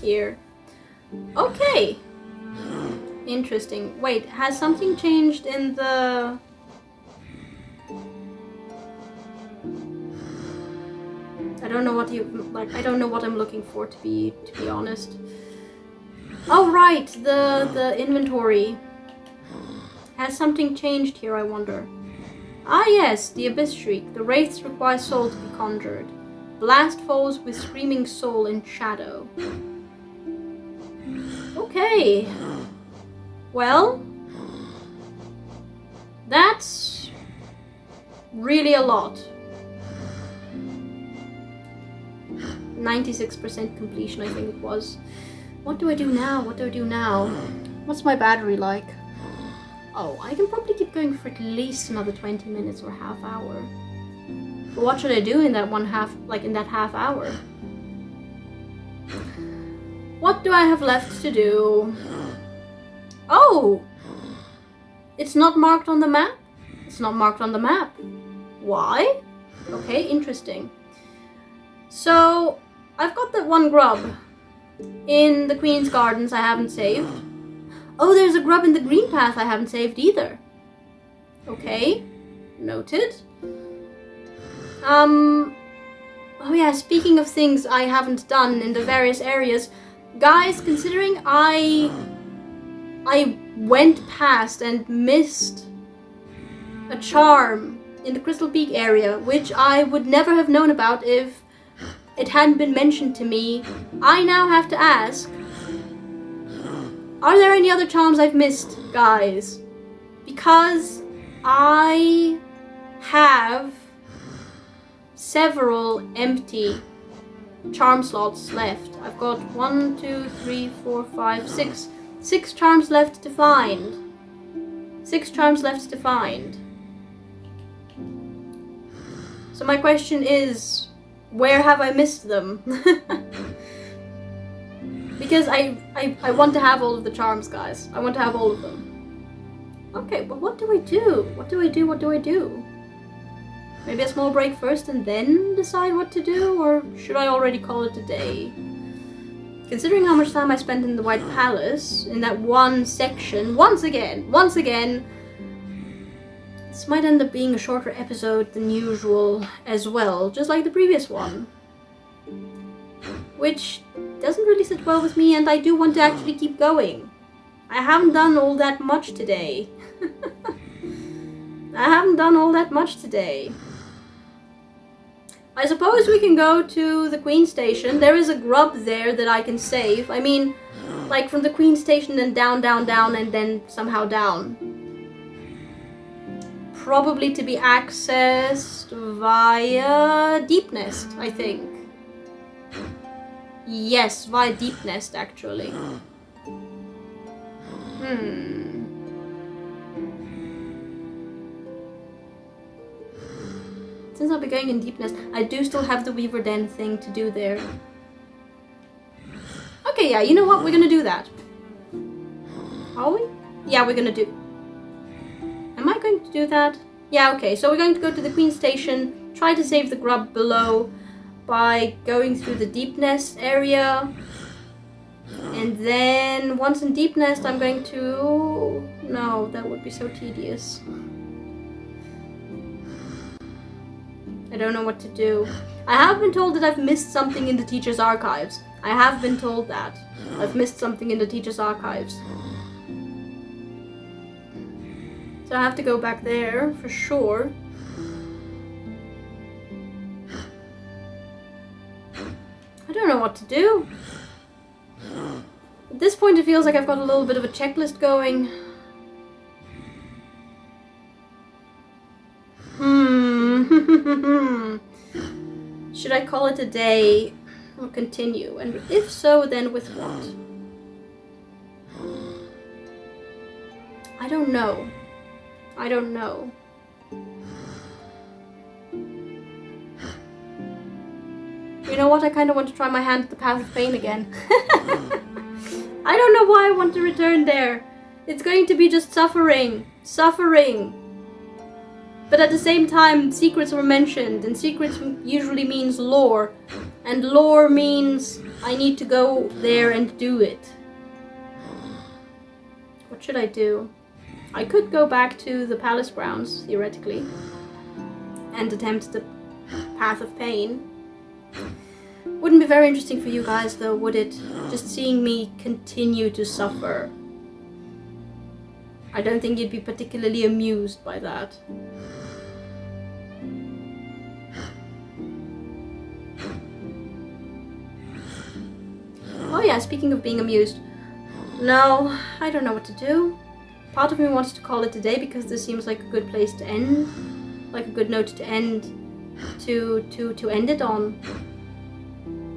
Here. Okay. Interesting. Wait, has something changed in the... I don't know what I don't know what I'm looking for, to be honest. Oh right, the inventory. Has something changed here, I wonder? Ah yes, the Abyss Shriek. The wraiths require soul to be conjured. Blast foes with screaming soul in shadow. Okay. Well, that's really a lot. 96% completion, I think it was. What do I do now? What do I do now? What's my battery like? Oh, I can probably keep going for at least another 20 minutes or half hour. But what should I do in that half hour? What do I have left to do? Oh! It's not marked on the map? It's not marked on the map. Why? Okay, interesting. So, I've got that one grub in the Queen's Gardens I haven't saved. Oh, there's a grub in the Green Path I haven't saved either. Okay, noted. Oh yeah, speaking of things I haven't done in the various areas, guys, considering I went past and missed a charm in the Crystal Peak area, which I would never have known about if it hadn't been mentioned to me, I now have to ask, are there any other charms I've missed, guys? Because I have several empty charm slots left. I've got 1, 2, 3, 4, 5, 6. 6 charms left to find. 6 charms left to find. So my question is, where have I missed them? Because I want to have all of the charms, guys. I want to have all of them. Okay, but what do I do? What do I do? What do I do? Maybe a small break first and then decide what to do? Or should I already call it a day? Considering how much time I spent in the White Palace, in that one section, once again, this might end up being a shorter episode than usual as well, just like the previous one. Which doesn't really sit well with me, and I do want to actually keep going. I haven't done all that much today. I suppose we can go to the Queen Station. There is a grub there that I can save. I mean, like from the Queen Station and down, down, down, and then somehow down. Probably to be accessed via Deep Nest, I think. Yes, via Deep Nest, actually. Since I'll be going in Deep Nest, I do still have the Weaver Den thing to do there. Okay, Yeah, you know what? We're gonna do that. Are we? Yeah, we're gonna do... Am I going to do that? Yeah, okay. So we're going to go to the Queen Station, try to save the grub below by going through the Deep Nest area. And then, once in Deep Nest, I'm going to... No, that would be so tedious. I don't know what to do. I have been told that I've missed something in the teacher's archives. I have been told that. I've missed something in the teacher's archives. So I have to go back there, for sure. I don't know what to do. At this point it feels like I've got a little bit of a checklist going. Should I call it a day or continue? And if so, then with what? I don't know. I don't know. You know what? I kind of want to try my hand at the Path of Pain again. I don't know why I want to return there. It's going to be just suffering. Suffering. But at the same time, secrets were mentioned, and secrets usually means lore. And lore means I need to go there and do it. What should I do? I could go back to the palace grounds, theoretically, and attempt the Path of Pain. Wouldn't be very interesting for you guys, though, would it? Just seeing me continue to suffer. I don't think you'd be particularly amused by that. Oh yeah, speaking of being amused. No, I don't know what to do. Part of me wants to call it a day because this seems like a good place to end. Like a good note to end to end it on.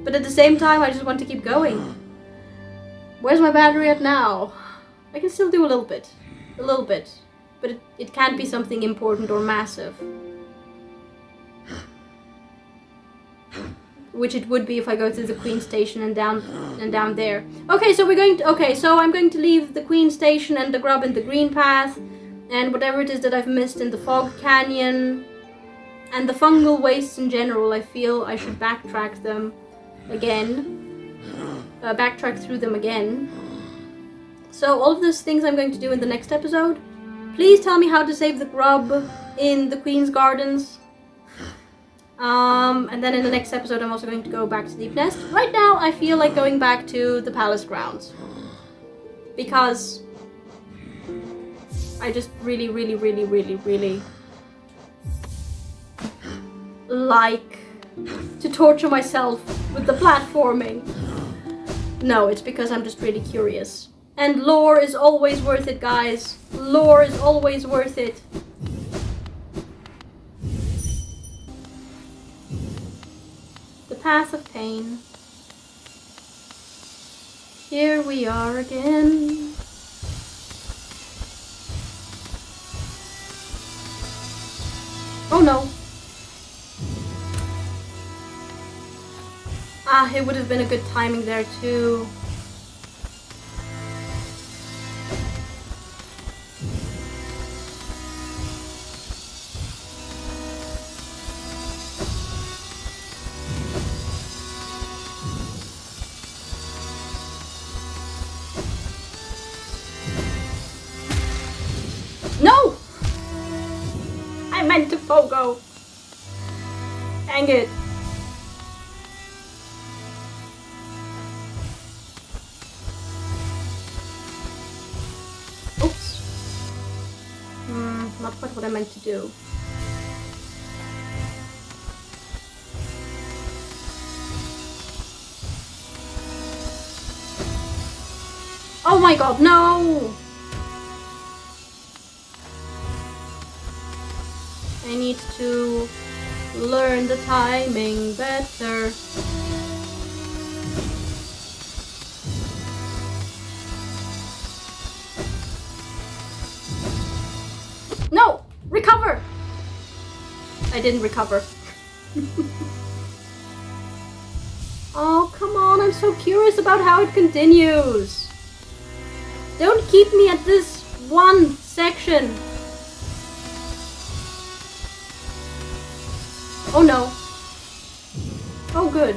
But at the same time, I just want to keep going. Where's my battery at now? I can still do a little bit. A little bit. But it can't be something important or massive. Which it would be if I go through the Queen Station and down there. Okay, so I'm going to leave the Queen Station and the grub in the green path, and whatever it is that I've missed in the Fog Canyon, and the fungal wastes in general. I feel I should backtrack them again. Backtrack through them again. So all of those things I'm going to do in the next episode. Please tell me how to save the grub in the Queen's Gardens. And then in the next episode I'm also going to go back to Deep Nest. Right now I feel like going back to the palace grounds. Because I just really like to torture myself with the platforming. No, it's because I'm just really curious. And lore is always worth it, guys. Lore is always worth it. The Path of Pain. Here we are again. Oh no. Ah, it would have been a good timing there too. No! I meant to pogo. Dang it. Oops. Not quite what I meant to do. Oh my god, no! I need to learn the timing better. No! Recover! I didn't recover. Oh, come on. on, I'm so curious about how it continues. Don't keep me at this one section. Oh no. Oh good.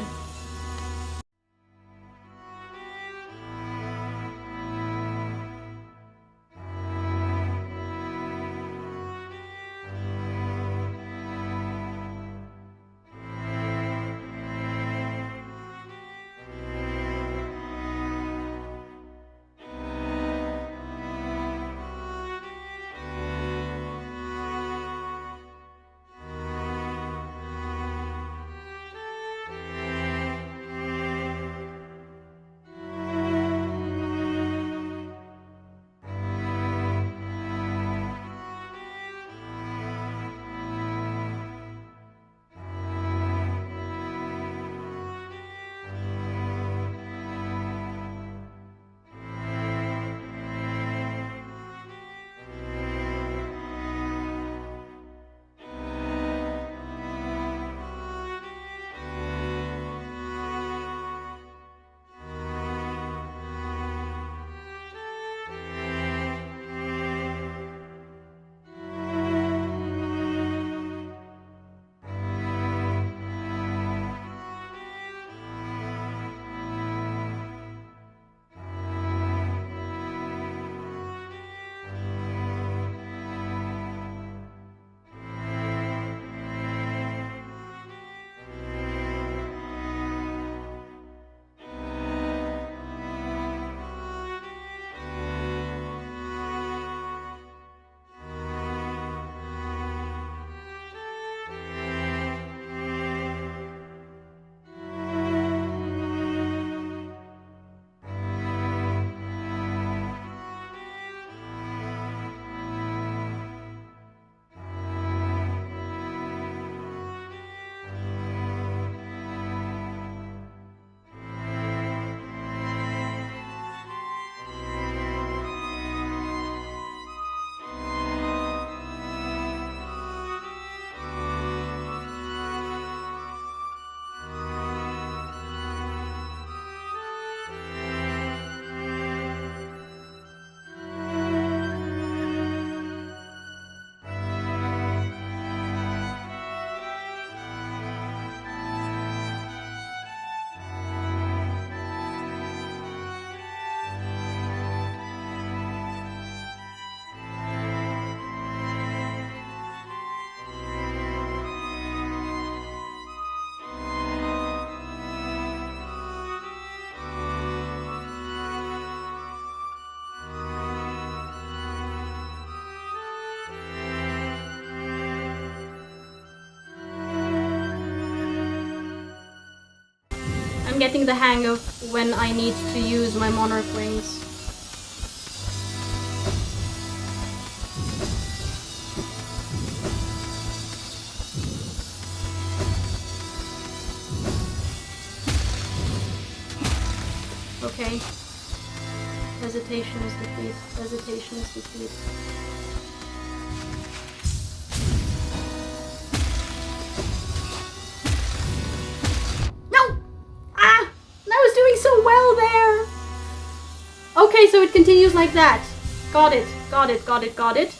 I'm getting the hang of when I need to use my monarch wings. Okay. Hesitation is defeat. Hesitation is defeat. No! Ah! I was doing so well there! Okay, so it continues like that. Got it. Got it. Got it. Got it.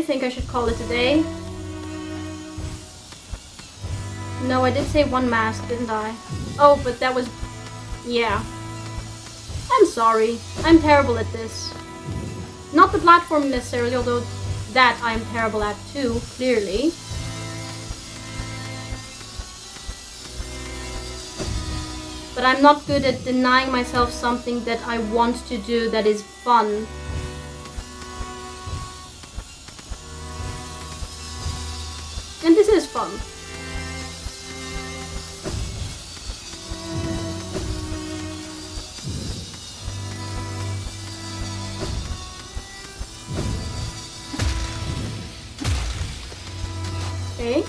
I think I should call it a day. No, I did say one mask, didn't I? Oh, but that was... yeah. I'm sorry. I'm terrible at this. Not the platforming necessarily, although that I'm terrible at too, clearly. But I'm not good at denying myself something that I want to do that is fun. And this is fun. Okay.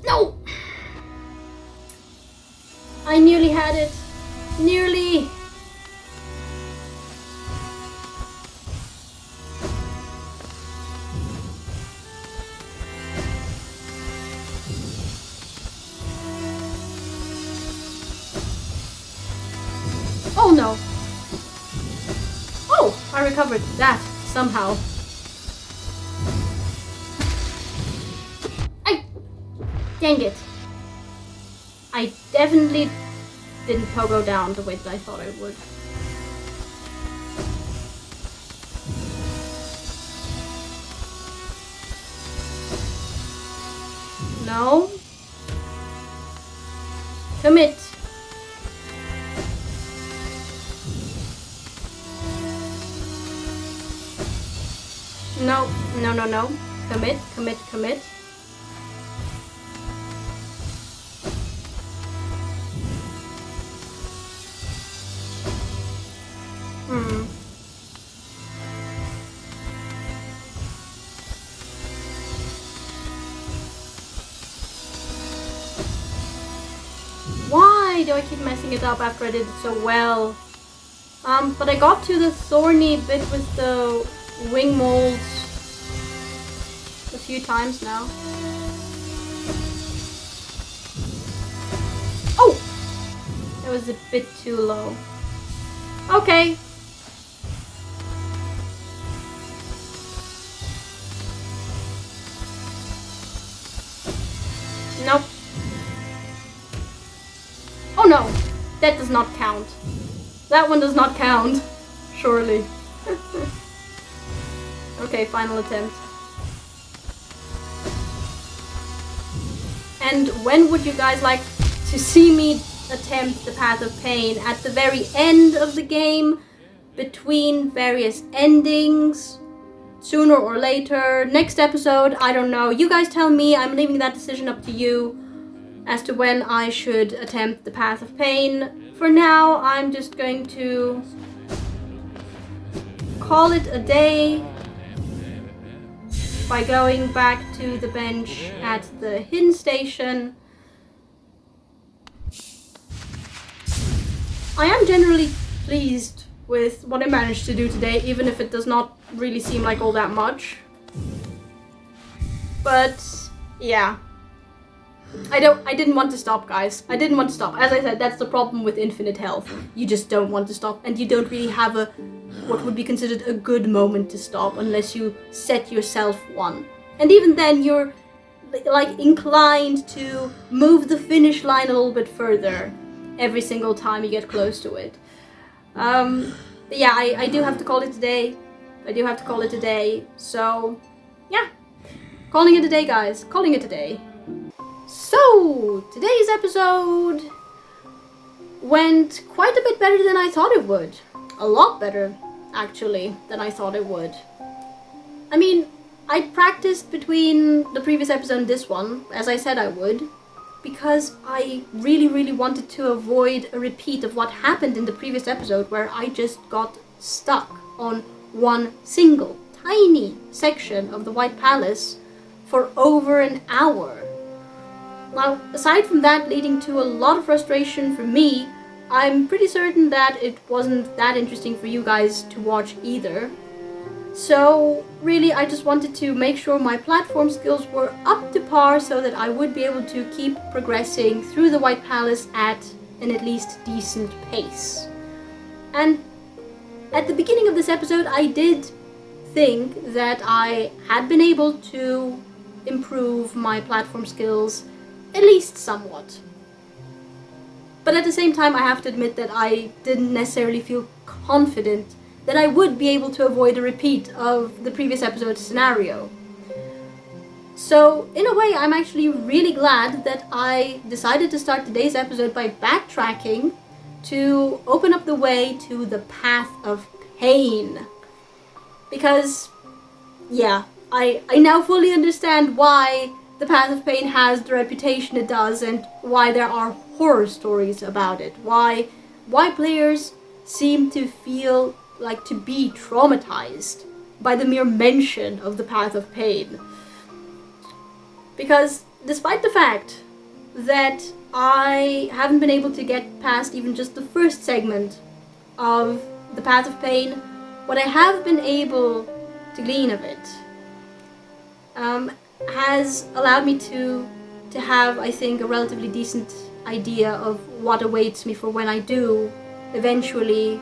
No! I nearly had it. Nearly. Oh no. Oh, I recovered that somehow. Dang it. I definitely didn't pogo down the way that I thought I would. No. Commit. No, no, no, no. Commit, commit, commit. Why do I keep messing it up after I did it so well? But I got to the thorny bit with the wing molds a few times now. Oh! That was a bit too low. Okay. Nope. Oh no, that does not count. That one does not count, surely. Okay, final attempt. And when would you guys like to see me attempt the Path of Pain? At the very end of the game? Between various endings? Sooner or later? Next episode? I don't know. You guys tell me. I'm leaving that decision up to you as to when I should attempt the Path of Pain. For now, I'm just going to call it a day by going back to the bench at the hidden station. I am generally pleased with what I managed to do today, even if it does not really seem like all that much. But yeah, I didn't want to stop, guys. I didn't want to stop. As I said, that's the problem with infinite health. You just don't want to stop, and you don't really have a what would be considered a good moment to stop unless you set yourself one. And even then, you're like inclined to move the finish line a little bit further every single time you get close to it. Yeah, I do have to call it a day. I do have to call it a day. So, yeah. Calling it a day, guys. Calling it a day. So, today's episode went quite a bit better than I thought it would. A lot better, actually, than I thought it would. I mean, I practiced between the previous episode and this one, as I said I would, because I really wanted to avoid a repeat of what happened in the previous episode, where I just got stuck on one single, tiny section of the White Palace for over an hour. Now, aside from that leading to a lot of frustration for me, I'm pretty certain that it wasn't that interesting for you guys to watch either. So, really, I just wanted to make sure my platform skills were up to par so that I would be able to keep progressing through the White Palace at an at least decent pace. And at the beginning of this episode, I did think that I had been able to improve my platform skills at least somewhat. But at the same time, I have to admit that I didn't necessarily feel confident that I would be able to avoid a repeat of the previous episode's scenario. So, in a way, I'm actually really glad that I decided to start today's episode by backtracking to open up the way to the Path of Pain. Because, yeah, I now fully understand why the Path of Pain has the reputation it does and why there are horror stories about it. Why players seem to feel like to be traumatized by the mere mention of the Path of Pain. Because despite the fact that I haven't been able to get past even just the first segment of the Path of Pain, what I have been able to glean of it has allowed me to have, I think, a relatively decent idea of what awaits me for when I do eventually,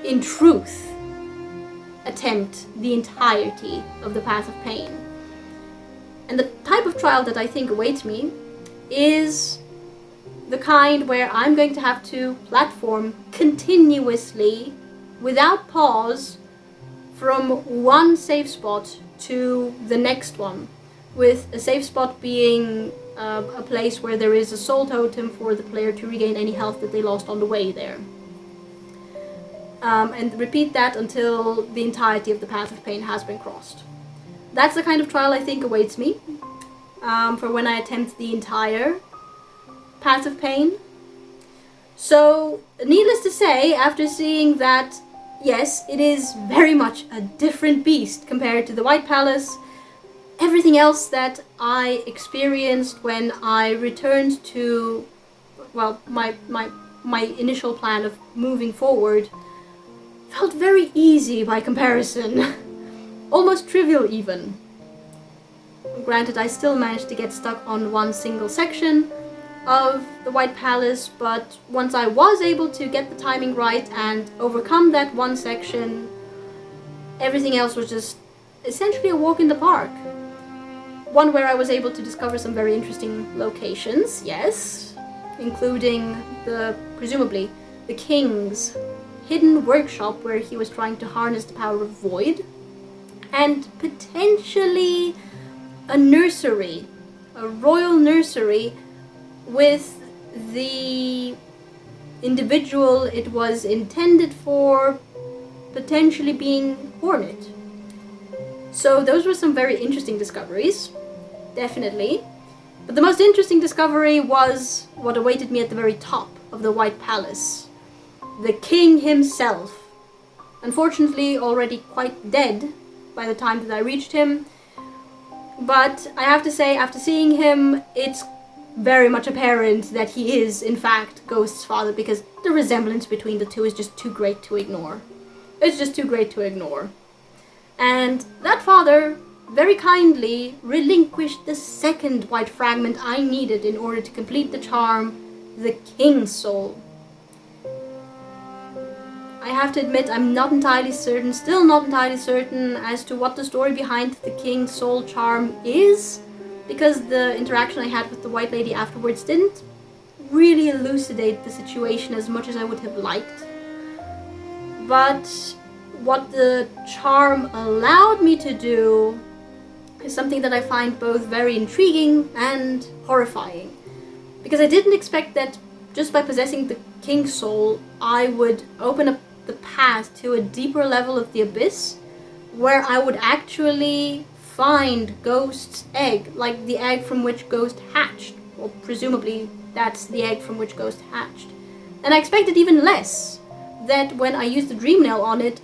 in truth, attempt the entirety of the Path of Pain. And the type of trial that I think awaits me is the kind where I'm going to have to platform continuously, without pause, from one save spot to the next one, with a save spot being a place where there is a soul totem for the player to regain any health that they lost on the way there. And repeat that until the entirety of the Path of Pain has been crossed. That's the kind of trial I think awaits me for when I attempt the entire Path of Pain. So, needless to say, after seeing that, yes, it is very much a different beast compared to the White Palace, everything else that I experienced when I returned to, well, my initial plan of moving forward felt very easy by comparison. Almost trivial even. Granted, I still managed to get stuck on one single section of the White Palace, but once I was able to get the timing right and overcome that one section, everything else was just essentially a walk in the park. One where I was able to discover some very interesting locations, yes, including presumably the king's hidden workshop where he was trying to harness the power of void, and potentially a nursery, a royal nursery, with the individual it was intended for potentially being Hornet. So those were some very interesting discoveries, definitely. But the most interesting discovery was what awaited me at the very top of the White Palace. The king himself. Unfortunately, already quite dead by the time that I reached him. But I have to say, after seeing him, it's very much apparent that he is, in fact, Ghost's father, because the resemblance between the two is just too great to ignore. It's just too great to ignore. And that father very kindly relinquished the second white fragment I needed in order to complete the charm, the King's Soul. I have to admit, I'm not entirely certain, still not entirely certain, as to what the story behind the King's Soul charm is, because the interaction I had with the White Lady afterwards didn't really elucidate the situation as much as I would have liked. But what the charm allowed me to do is something that I find both very intriguing and horrifying. Because I didn't expect that just by possessing the King's Soul, I would open up the path to a deeper level of the Abyss, where I would actually find Ghost's egg, like the egg from which Ghost hatched. Well, presumably that's the egg from which Ghost hatched. And I expected even less, that when I used the dream nail on it,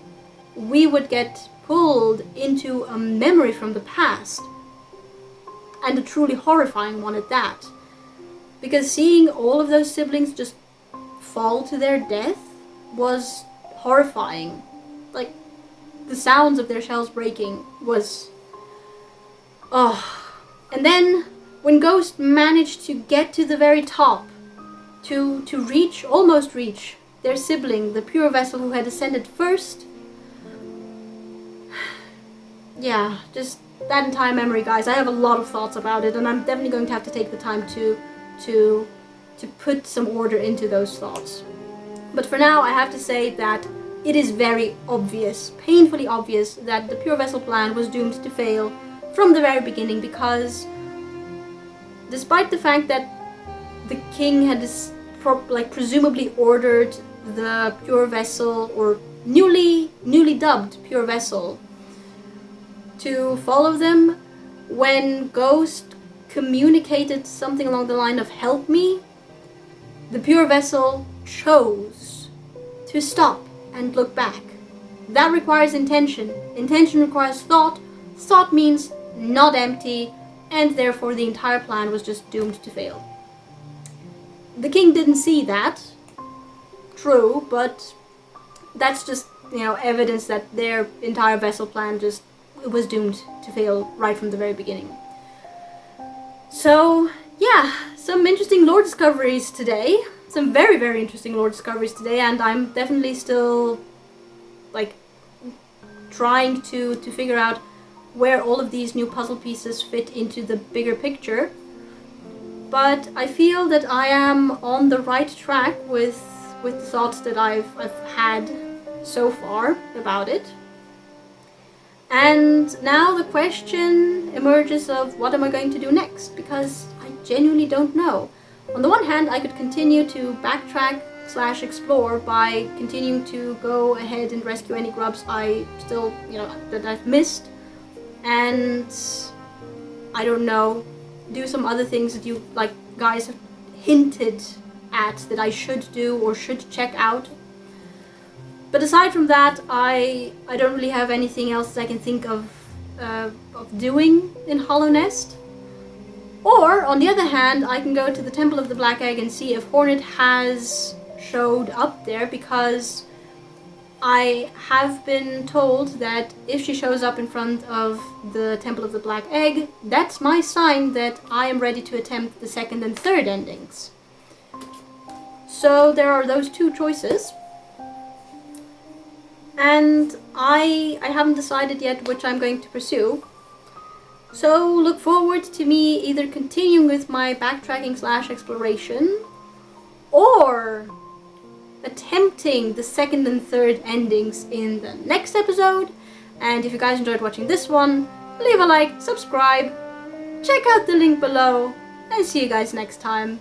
we would get pulled into a memory from the past. And a truly horrifying one at that. Because seeing all of those siblings just fall to their death was horrifying. Like, the sounds of their shells breaking was... oh. And then, when Ghost managed to get to the very top, to almost reach their sibling, the pure vessel who had ascended first. Yeah, just that entire memory, guys. I have a lot of thoughts about it, and I'm definitely going to have to take the time to put some order into those thoughts. But for now, I have to say that it is very obvious, painfully obvious, that the pure vessel plan was doomed to fail from the very beginning, because despite the fact that the king had presumably ordered the pure vessel, or newly dubbed pure vessel, to follow them, when Ghost communicated something along the line of "help me," the pure vessel chose to stop and look back. That requires intention. Intention requires thought. Thought means not empty, and therefore the entire plan was just doomed to fail. The king didn't see that. True, but that's just, evidence that their entire vessel plan just was doomed to fail right from the very beginning. So, yeah, some interesting lore discoveries today. Some very, very interesting lore discoveries today, and I'm definitely still, trying to figure out where all of these new puzzle pieces fit into the bigger picture. But I feel that I am on the right track with the thoughts that I've had so far about it. And now the question emerges of what am I going to do next, because I genuinely don't know. On the one hand, I could continue to backtrack / explore by continuing to go ahead and rescue any grubs I still, that I've missed, and I don't know, do some other things that you guys have hinted at that I should do or should check out. But aside from that, I don't really have anything else I can think of doing in Hollow Nest. Or, on the other hand, I can go to the Temple of the Black Egg and see if Hornet has showed up there, because I have been told that if she shows up in front of the Temple of the Black Egg, that's my sign that I am ready to attempt the second and third endings. So there are those two choices. And I haven't decided yet which I'm going to pursue. So look forward to me either continuing with my backtracking / exploration, or attempting the second and third endings in the next episode. And if you guys enjoyed watching this one, leave a like, subscribe, check out the link below, and see you guys next time.